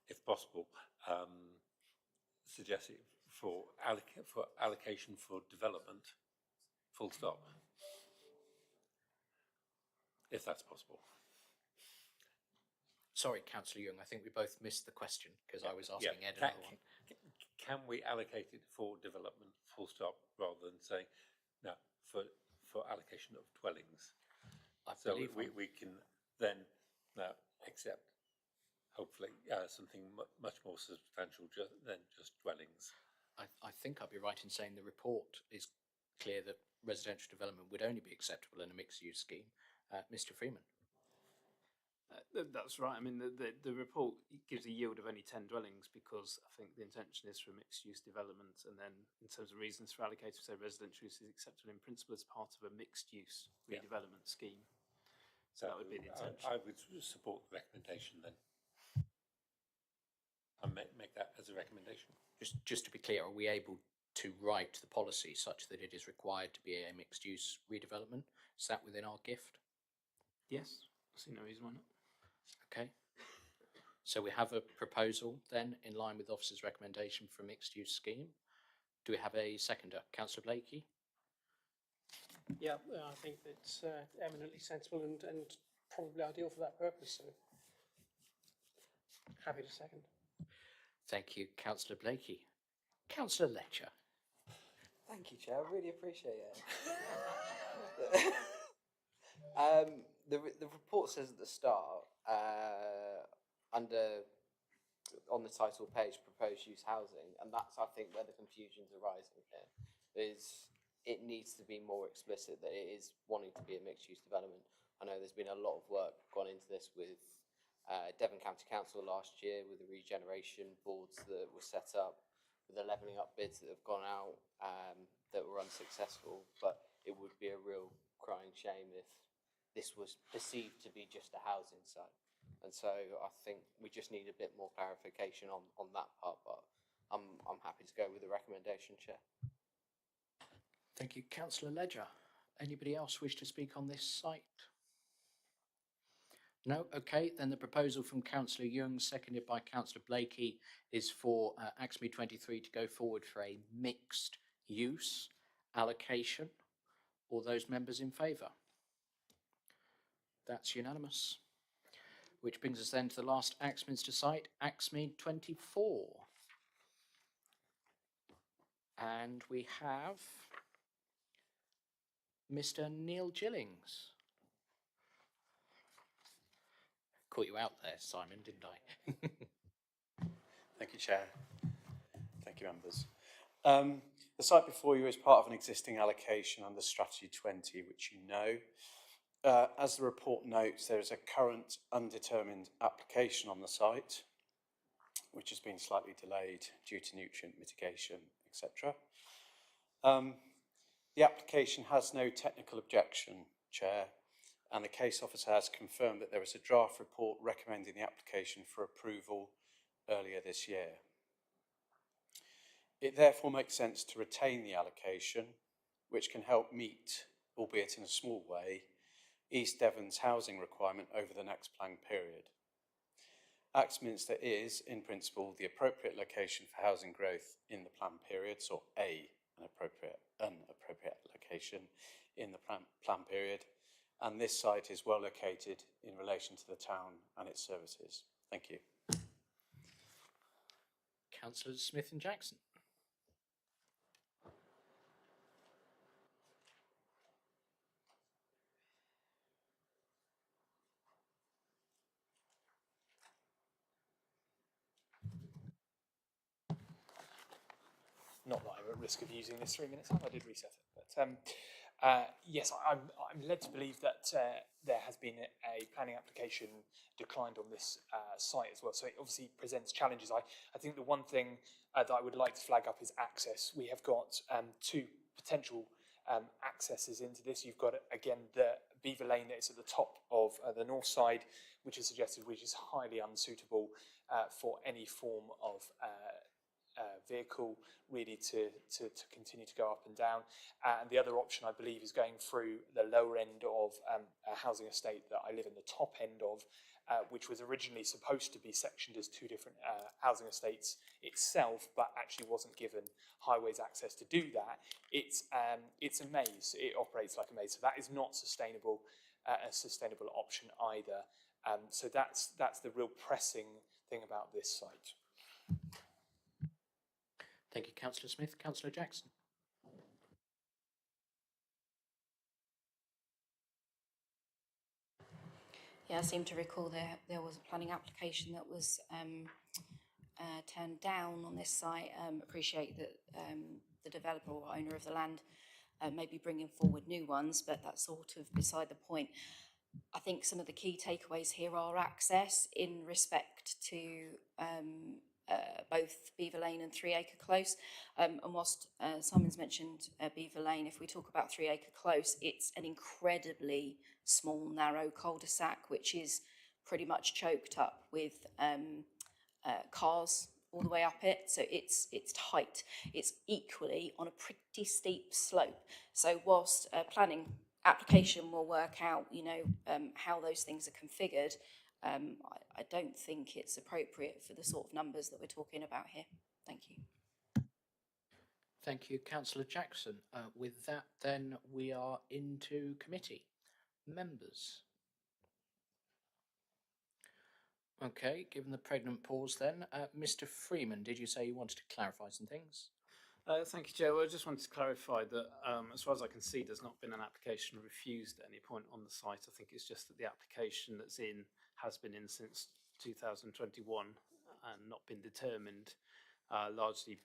if possible, suggest it for allocation for development full stop. If that's possible. Sorry, Councillor Young, I think we both missed the question because I was asking Ed Can, another one. can we allocate it for development, full stop, rather than saying, no, for allocation of dwellings? So we can then accept, hopefully, something much more substantial than just dwellings. I think I'd be right in saying the report is clear that residential development would only be acceptable in a mixed-use scheme. Mr. Freeman. That's right. I mean, the report gives a yield of only 10 dwellings because I think the intention is for mixed-use development, and then in terms of reasons for allocating, so residential use is acceptable in principle as part of a mixed-use redevelopment scheme. So that would be the intention. I would support the recommendation then. And make that as a recommendation. Just to be clear, are we able to write the policy such that it is required to be a mixed-use redevelopment? Is that within our gift? Yes, I see no reason why not. Okay. So we have a proposal then in line with the officer's recommendation for a mixed-use scheme. Do we have a seconder? Councillor Blakey? Yeah, I think it's eminently sensible and probably ideal for that purpose, so happy to second. Thank you, Councillor Blakey. Councillor Letcher? Thank you, Chair. I really appreciate it. The report says at the start, on the title page, proposed use housing, and that's, I think, where the confusion's arising here, is it needs to be more explicit that it is wanting to be a mixed-use development. I know there's been a lot of work gone into this with Devon County Council last year, with the regeneration boards that were set up, with the levelling up bids that have gone out that were unsuccessful, but it would be a real crying shame if this was perceived to be just a housing site. And so I think we just need a bit more clarification on that part, but I'm happy to go with the recommendation, Chair. Thank you, Councillor Ledger. Anybody else wish to speak on this site? No? Okay, then the proposal from Councillor Young, seconded by Councillor Blakey, is for AXME 23 to go forward for a mixed use allocation. All those members in favour? That's unanimous. Which brings us then to the last Axminster site, AXME 24. And we have Mr. Neil Gillings. Caught you out there, Simon, didn't I? Thank you, Chair. Thank you, members. The site before you is part of an existing allocation under Strategy 20, which you know. As the report notes, there is a current undetermined application on the site, which has been slightly delayed due to nutrient mitigation, etc. The application has no technical objection, Chair, and the case officer has confirmed that there is a draft report recommending the application for approval earlier this year. It therefore makes sense to retain the allocation, which can help meet, albeit in a small way, East Devon's housing requirement over the next planned period. Axminster is, in principle, the appropriate location for housing growth in the planned periods, or an appropriate location in the planned period, and this site is well located in relation to the town and its services. Thank you. Councillors Smith and Jackson. Not that I'm at risk of using this 3 minutes up, I did reset it. But yes, I'm led to believe that there has been a planning application declined on this site as well. So it obviously presents challenges. I think the one thing that I would like to flag up is access. We have got two potential accesses into this. You've got, again, the Beaver Lane that is at the top of the north side, which is suggested, which is highly unsuitable for any form of vehicle really to continue to go up and down. And the other option, I believe, is going through the lower end of a housing estate that I live in the top end of, which was originally supposed to be sectioned as two different housing estates itself, but actually wasn't given highways access to do that. It's a maze. It operates like a maze, so that is not sustainable, a sustainable option either. So that's the real pressing thing about this site. Thank you, Councillor Smith. Councillor Jackson. Yeah, I seem to recall there was a planning application that was turned down on this site. Appreciate that the developer or owner of the land may be bringing forward new ones, but that's sort of beside the point. I think some of the key takeaways here are access in respect to both Beaver Lane and 3 Acre Close. And whilst Simon's mentioned Beaver Lane, if we talk about 3 Acre Close, it's an incredibly small, narrow cul-de-sac, which is pretty much choked up with cars all the way up it. So it's tight. It's equally on a pretty steep slope. So whilst planning application will work out, how those things are configured, I don't think it's appropriate for the sort of numbers that we're talking about here. Thank you. Thank you, Councillor Jackson. With that, then, we are into committee. Members. Okay, given the pregnant pause then, Mr. Freeman, did you say you wanted to clarify some things? Thank you, Chair. Well, I just wanted to clarify that, as far as I can see, there's not been an application refused at any point on the site. I think it's just that the application that's in has been in since 2021 and not been determined, largely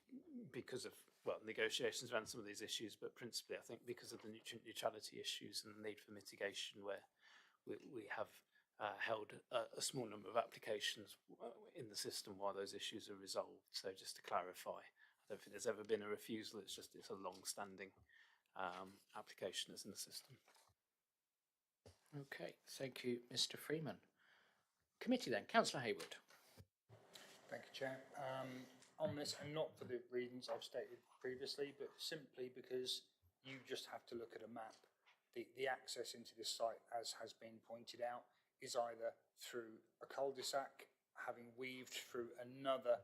because of, negotiations around some of these issues, but principally, I think, because of the nutrient neutrality issues and the need for mitigation, where we have held a small number of applications in the system while those issues are resolved. So just to clarify, I don't think there's ever been a refusal. It's a long-standing application that's in the system. Okay, thank you, Mr. Freeman. Committee then, Councillor Hayward. Thank you, Chair. On this, and not for the reasons I've stated previously, but simply because you just have to look at a map. The access into this site, as has been pointed out, is either through a cul-de-sac, having weaved through another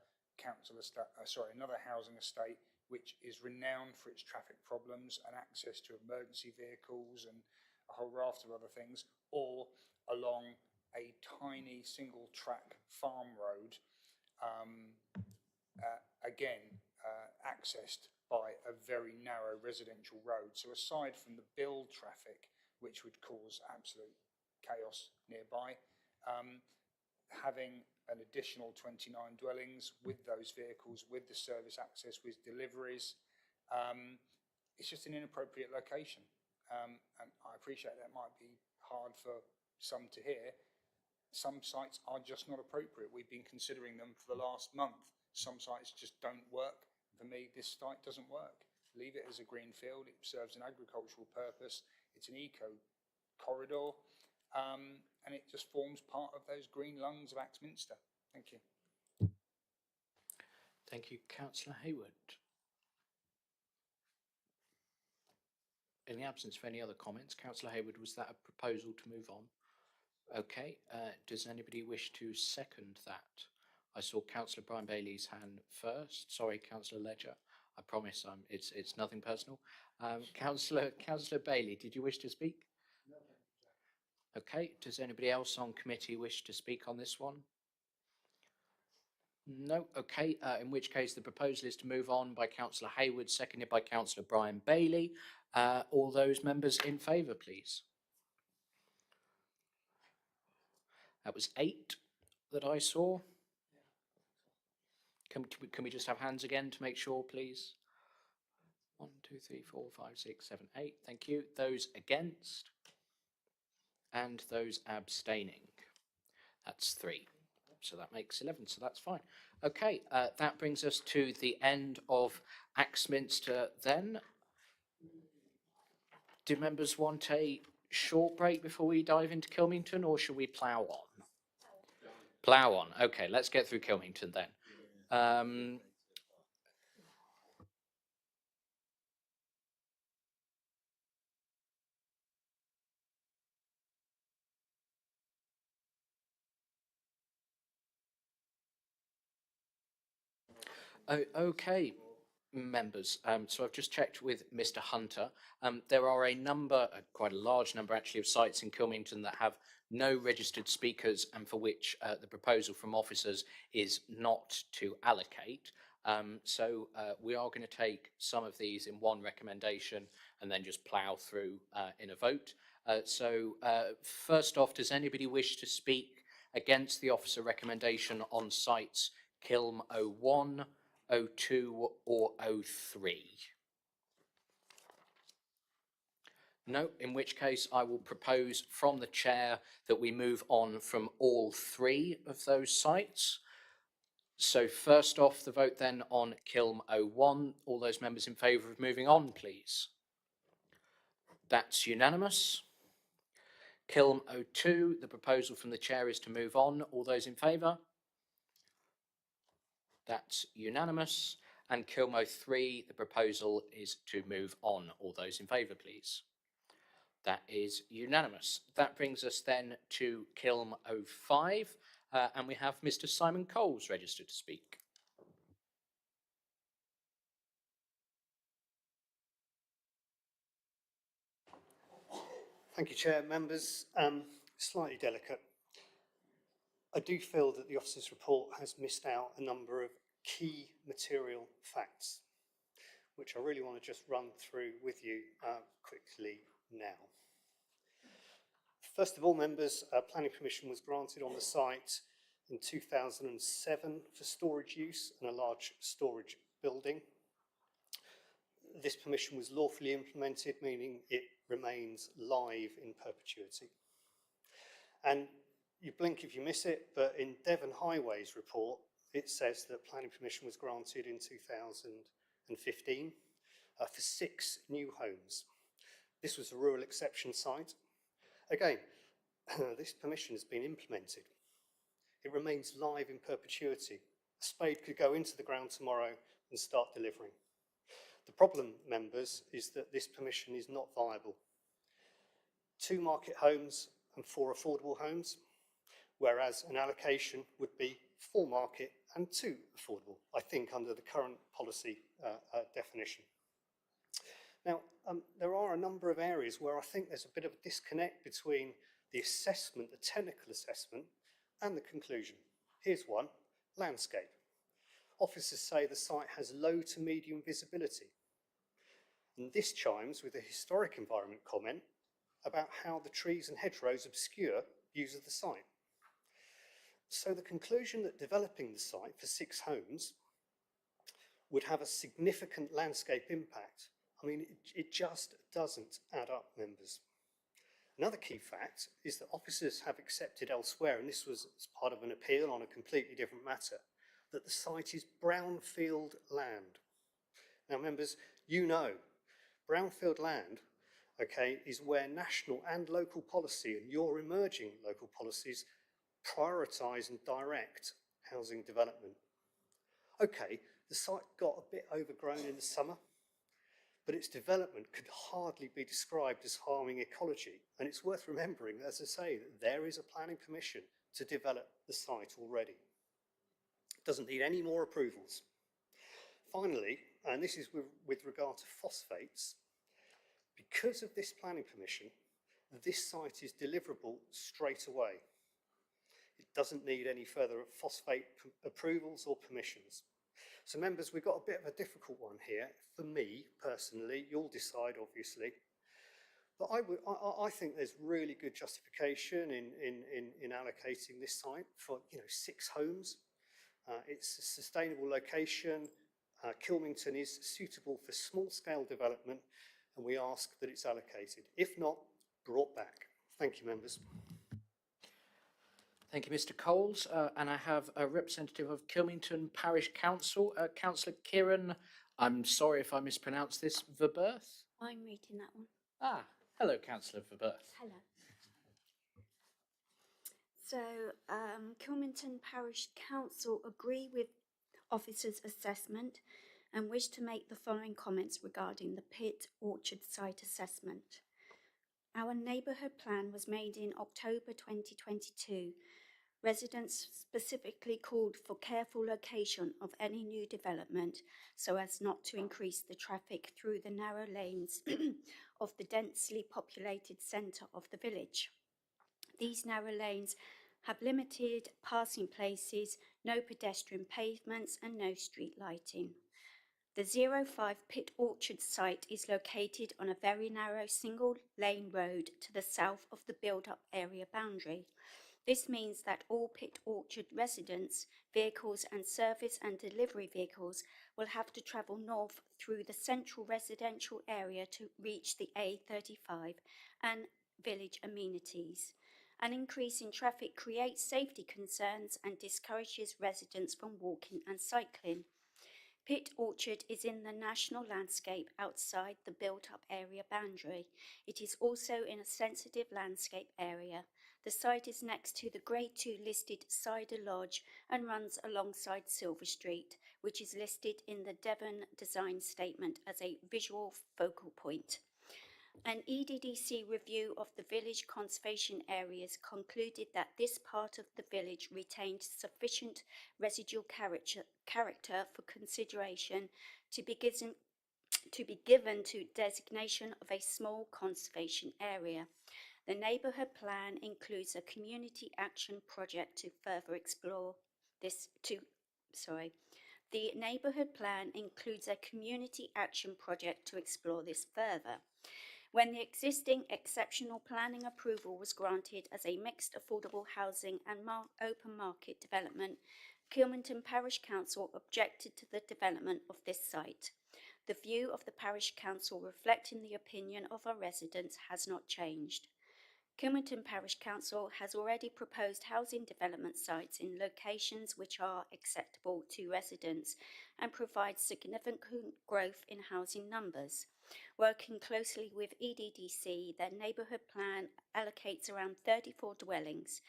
another housing estate, which is renowned for its traffic problems and access to emergency vehicles and a whole raft of other things, or along a tiny single track farm road, accessed by a very narrow residential road. So aside from the build traffic, which would cause absolute chaos nearby, having an additional 29 dwellings with those vehicles, with the service access, with deliveries, it's just an inappropriate location. And I appreciate that might be hard for some to hear. Some sites are just not appropriate. We've been considering them for the last month. Some sites just don't work. For me, this site doesn't work. Leave it as a green field. It serves an agricultural purpose. It's an eco corridor. And it just forms part of those green lungs of Axminster. Thank you. Thank you, Councillor Hayward. In the absence of any other comments, Councillor Hayward, was that a proposal to move on? Okay, does anybody wish to second that? I saw Councillor Brian Bailey's hand first. Sorry, Councillor Ledger. I promise it's nothing personal. Councillor Bailey, did you wish to speak? No. Okay, does anybody else on committee wish to speak on this one? No, okay, in which case the proposal is to move on by Councillor Hayward, seconded by Councillor Brian Bailey. All those members in favour, please. That was 8 that I saw. Can we just have hands again to make sure, please? 1, 2, 3, 4, 5, 6, 7, 8. Thank you. Those against? And those abstaining? That's 3. So that makes 11, so that's fine. Okay, that brings us to the end of Axminster then. Do members want a short break before we dive into Kilmington, or should we plough on? Plough on. Okay, let's get through Kilmington then. Okay, members. So I've just checked with Mr. Hunter. There are a number, quite a large number actually, of sites in Kilmington that have no registered speakers and for which the proposal from officers is not to allocate. So we are going to take some of these in one recommendation and then just plough through in a vote. So first off, does anybody wish to speak against the officer recommendation on sites Kilm 01, 02 or 03? No, in which case I will propose from the chair that we move on from all three of those sites. So first off, the vote then on Kilm 01. All those members in favour of moving on, please. That's unanimous. Kilm 02, the proposal from the chair is to move on. All those in favour? That's unanimous. And Kilm 03, the proposal is to move on. All those in favour, please. That is unanimous. That brings us then to Kilm 05, and we have Mr. Simon Coles registered to speak. Thank you, Chair. Members, slightly delicate. I do feel that the officer's report has missed out a number of key material facts, which I really want to just run through with you quickly now. First of all, members, planning permission was granted on the site in 2007 for storage use and a large storage building. This permission was lawfully implemented, meaning it remains live in perpetuity. And you blink if you miss it, but in Devon Highways report, it says that planning permission was granted in 2015 for 6 new homes. This was a rural exception site. Again, this permission has been implemented. It remains live in perpetuity. A spade could go into the ground tomorrow and start delivering. The problem, members, is that this permission is not viable. 2 market homes and 4 affordable homes, whereas an allocation would be 4 market and 2 affordable, I think, under the current policy definition. Now, there are a number of areas where I think there's a bit of a disconnect between the assessment, the technical assessment, and the conclusion. Here's one: landscape. Officers say the site has low to medium visibility. And this chimes with a historic environment comment about how the trees and hedgerows obscure views of the site. So the conclusion that developing the site for 6 homes would have a significant landscape impact, I mean, it just doesn't add up, members. Another key fact is that officers have accepted elsewhere, and this was as part of an appeal on a completely different matter, that the site is brownfield land. Now, members, you know, brownfield land, okay, is where national and local policy and your emerging local policies prioritise and direct housing development. Okay, the site got a bit overgrown in the summer, but its development could hardly be described as harming ecology. And it's worth remembering, as I say, that there is a planning permission to develop the site already. It doesn't need any more approvals. Finally, and this is with regard to phosphates, because of this planning permission, this site is deliverable straight away. It doesn't need any further phosphate approvals or permissions. So members, we've got a bit of a difficult one here. For me, personally, you'll decide, obviously. But I think there's really good justification in allocating this site for 6 homes. It's a sustainable location. Kilmington is suitable for small-scale development, and we ask that it's allocated. If not, brought back. Thank you, members. Thank you, Mr. Coles. And I have a representative of Kilmington Parish Council, Councillor Kieran. I'm sorry if I mispronounced this. Verberth? I'm reading that one. Ah, hello, Councillor Verberth. Hello. So, Kilmington Parish Council agree with officers' assessment and wish to make the following comments regarding the Pitt Orchard site assessment. Our neighbourhood plan was made in October 2022, Residents specifically called for careful location of any new development so as not to increase the traffic through the narrow lanes of the densely populated centre of the village. These narrow lanes have limited passing places, no pedestrian pavements and no street lighting. The 05 Pit Orchard site is located on a very narrow single-lane road to the south of the build-up area boundary. This means that all Pit Orchard residents, vehicles and service and delivery vehicles will have to travel north through the central residential area to reach the A35 and village amenities. An increase in traffic creates safety concerns and discourages residents from walking and cycling. Pit Orchard is in the national landscape outside the built-up area boundary. It is also in a sensitive landscape area. The site is next to the Grade 2 listed Cider Lodge and runs alongside Silver Street, which is listed in the Devon Design Statement as a visual focal point. An EDDC review of the village conservation areas concluded that this part of the village retained sufficient residual character for consideration to be given to designation of a small conservation area. The neighbourhood plan includes a community action project to further explore this. The neighbourhood plan includes a community action project to explore this further. When the existing exceptional planning approval was granted as a mixed affordable housing and open market development, Kilmington Parish Council objected to the development of this site. The view of the Parish Council reflecting the opinion of our residents has not changed. Kilmington Parish Council has already proposed housing development sites in locations which are acceptable to residents and provide significant growth in housing numbers. Working closely with EDDC, their neighbourhood plan allocates around 34 dwellings,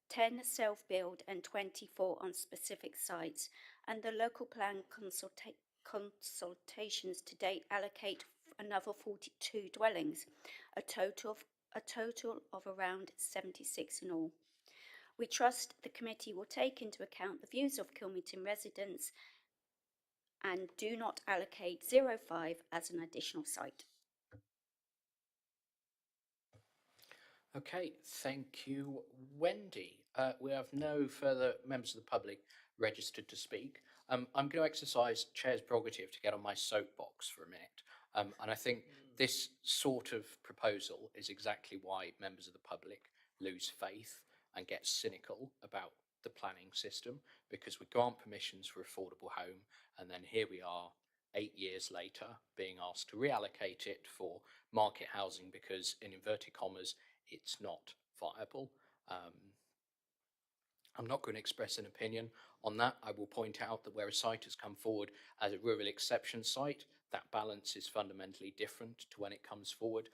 10 self-build and 24 on specific sites, and the local plan consultations to date allocate another 42 dwellings, a total of around 76 in all. We trust the committee will take into account the views of Kilmington residents and do not allocate 05 as an additional site. Okay, thank you, Wendy. We have no further members of the public registered to speak. I'm going to exercise Chair's prerogative to get on my soapbox for a minute. And I think this sort of proposal is exactly why members of the public lose faith and get cynical about the planning system, because we grant permissions for affordable home, and then here we are 8 years later being asked to reallocate it for market housing because, in inverted commas, it's not viable. I'm not going to express an opinion on that. I will point out that where a site has come forward as a rural exception site, that balance is fundamentally different to when it comes forward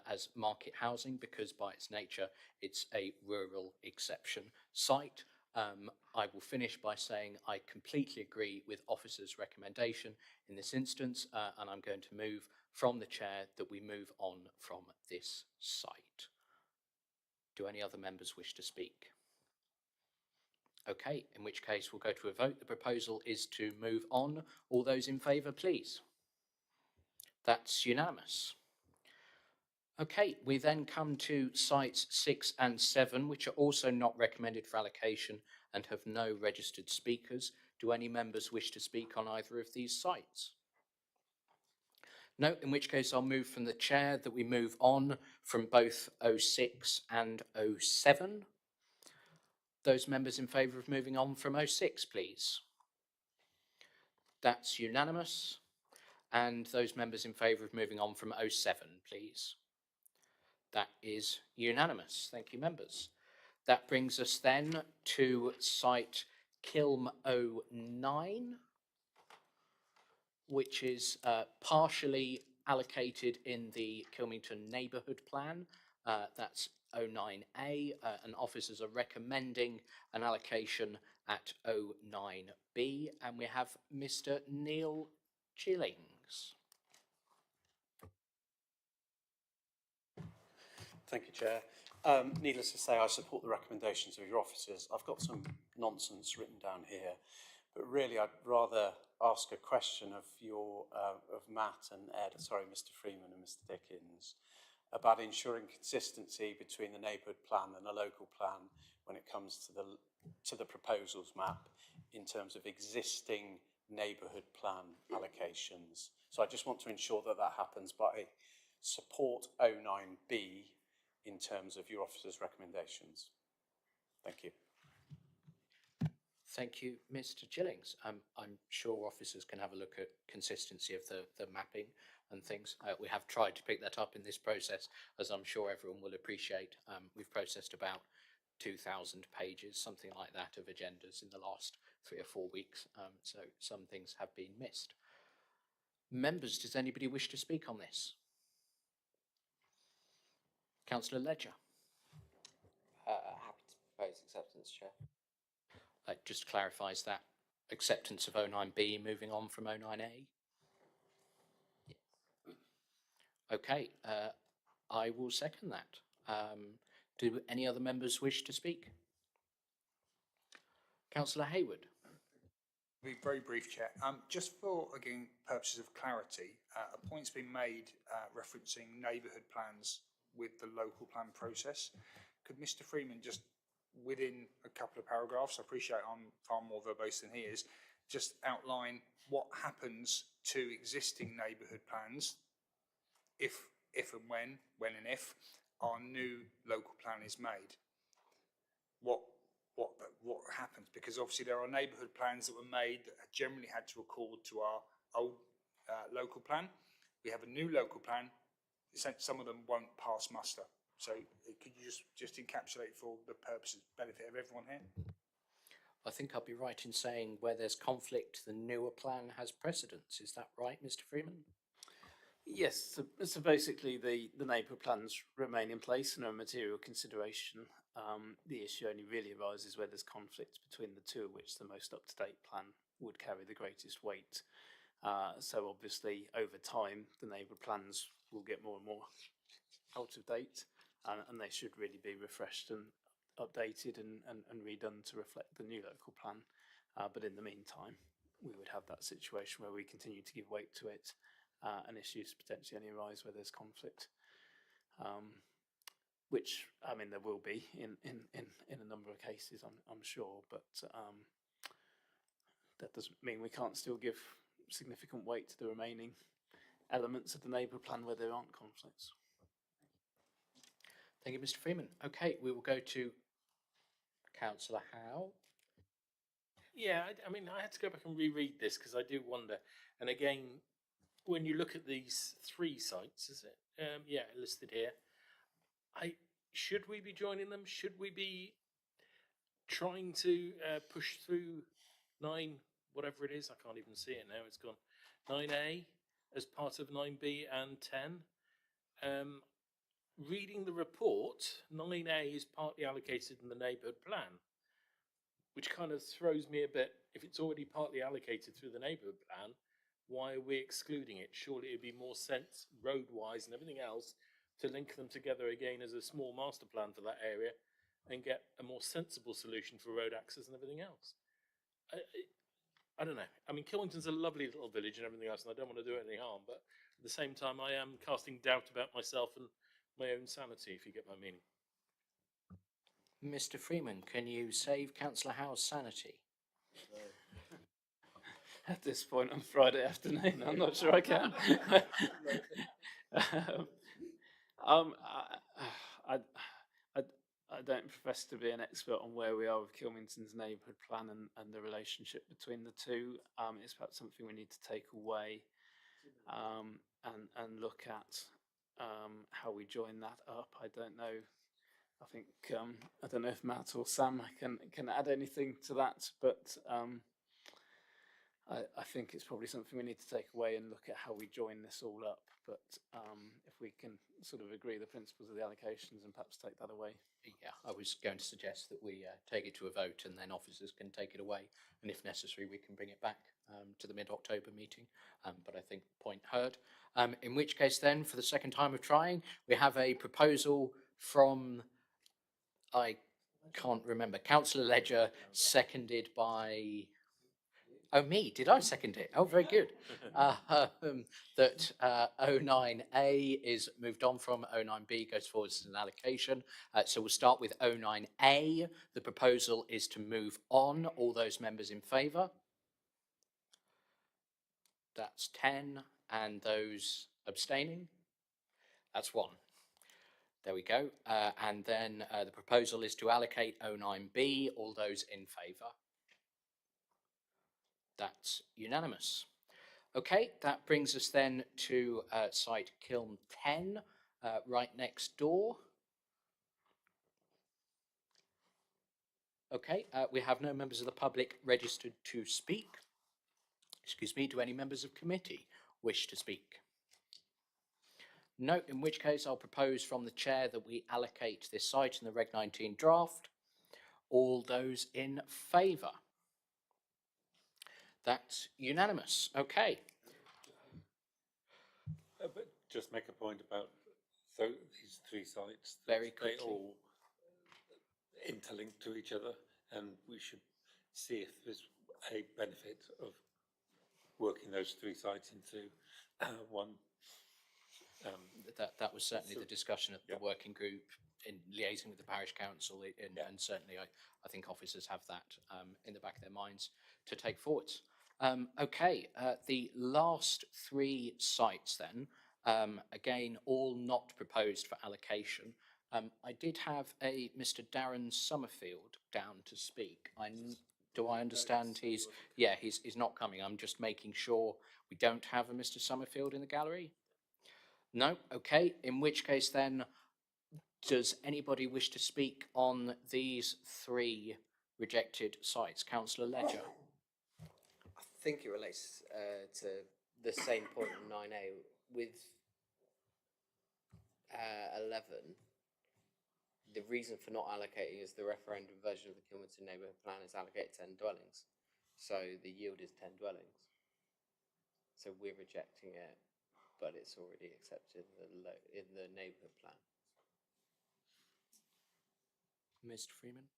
as market housing, because by its nature, it's a rural exception site. I will finish by saying I completely agree with Officer's recommendation in this instance, and I'm going to move from the chair that we move on from this site. Do any other members wish to speak? Okay, in which case we'll go to a vote. The proposal is to move on. All those in favour, please. That's unanimous. Okay, we then come to sites 6 and 7, which are also not recommended for allocation and have no registered speakers. Do any members wish to speak on either of these sites? No, in which case I'll move from the chair that we move on from both 06 and 07. Those members in favour of moving on from 06, please. That's unanimous. And those members in favour of moving on from 07, please. That is unanimous. Thank you, members. That brings us then to site Kilm 09, which is partially allocated in the Kilmington Neighbourhood Plan. That's 09A, and officers are recommending an allocation at 09B, and we have Mr. Neil Chillings. Thank you, Chair. Needless to say, I support the recommendations of your officers. I've got some nonsense written down here, but really I'd rather ask a question of of Matt and Ed, sorry, Mr. Freeman and Mr. Dickens, about ensuring consistency between the neighbourhood plan and the local plan when it comes to the proposals map in terms of existing neighbourhood plan allocations. So I just want to ensure that that happens, but I support 09B in terms of your officer's recommendations. Thank you. Thank you, Mr. Gillings. I'm sure officers can have a look at consistency of the mapping and things. We have tried to pick that up in this process, as I'm sure everyone will appreciate. We've processed about 2,000 pages, something like that, of agendas in the last 3 or 4 weeks. So some things have been missed. Members, does anybody wish to speak on this? Councillor Ledger. Happy to propose acceptance, Chair. Just clarifies that acceptance of 09B moving on from 09A. Yes. Okay, I will second that. Do any other members wish to speak? Councillor Hayward. Be very brief, Chair. Just for, again, purposes of clarity, a point's been made referencing neighbourhood plans with the local plan process. Could Mr. Freeman just, within a couple of paragraphs, I appreciate I'm far more verbose than he is, just outline what happens to existing neighbourhood plans if and when and if our new local plan is made? What happens? Because obviously there are neighbourhood plans that were made that generally had to accord to our old local plan. We have a new local plan. Some of them won't pass muster. So could you just encapsulate for the purposes, benefit of everyone here? I think I'll be right in saying where there's conflict, the newer plan has precedence. Is that right, Mr. Freeman? Yes, so basically the neighbourhood plans remain in place and are a material consideration. The issue only really arises where there's conflict between the two, of which the most up-to-date plan would carry the greatest weight. So obviously over time the neighbourhood plans will get more and more out of date, and they should really be refreshed and updated and redone to reflect the new local plan. But in the meantime, we would have that situation where we continue to give weight to it, and issues potentially only arise where there's conflict, which, I mean, there will be in a number of cases, I'm sure, but that doesn't mean we can't still give significant weight to the remaining elements of the neighbourhood plan where there aren't conflicts. Thank you, Mr. Freeman. Okay, we will go to Councillor Howe. Yeah, I mean, I had to go back and reread this because I do wonder. And again, when you look at these 3 sites, is it? Yeah, listed here. Should we be joining them? Should we be trying to push through 9, whatever it is? I can't even see it now. It's gone. 9A as part of 9B and 10. Reading the report, 9A is partly allocated in the neighbourhood plan, which kind of throws me a bit. If it's already partly allocated through the neighbourhood plan, why are we excluding it? Surely it'd be more sense, road-wise and everything else, to link them together again as a small master plan for that area and get a more sensible solution for road access and everything else. I don't know. I mean, Killington's a lovely little village and everything else, and I don't want to do it any harm, but at the same time, I am casting doubt about myself and my own sanity, if you get my meaning. Mr. Freeman, can you save Councillor Howe's sanity? At this point on Friday afternoon, I'm not sure I can. I don't profess to be an expert on where we are with Killington's neighbourhood plan and the relationship between the two. It's perhaps something we need to take away and look at how we join that up. I don't know. I think I don't know if Matt or Sam can add anything to that, but I think it's probably something we need to take away and look at how we join this all up. But if we can sort of agree the principles of the allocations and perhaps take that away. Yeah, I was going to suggest that we take it to a vote and then officers can take it away. And if necessary, we can bring it back to the mid-October meeting. But I think point heard. In which case then, for the second time of trying, we have a proposal from I can't remember. Councillor Ledger, seconded by, oh, me, did I second it? Oh, very good. That 09A is moved on from, 09B goes forward as an allocation. So we'll start with 09A. The proposal is to move on. All those members in favour? That's 10. And those abstaining? That's 1. There we go. And then the proposal is to allocate 09B. All those in favour? That's unanimous. Okay, that brings us then to site Kiln 10, right next door. Okay, we have no members of the public registered to speak. Excuse me, do any members of committee wish to speak? No, in which case I'll propose from the chair that we allocate this site in the Reg 19 draft. All those in favour? That's unanimous. Okay. But just make a point about these 3 sites. Very They quickly. all interlink to each other, and we should see if there's a benefit of working those 3 sites into one. That was certainly the discussion at the working group in liaising with the parish council, and certainly I think officers have that in the back of their minds to take forwards. Okay, the last 3 sites then, again, all not proposed for allocation. I did have a Mr. Darren Summerfield down to speak. Do I understand he's not coming? I'm just making sure we don't have a Mr. Summerfield in the gallery. No? Okay, in which case then, does anybody wish to speak on these 3 rejected sites? Councillor Ledger. I think it relates to the same point in 9A with 11. The reason for not allocating is the referendum version of the Kilmington Neighbourhood Plan is allocated 10 dwellings. So the yield is 10 dwellings. So we're rejecting it, but it's already accepted in the neighbourhood plan. Mr. Freeman?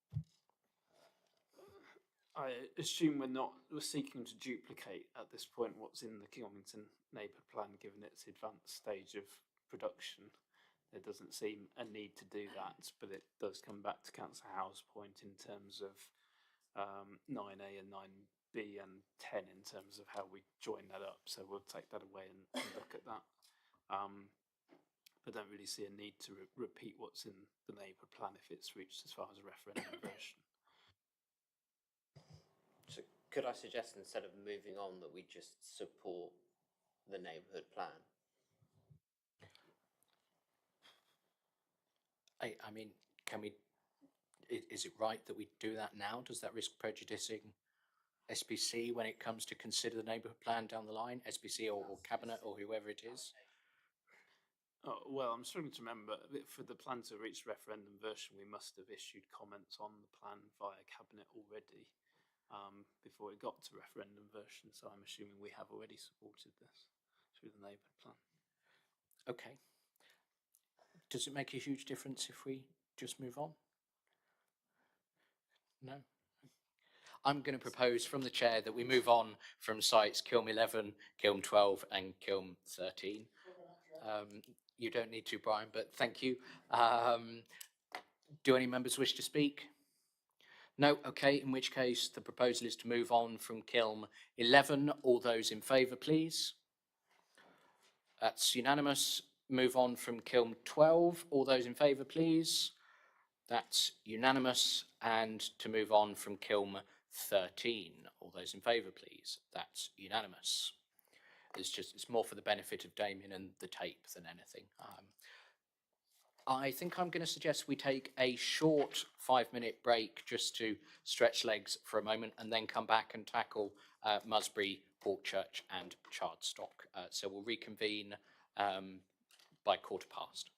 I assume we're seeking to duplicate at this point what's in the Kilmington neighbourhood plan, given its advanced stage of production. There doesn't seem a need to do that, but it does come back to Councillor Howe's point in terms of 9A and 9B and 10 in terms of how we join that up. So we'll take that away and look at that. But don't really see a need to repeat what's in the neighbourhood plan if it's reached as far as a referendum version. So could I suggest instead of moving on that we just support the neighbourhood plan? I mean, is it right that we do that now? Does that risk prejudicing SPC when it comes to consider the neighbourhood plan down the line? SPC or Cabinet or whoever it is? Oh, well, I'm struggling to remember. For the plan to reach referendum version, we must have issued comments on the plan via Cabinet already before it got to referendum version. So I'm assuming we have already supported this through the neighbourhood plan. Okay. Does it make a huge difference if we just move on? No? I'm going to propose from the chair that we move on from sites Kiln 11, Kiln 12 and Kiln 13. You don't need to, Brian, but thank you. Do any members wish to speak? No? Okay, in which case the proposal is to move on from Kiln 11. All those in favour, please. That's unanimous. Move on from Kiln 12. All those in favour, please. That's unanimous. And to move on from Kiln 13. All those in favour, please. That's unanimous. It's more for the benefit of Damien and the tape than anything. I think I'm going to suggest we take a short 5-minute break just to stretch legs for a moment and then come back and tackle Musbury, Hawkchurch and Chardstock. So we'll reconvene by 15:15.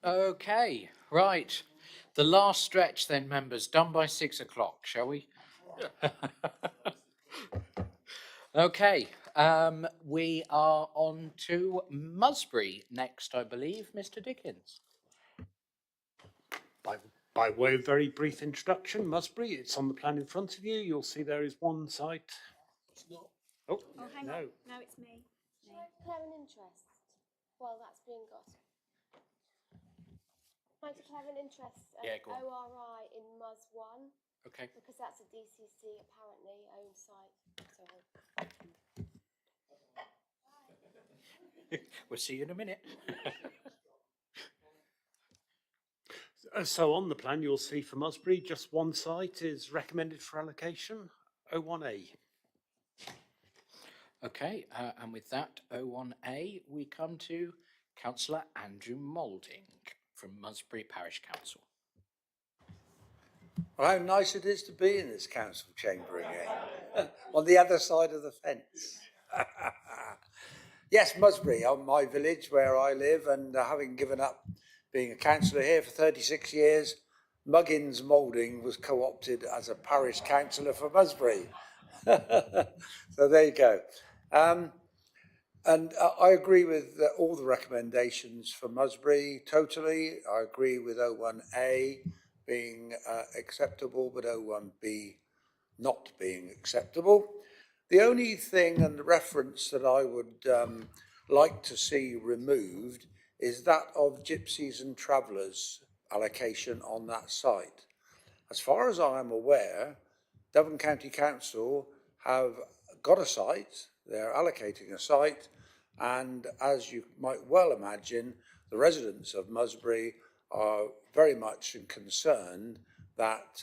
Okay, right. The last stretch then, members, done by 6 o'clock, shall we? Okay, we are on to Musbury next, I believe, Mr. Dickens. By way of very brief introduction, Musbury, it's on the plan in front of you. You'll see there is one site. Oh, hang no. on. No, it's me. Should I declare an interest while that's being got? Can I declare an interest Yeah, go on. ORI in Mus 1? Okay. Because that's a DCC apparently owned site. Sorry. We'll see you in a minute. So on the plan, you'll see for Musbury, just one site is recommended for allocation, O1A. Okay, and with that O1A, we come to Councillor Andrew Moulding from Musbury Parish Council. Well, how nice it is to be in this council chamber again, on the other side of the fence. Yes, Musbury, on my village where I live, and having given up being a councillor here for 36 years, Muggins Moulding was co-opted as a parish councillor for Musbury. So there you go. And I agree with all the recommendations for Musbury, totally. I agree with O1A being acceptable, but O1B not being acceptable. The only thing and the reference that I would like to see removed is that of gypsies and travellers allocation on that site. As far as I am aware, Devon County Council have got a site, they're allocating a site, and as you might well imagine, the residents of Musbury are very much concerned that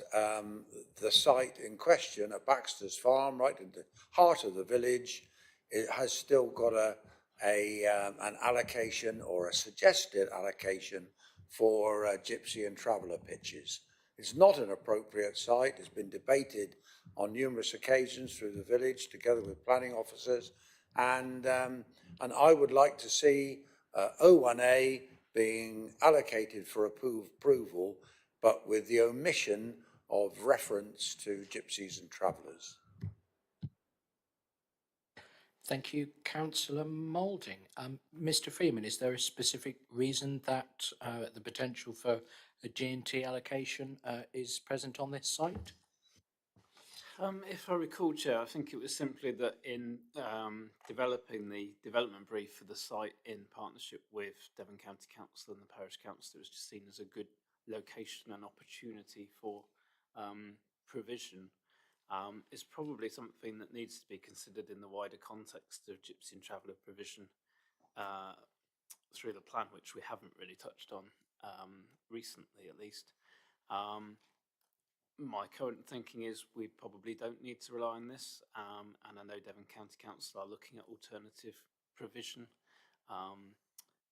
the site in question at Baxter's Farm, right in the heart of the village, it has still got an allocation or a suggested allocation for gypsy and traveller pitches. It's not an appropriate site. It's been debated on numerous occasions through the village together with planning officers, and I would like to see O1A being allocated for approval, but with the omission of reference to gypsies and travellers. Thank you, Councillor Moulding. Mr. Freeman, is there a specific reason that the potential for a G&T allocation is present on this site? If I recall, Chair, I think it was simply that in developing the development brief for the site in partnership with Devon County Council and the Parish Council, it was just seen as a good location and opportunity for provision. Is probably something that needs to be considered in the wider context of gypsy and traveller provision through the plan, which we haven't really touched on recently, at least. My current thinking is we probably don't need to rely on this, and I know Devon County Council are looking at alternative provision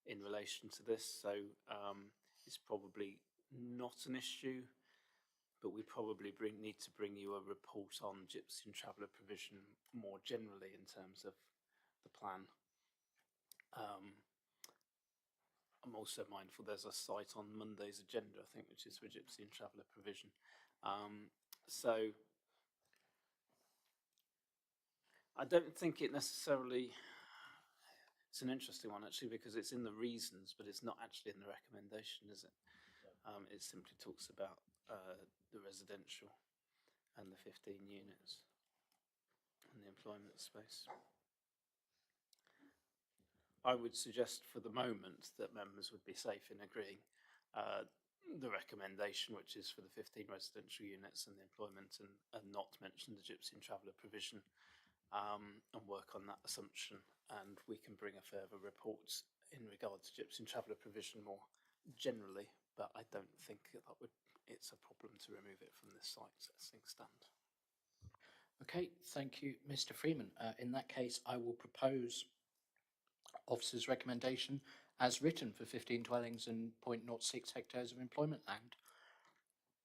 in relation to this, so it's probably not an issue, but we probably need to bring you a report on gypsy and traveller provision more generally in terms of the plan. I'm also mindful there's a site on Monday's agenda, I think, which is for gypsy and traveller provision. So I don't think it necessarily, it's an interesting one actually, because it's in the reasons, but it's not actually in the recommendation, is it? It simply talks about the residential and the 15 units and the employment space. I would suggest for the moment that members would be safe in agreeing the recommendation, which is for the 15 residential units and the employment, and not mention the gypsy and traveller provision, and work on that assumption. And we can bring a further report in regard to gypsy and traveller provision more generally, but I don't think that it's a problem to remove it from this site as things stand. Okay, thank you, Mr. Freeman. In that case, I will propose Officer's recommendation as written for 15 dwellings and 0.06 hectares of employment land.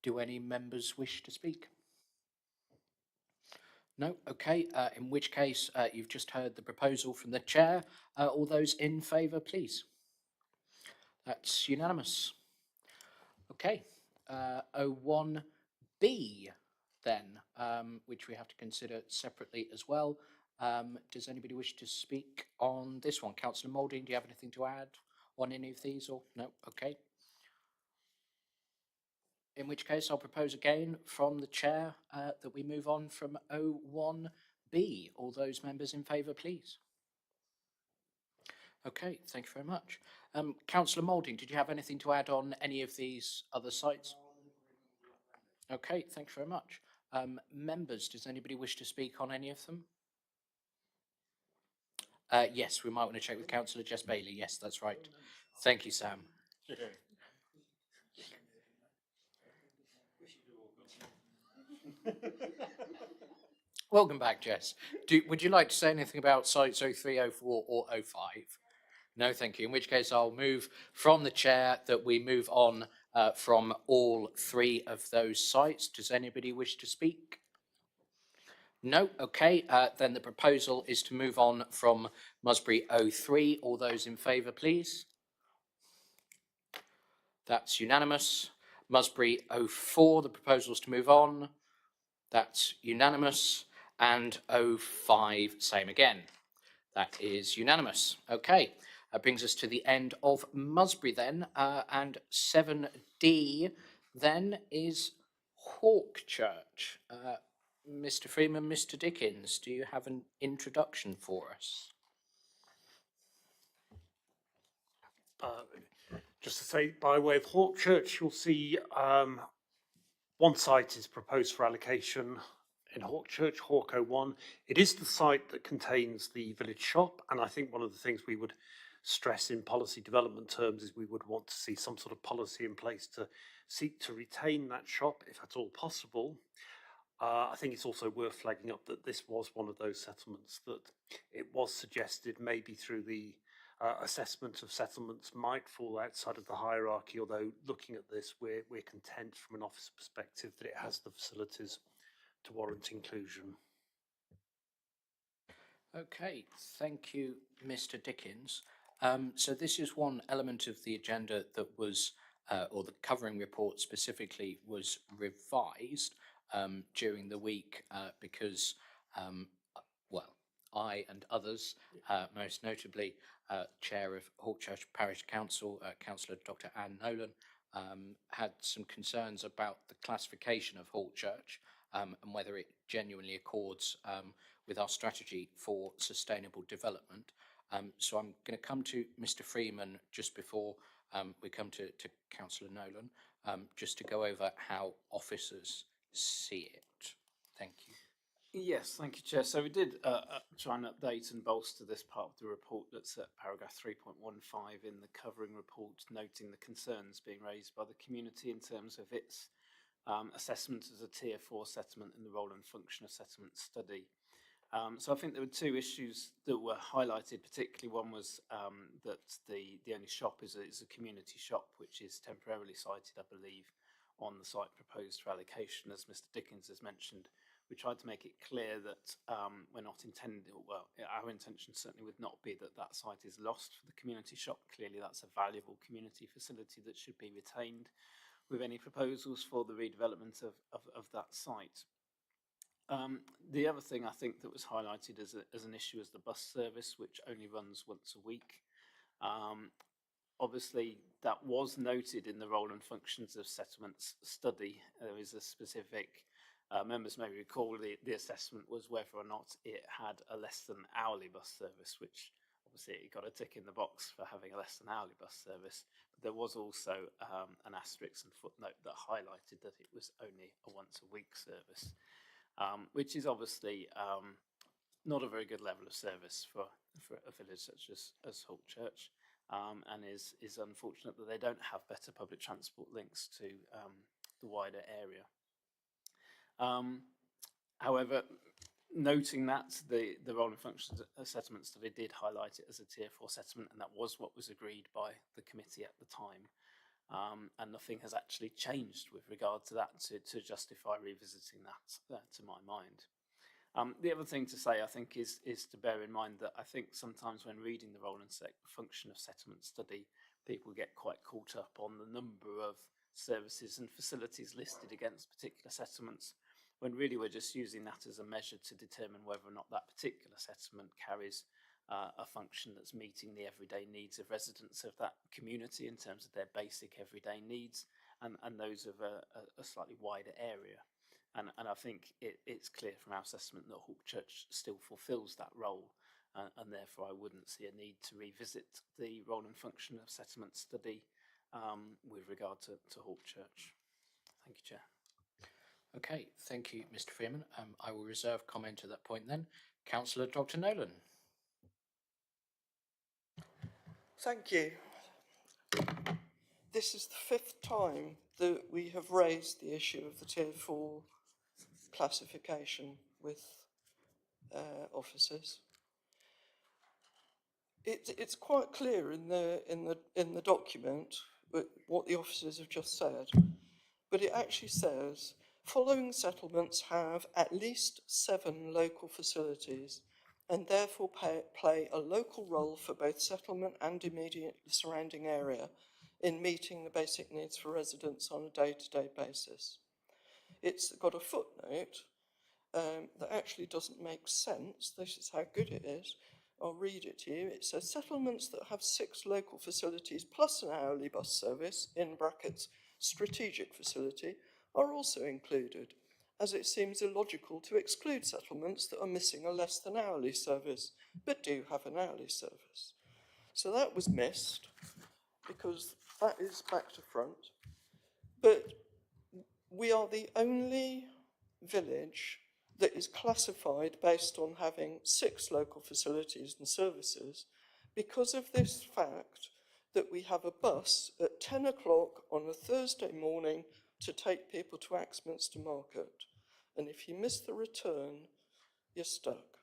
Do any members wish to speak? No? Okay, in which case you've just heard the proposal from the Chair. All those in favour, please. That's unanimous. Okay, 01B then, which we have to consider separately as well. Does anybody wish to speak on this one? Councillor Moulding, do you have anything to add on any of these or no? Okay. In which case I'll propose again from the chair that we move on from 01B. All those members in favour, please. Okay, thank you very much. Councillor Moulding, did you have anything to add on any of these other sites? Okay, thank you very much. Members, does anybody wish to speak on any of them? Yes, we might want to check with Councillor Jess Bailey. Yes, that's right. Thank you, Sam. Welcome back, Jess. Would you like to say anything about sites 03, 04 or 05? No, thank you. In which case I'll move from the chair that we move on from all three of those sites. Does anybody wish to speak? No? Okay, then the proposal is to move on from Musbury 03. All those in favour, please. That's unanimous. Musbury 04, the proposal is to move on. That's unanimous. And 05, same again. That is unanimous. Okay, that brings us to the end of Musbury then. And 7D then is Hawkchurch. Mr. Freeman, Mr. Dickens, do you have an introduction for us? Just to say, by way of Hawkchurch, you'll see one site is proposed for allocation in Hawkchurch, Hawk 01. It is the site that contains the village shop, and I think one of the things we would stress in policy development terms is we would want to see some sort of policy in place to seek to retain that shop, if at all possible. I think it's also worth flagging up that this was one of those settlements that it was suggested maybe through the assessment of settlements might fall outside of the hierarchy, although looking at this, we're content from an officer perspective that it has the facilities to warrant inclusion. Okay, thank you, Mr. Dickens. So this is one element of the agenda that was, or the covering report specifically, was revised during the week because, well, I and others, most notably Chair of Hawkchurch Parish Council, Councillor Dr. Anne Nolan, had some concerns about the classification of Hawkchurch and whether it genuinely accords with our strategy for sustainable development. So I'm going to come to Mr. Freeman just before we come to Councillor Nolan, just to go over how officers see it. Thank you. Yes, thank you, Chair. So we did try and update and bolster this part of the report that's at paragraph 3.15 in the covering report, noting the concerns being raised by the community in terms of its assessment as a Tier 4 settlement and the role and function of settlement study. So I think there were two issues that were highlighted, particularly one was that the only shop is a community shop, which is temporarily sited, I believe, on the site proposed for allocation, as Mr. Dickens has mentioned. We tried to make it clear that we're not intending, well, our intention certainly would not be that that site is lost for the community shop. Clearly that's a valuable community facility that should be retained with any proposals for the redevelopment of that site. The other thing I think that was highlighted as an issue is the bus service, which only runs once a week. Obviously, that was noted in the role and functions of settlements study. There is a specific, members may recall the assessment was whether or not it had a less than hourly bus service, which obviously it got a tick in the box for having a less than hourly bus service. But there was also an asterisk and footnote that highlighted that it was only a once a week service. Which is obviously not a very good level of service for a village such as Hawkchurch, and is unfortunate that they don't have better public transport links to the wider area. However, noting that the role and functions settlement study did highlight it as a Tier 4 settlement, and that was what was agreed by the committee at the time. And nothing has actually changed with regard to that to justify revisiting that to my mind. The other thing to say, I think, is to bear in mind that I think sometimes when reading the role and function of settlement study, people get quite caught up on the number of services and facilities listed against particular settlements, when really we're just using that as a measure to determine whether or not that particular settlement carries a function that's meeting the everyday needs of residents of that community in terms of their basic everyday needs and those of a slightly wider area. And I think it's clear from our assessment that Hawkchurch still fulfills that role, and therefore I wouldn't see a need to revisit the role and function of settlement study with regard to Hawkchurch. Thank you, Chair. Okay, thank you, Mr. Freeman. I will reserve comment at that point then. Councillor Dr. Nolan. Thank you. This is the 5th time that we have raised the issue of the Tier 4 classification with officers. It's quite clear in the document what the officers have just said, but it actually says following settlements have at least 7 local facilities and therefore play a local role for both settlement and immediate surrounding area in meeting the basic needs for residents on a day-to-day basis. It's got a footnote that actually doesn't make sense. This is how good it is. I'll read it to you. It says settlements that have 6 local facilities plus an hourly bus service, in brackets, strategic facility, are also included, as it seems illogical to exclude settlements that are missing a less than hourly service, but do have an hourly service. So that was missed, because that is back to front. But we are the only village that is classified based on having 6 local facilities and services because of this fact that we have a bus at 10 o'clock on a Thursday morning to take people to Axminster Market. And if you miss the return, you're stuck.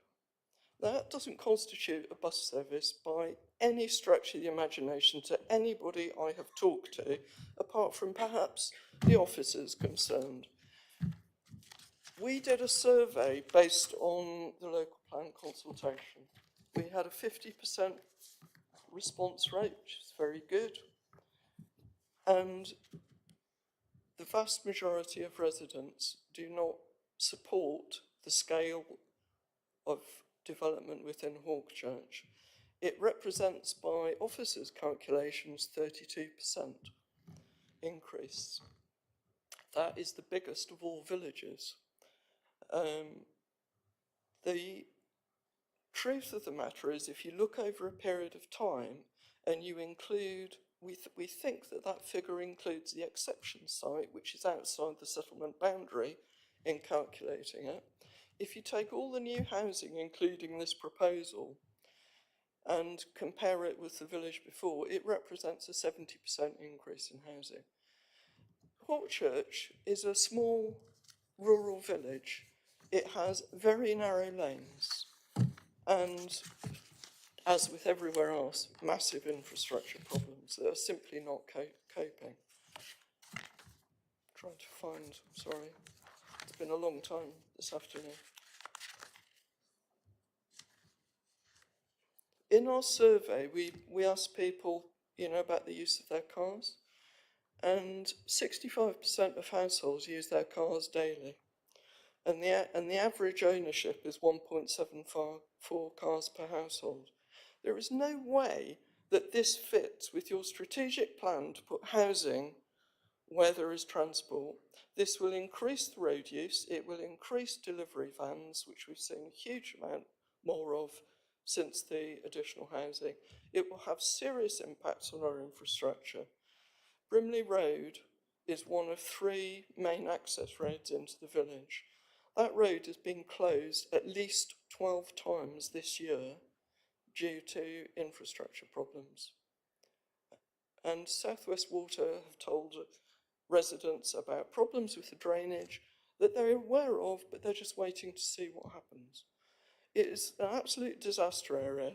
That doesn't constitute a bus service by any stretch of the imagination to anybody I have talked to, apart from perhaps the officers concerned. We did a survey based on the local plan consultation. We had a 50% response rate, which is very good. And the vast majority of residents do not support the scale of development within Hawkchurch. It represents, by officers' calculations, 32% increase. That is the biggest of all villages. The truth of the matter is, if you look over a period of time and you include, we think that figure includes the exception site, which is outside the settlement boundary, in calculating it. If you take all the new housing, including this proposal, and compare it with the village before, it represents a 70% increase in housing. Hawkchurch is a small rural village. It has very narrow lanes and, as with everywhere else, massive infrastructure problems that are simply not coping. Trying to find, sorry, it's been a long time this afternoon. In our survey, we asked people, about the use of their cars, and 65% of households use their cars daily. And the average ownership is 1.74 cars per household. There is no way that this fits with your strategic plan to put housing where there is transport. This will increase the road use, it will increase delivery vans, which we've seen a huge amount more of since the additional housing. It will have serious impacts on our infrastructure. Brimley Road is one of 3 main access roads into the village. That road has been closed at least 12 times this year due to infrastructure problems. And South West Water have told residents about problems with the drainage that they're aware of, but they're just waiting to see what happens. It is an absolute disaster area.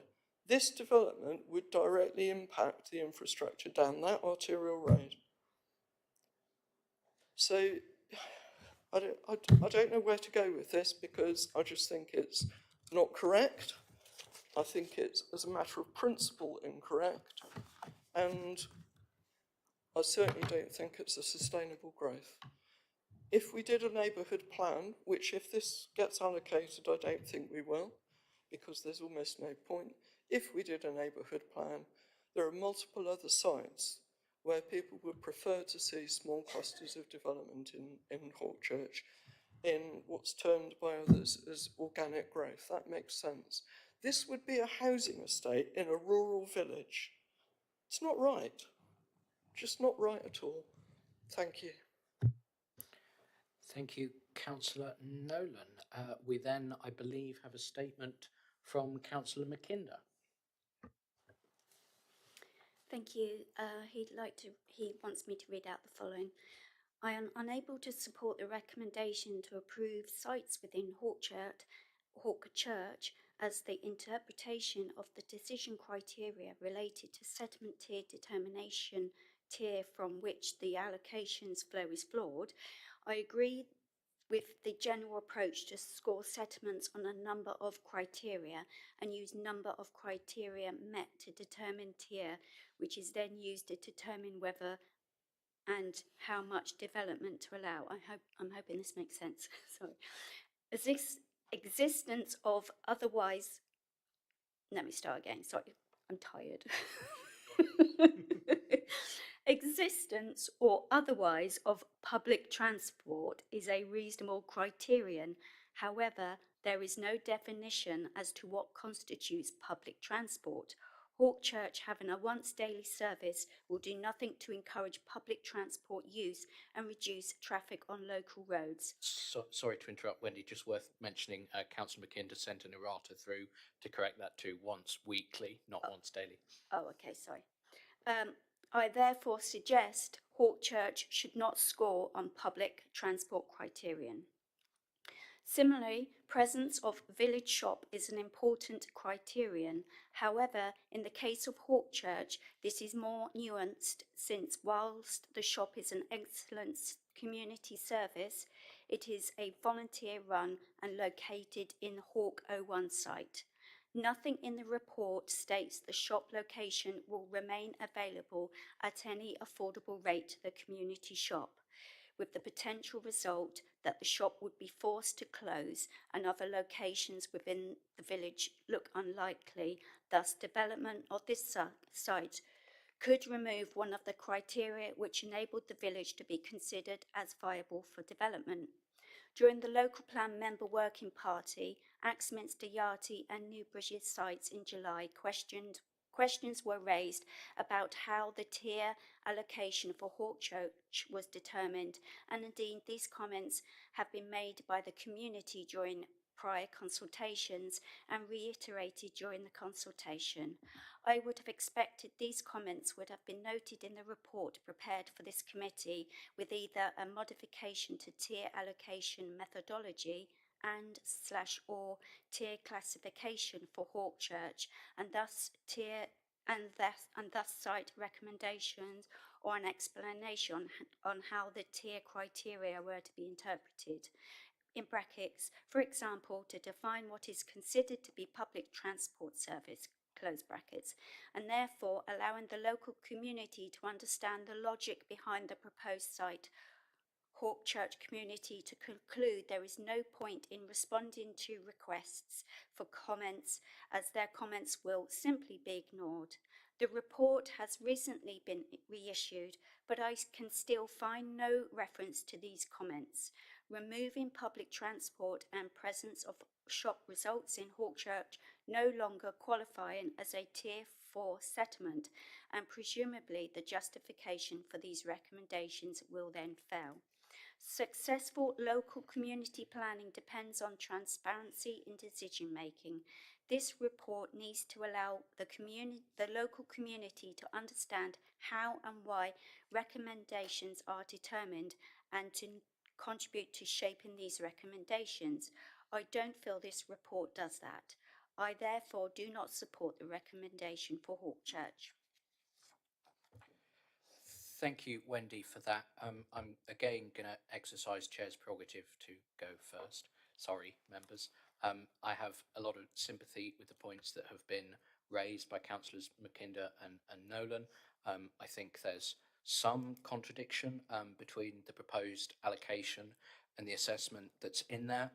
This development would directly impact the infrastructure down that arterial road. So I don't know where to go with this, because I just think it's not correct. I think it's, as a matter of principle, incorrect. And I certainly don't think it's a sustainable growth. If we did a neighbourhood plan, which if this gets allocated, I don't think we will, because there's almost no point. If we did a neighbourhood plan, there are multiple other sites where people would prefer to see small clusters of development in Hawkchurch in what's termed by others as organic growth. That makes sense. This would be a housing estate in a rural village. It's not right. Just not right at all. Thank you. Thank you, Councillor Nolan. We then, I believe, have a statement from Councillor Mackinder. Thank you. He wants me to read out the following. I am unable to support the recommendation to approve sites within Hawkchurch as the interpretation of the decision criteria related to settlement tier determination tier from which the allocations flow is flawed. I agree with the general approach to score settlements on a number of criteria and use number of criteria met to determine tier, which is then used to determine whether and how much development to allow. I'm hoping this makes sense. Sorry. Existence of otherwise, let me start again. Sorry, I'm tired. Existence or otherwise of public transport is a reasonable criterion. However, there is no definition as to what constitutes public transport. Hawkchurch having a once daily service will do nothing to encourage public transport use and reduce traffic on local roads. Sorry to interrupt, Wendy, just worth mentioning Councillor Mackinder sent an errata through to correct that to once weekly, not once daily. Oh, okay, sorry. I therefore suggest Hawkchurch should not score on public transport criterion. Similarly, presence of village shop is an important criterion. However, in the case of Hawkchurch, this is more nuanced since whilst the shop is an excellent community service, it is a volunteer run and located in Hawk 01 site. Nothing in the report states the shop location will remain available at any affordable rate to the community shop, with the potential result that the shop would be forced to close and other locations within the village look unlikely. Thus, development of this site could remove one of the criteria which enabled the village to be considered as viable for development. During the local plan member working party, Axminster, Yardley and Newbridge's sites in July, questions were raised about how the tier allocation for Hawkchurch was determined, and indeed these comments have been made by the community during prior consultations and reiterated during the consultation. I would have expected these comments would have been noted in the report prepared for this committee with either a modification to tier allocation methodology and/or tier classification for Hawkchurch and thus site recommendations or an explanation on how the tier criteria were to be interpreted. In brackets, for example, to define what is considered to be public transport service, close brackets, and therefore allowing the local community to understand the logic behind the proposed site. Hawkchurch community to conclude there is no point in responding to requests for comments as their comments will simply be ignored. The report has recently been reissued, but I can still find no reference to these comments. Removing public transport and presence of shop results in Hawkchurch no longer qualifying as a Tier 4 settlement, and presumably the justification for these recommendations will then fail. Successful local community planning depends on transparency in decision making. This report needs to allow the local community to understand how and why recommendations are determined and to contribute to shaping these recommendations. I don't feel this report does that. I therefore do not support the recommendation for Hawkchurch. Thank you, Wendy, for that. I'm again going to exercise Chair's prerogative to go first. Sorry, members. I have a lot of sympathy with the points that have been raised by Councillors Mackinder and Nolan. I think there's some contradiction between the proposed allocation and the assessment that's in there.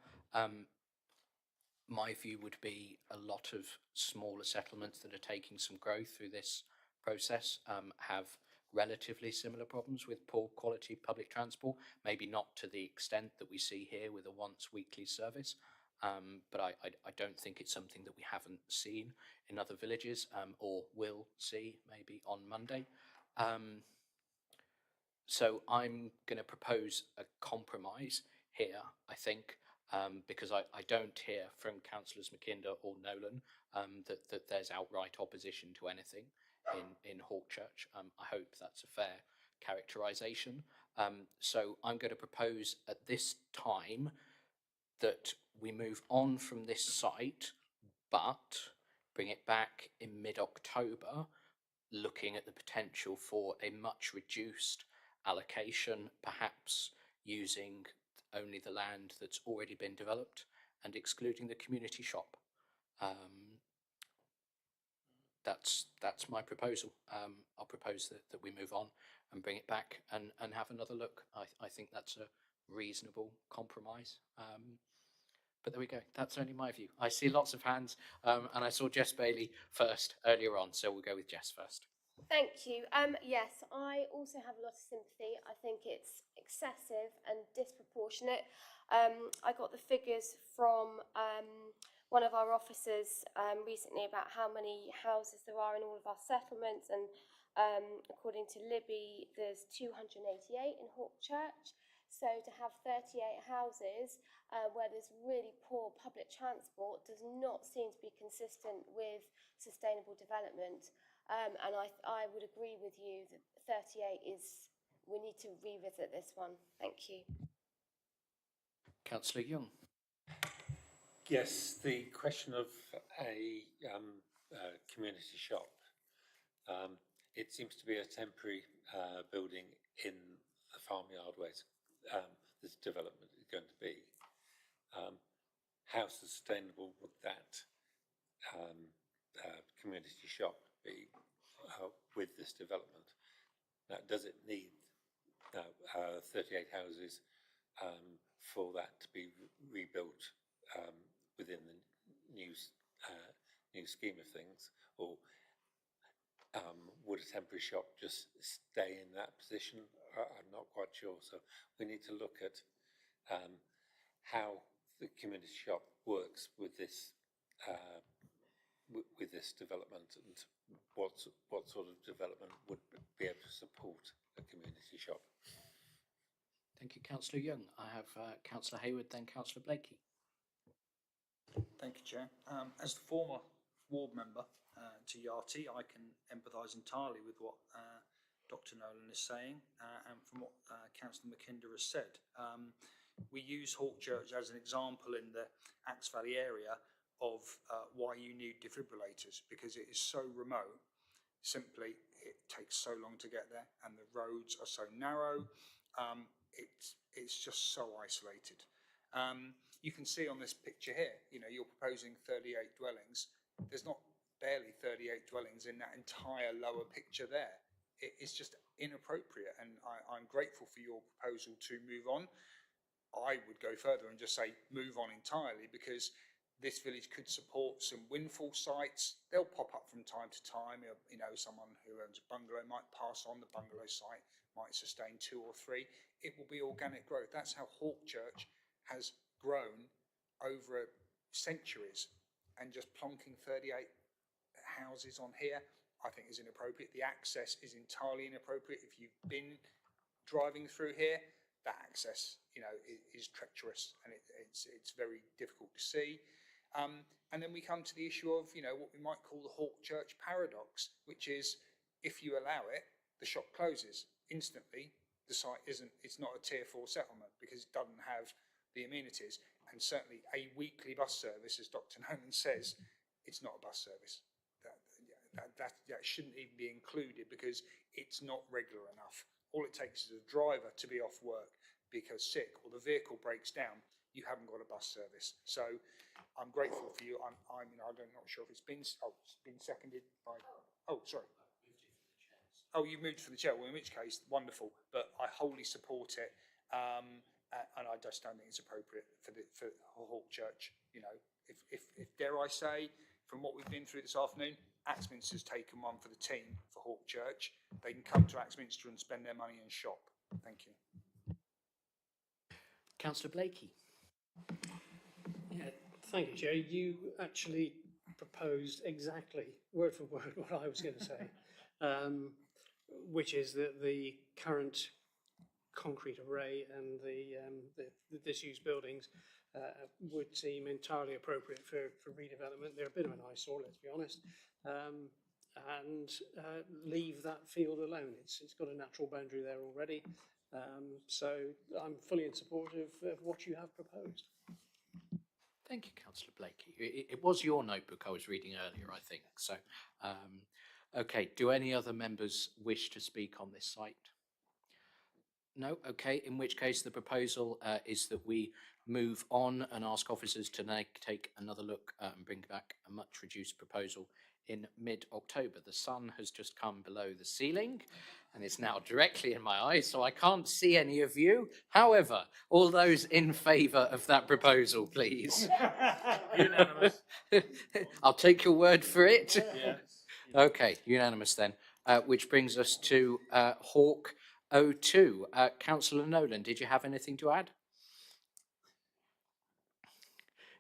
My view would be a lot of smaller settlements that are taking some growth through this process have relatively similar problems with poor quality public transport, maybe not to the extent that we see here with a once weekly service. But I don't think it's something that we haven't seen in other villages or will see maybe on Monday. So I'm going to propose a compromise here, I think, because I don't hear from Councillors McKinder or Nolan that there's outright opposition to anything in Hawkchurch. I hope that's a fair characterisation. So I'm going to propose at this time that we move on from this site, but bring it back in mid-October, looking at the potential for a much reduced allocation, perhaps using only the land that's already been developed and excluding the community shop. That's my proposal. I'll propose that we move on and bring it back and have another look. I think that's a reasonable compromise. But there we go. That's only my view. I see lots of hands, and I saw Jess Bailey first earlier on, so we'll go with Jess first. Thank you. Yes, I also have a lot of sympathy. I think it's excessive and disproportionate. I got the figures from one of our officers recently about how many houses there are in all of our settlements, and according to Libby, there's 288 in Hawkchurch. So to have 38 houses where there's really poor public transport does not seem to be consistent with sustainable development. And I would agree with you that 38 is, we need to revisit this one. Thank you. Councillor Young. Yes, the question of a community shop. It seems to be a temporary building in the farmyard where this development is going to be. How sustainable would that community shop be with this development? Now, does it need 38 houses for that to be rebuilt within the new scheme of things, or would a temporary shop just stay in that position? I'm not quite sure. So we need to look at how the community shop works with this development, and what sort of development would be able to support a community shop. Thank you, Councillor Young. I have Councillor Hayward, then Councillor Blakey. Thank you, Chair. As the former ward member to Yardley, I can empathise entirely with what Dr Nolan is saying, and from what Councillor McKinder has said. We use Hawkchurch as an example in the Axe Valley area of why you need defibrillators, because it is so remote. Simply, it takes so long to get there, and the roads are so narrow. It's just so isolated. You can see on this picture here, you know, you're proposing 38 dwellings. There's not barely 38 dwellings in that entire lower picture there. It's just inappropriate, and I'm grateful for your proposal to move on. I would go further and just say move on entirely, because this village could support some windfall sites. They'll pop up from time to time. You know, someone who owns a bungalow might pass on the bungalow site, might sustain 2 or 3. It will be organic growth. That's how Hawkchurch has grown over centuries, and just plonking 38 houses on here, I think, is inappropriate. The access is entirely inappropriate. If you've been driving through here, that access, you know, is treacherous, and it's very difficult to see. And then we come to the issue of, you know, what we might call the Hawkchurch paradox, which is, if you allow it, the shop closes instantly. The site it's not a tier 4 settlement because it doesn't have the amenities, and certainly a weekly bus service, as Dr Nolan says, it's not a bus service. That shouldn't even be included, because it's not regular enough. All it takes is a driver to be off work because sick, or the vehicle breaks down. You haven't got a bus service. So I'm grateful for you. I'm not sure if it's been seconded by. Oh, sorry. oh, you moved for the chair. Well, in which case, wonderful. But I wholly support it, and I just don't think it's appropriate for Hawke Church. You know, if dare I say, from what we've been through this afternoon, Axminster's taken one for the team for Hawke Church. They can come to Axminster and spend their money and shop. Thank you. Councillor Blakey. Yeah, thank you, Chair. You actually proposed exactly, word for word, what I was going to say, which is that the current concrete array and the disused buildings would seem entirely appropriate for redevelopment. They're a bit of an eyesore, let's be honest, and leave that field alone. It's got a natural boundary there already, so I'm fully in support of what you have proposed. Thank you, Councillor Blakey. It was your notebook I was reading earlier, I think. So, okay, do any other members wish to speak on this site? No? Okay, in which case the proposal is that we move on and ask officers to take another look and bring back a much reduced proposal in mid-October. The sun has just come below the ceiling and it's now directly in my eyes, so I can't see any of you. However, all those in favour of that proposal, please. Unanimous. I'll take your word for it. Yes. Okay, unanimous then, which brings us to Hawke 02. Councillor Nolan, did you have anything to add?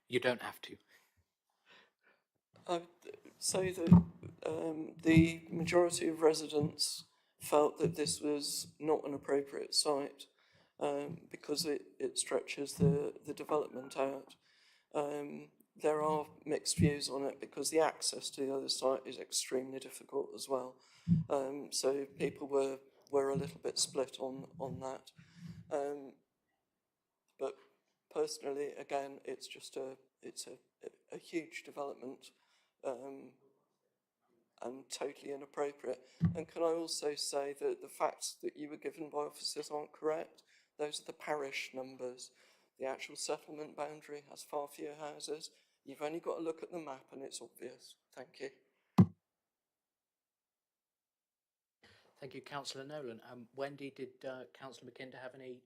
You don't have to. I would say that the majority of residents felt that this was not an appropriate site because it stretches the development out. There are mixed views on it because the access to the other site is extremely difficult as well. So people were a little bit split on that. But personally, again, it's just a huge development and totally inappropriate. And can I also say that the facts that you were given by officers aren't correct? Those are the parish numbers. The actual settlement boundary has far fewer houses. You've only got to look at the map and it's obvious. Thank you. Thank you, Councillor Nolan. Wendy, did Councillor McKinder have any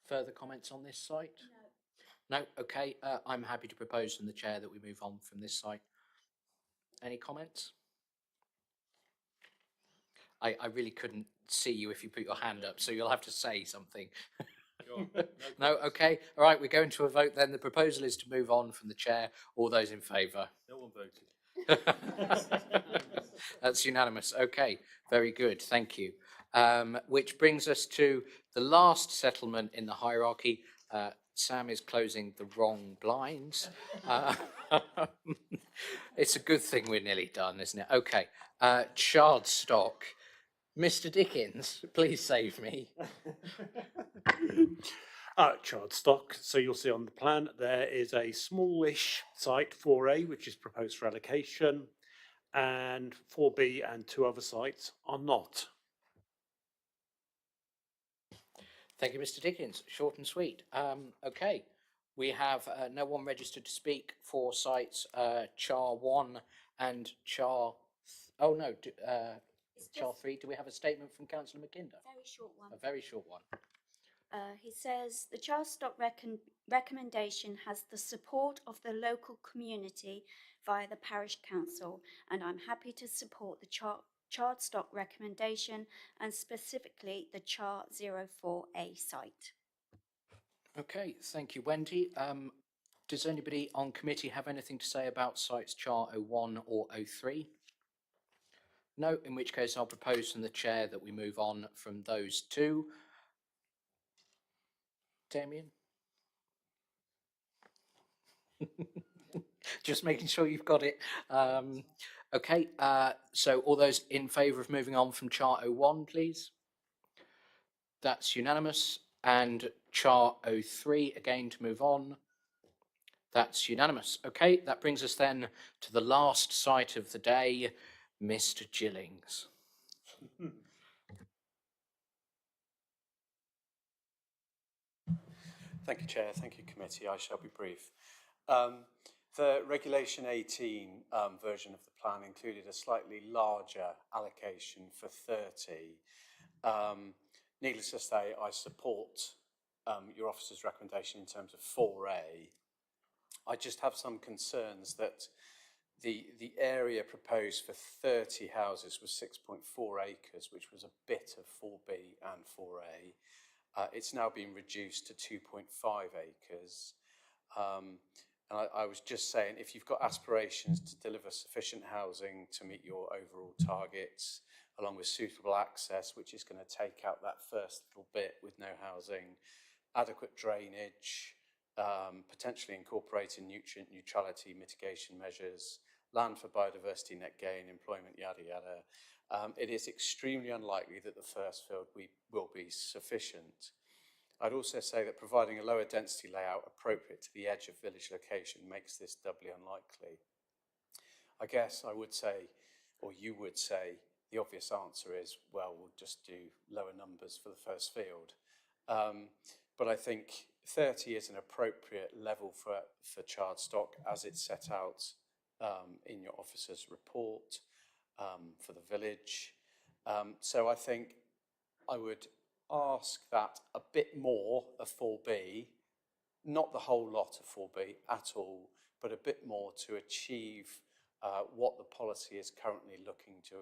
further comments on this site? No. No? Okay. I'm happy to propose from the chair that we move on from this site. Any comments? I really couldn't see you if you put your hand up, so you'll have to say something. No? Okay. All right, we're going to a vote then. The proposal is to move on from the chair. All those in favour? No one voted. That's unanimous. Okay, very good. Thank you. Which brings us to the last settlement in the hierarchy. Sam is closing the wrong blinds. It's a good thing we're nearly done, isn't it? Okay. Chardstock. Mr. Dickens, please save me. Chardstock. So you'll see on the plan there is a smallish site 4A which is proposed for allocation, and 4B and 2 other sites are not. Thank you, Mr. Dickens. Short and sweet. Okay, we have no one registered to speak for sites Char 1 and Char. Oh no, Char 3. Do we have a statement from Councillor McKinder? Very short one. A very short one. He says the Chardstock recommendation has the support of the local community via the parish council, and I'm happy to support the Chardstock recommendation and specifically the Char 04A site. Okay, thank you, Wendy. Does anybody on committee have anything to say about sites Char 01 or 03? No, in which case I'll propose from the chair that we move on from those two. Damien? Just making sure you've got it. Okay, so all those in favour of moving on from Char 01, please. That's unanimous. And Char 03, again to move on. That's unanimous. Okay, that brings us then to the last site of the day, Mr. Gillings. Thank you, Chair. Thank you, Committee. I shall be brief. The Regulation 18 version of the plan included a slightly larger allocation for 30. Needless to say, I support your officer's recommendation in terms of 4A. I just have some concerns that the area proposed for 30 houses was 6.4 acres, which was a bit of 4B and 4A. It's now been reduced to 2.5 acres. And I was just saying, if you've got aspirations to deliver sufficient housing to meet your overall targets, along with suitable access, which is going to take out that first little bit with no housing, adequate drainage, potentially incorporating nutrient neutrality mitigation measures, land for biodiversity net gain, employment, yada, yada. It is extremely unlikely that the first field will be sufficient. I'd also say that providing a lower density layout appropriate to the edge of village location makes this doubly unlikely. I guess I would say, or you would say, the obvious answer is, well, we'll just do lower numbers for the first field. But I think 30 is an appropriate level for charred stock as it's set out in your officer's report for the village. So I think I would ask that a bit more of 4B, not the whole lot of 4B at all, but a bit more to achieve what the policy is currently looking to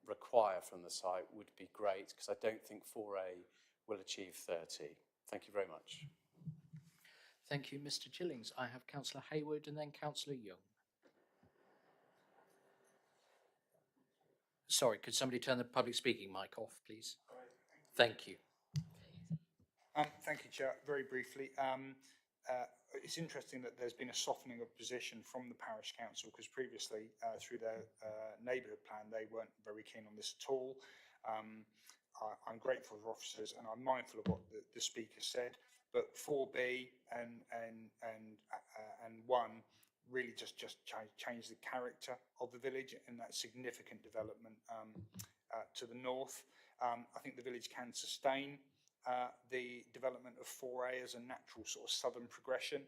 require from the site would be great, because I don't think 4A will achieve 30. Thank you very much. Thank you, Mr. Gillings. I have Councillor Hayward and then Councillor Young. Sorry, could somebody turn the public speaking mic off, please? Thank you. Thank you, Chair. Very briefly, it's interesting that there's been a softening of position from the parish council, because previously, through their neighbourhood plan, they weren't very keen on this at all. I'm grateful for officers, and I'm mindful of what the speaker said. But 4B and 1 really just change the character of the village, and that significant development to the north. I think the village can sustain the development of 4A as a natural sort of southern progression.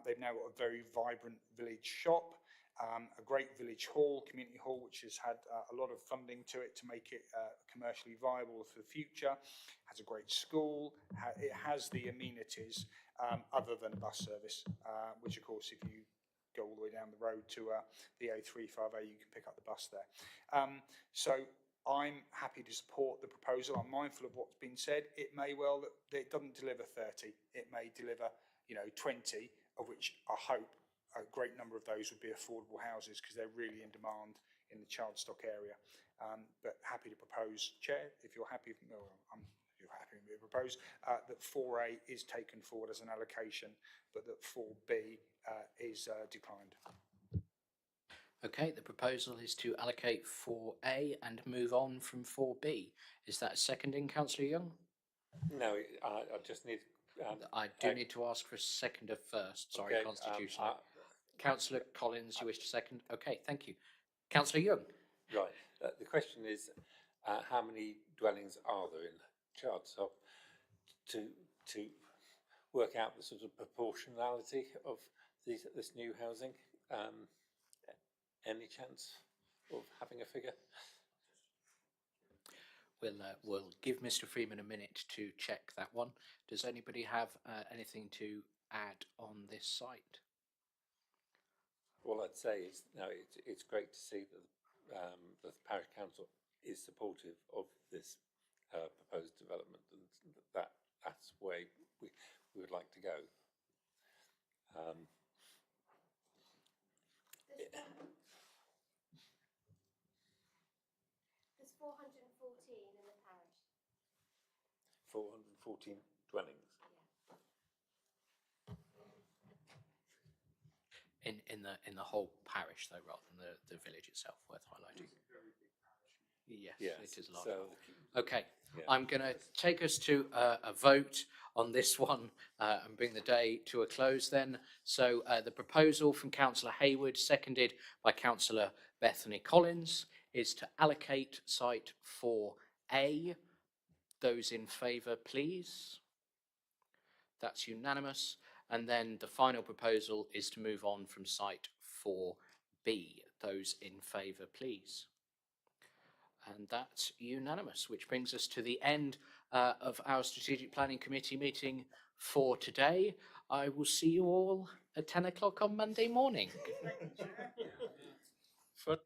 They've now got a very vibrant village shop, a great village hall, community hall, which has had a lot of funding to it to make it commercially viable for the future. Has a great school. It has the amenities other than a bus service, which of course, if you go all the way down the road to the A35A, you can pick up the bus there. So I'm happy to support the proposal. I'm mindful of what's been said. It may well that it doesn't deliver 30. It may deliver, 20, of which I hope a great number of those would be affordable houses, because they're really in demand in the child stock area. But happy to propose, Chair, if you're happy, if you're happy with me to propose, that 4A is taken forward as an allocation, but that 4B is declined. Okay, the proposal is to allocate 4A and move on from 4B. Is that seconding, Councillor Young? No, I just need... I do need to ask for a seconder first, sorry, okay, constitutionally. Councillor Collins, you wish to second? Okay, thank you. Councillor Young? Right. The question is, how many dwellings are there in charred stock to work out the sort of proportionality of this new housing? Any chance of having a figure? We'll give Mr. Freeman a minute to check that one. Does anybody have anything to add on this site? All I'd say is, no, it's great to see that the parish council is supportive of this proposed development, and that's the way we would like to go. There's 414 in the parish. 414 dwellings. In the whole parish, though, rather than the village itself, worth highlighting. Yes, it is large. Okay, yeah. I'm going to take us to a vote on this one and bring the day to a close then. So the proposal from Councillor Hayward, seconded by Councillor Bethany Collins, is to allocate site 4A. Those in favour, please. That's unanimous. And then the final proposal is to move on from site 4B. Those in favour, please. And that's unanimous, which brings us to the end of our Strategic Planning Committee meeting for today. I will see you all at 10 o'clock on Monday morning. For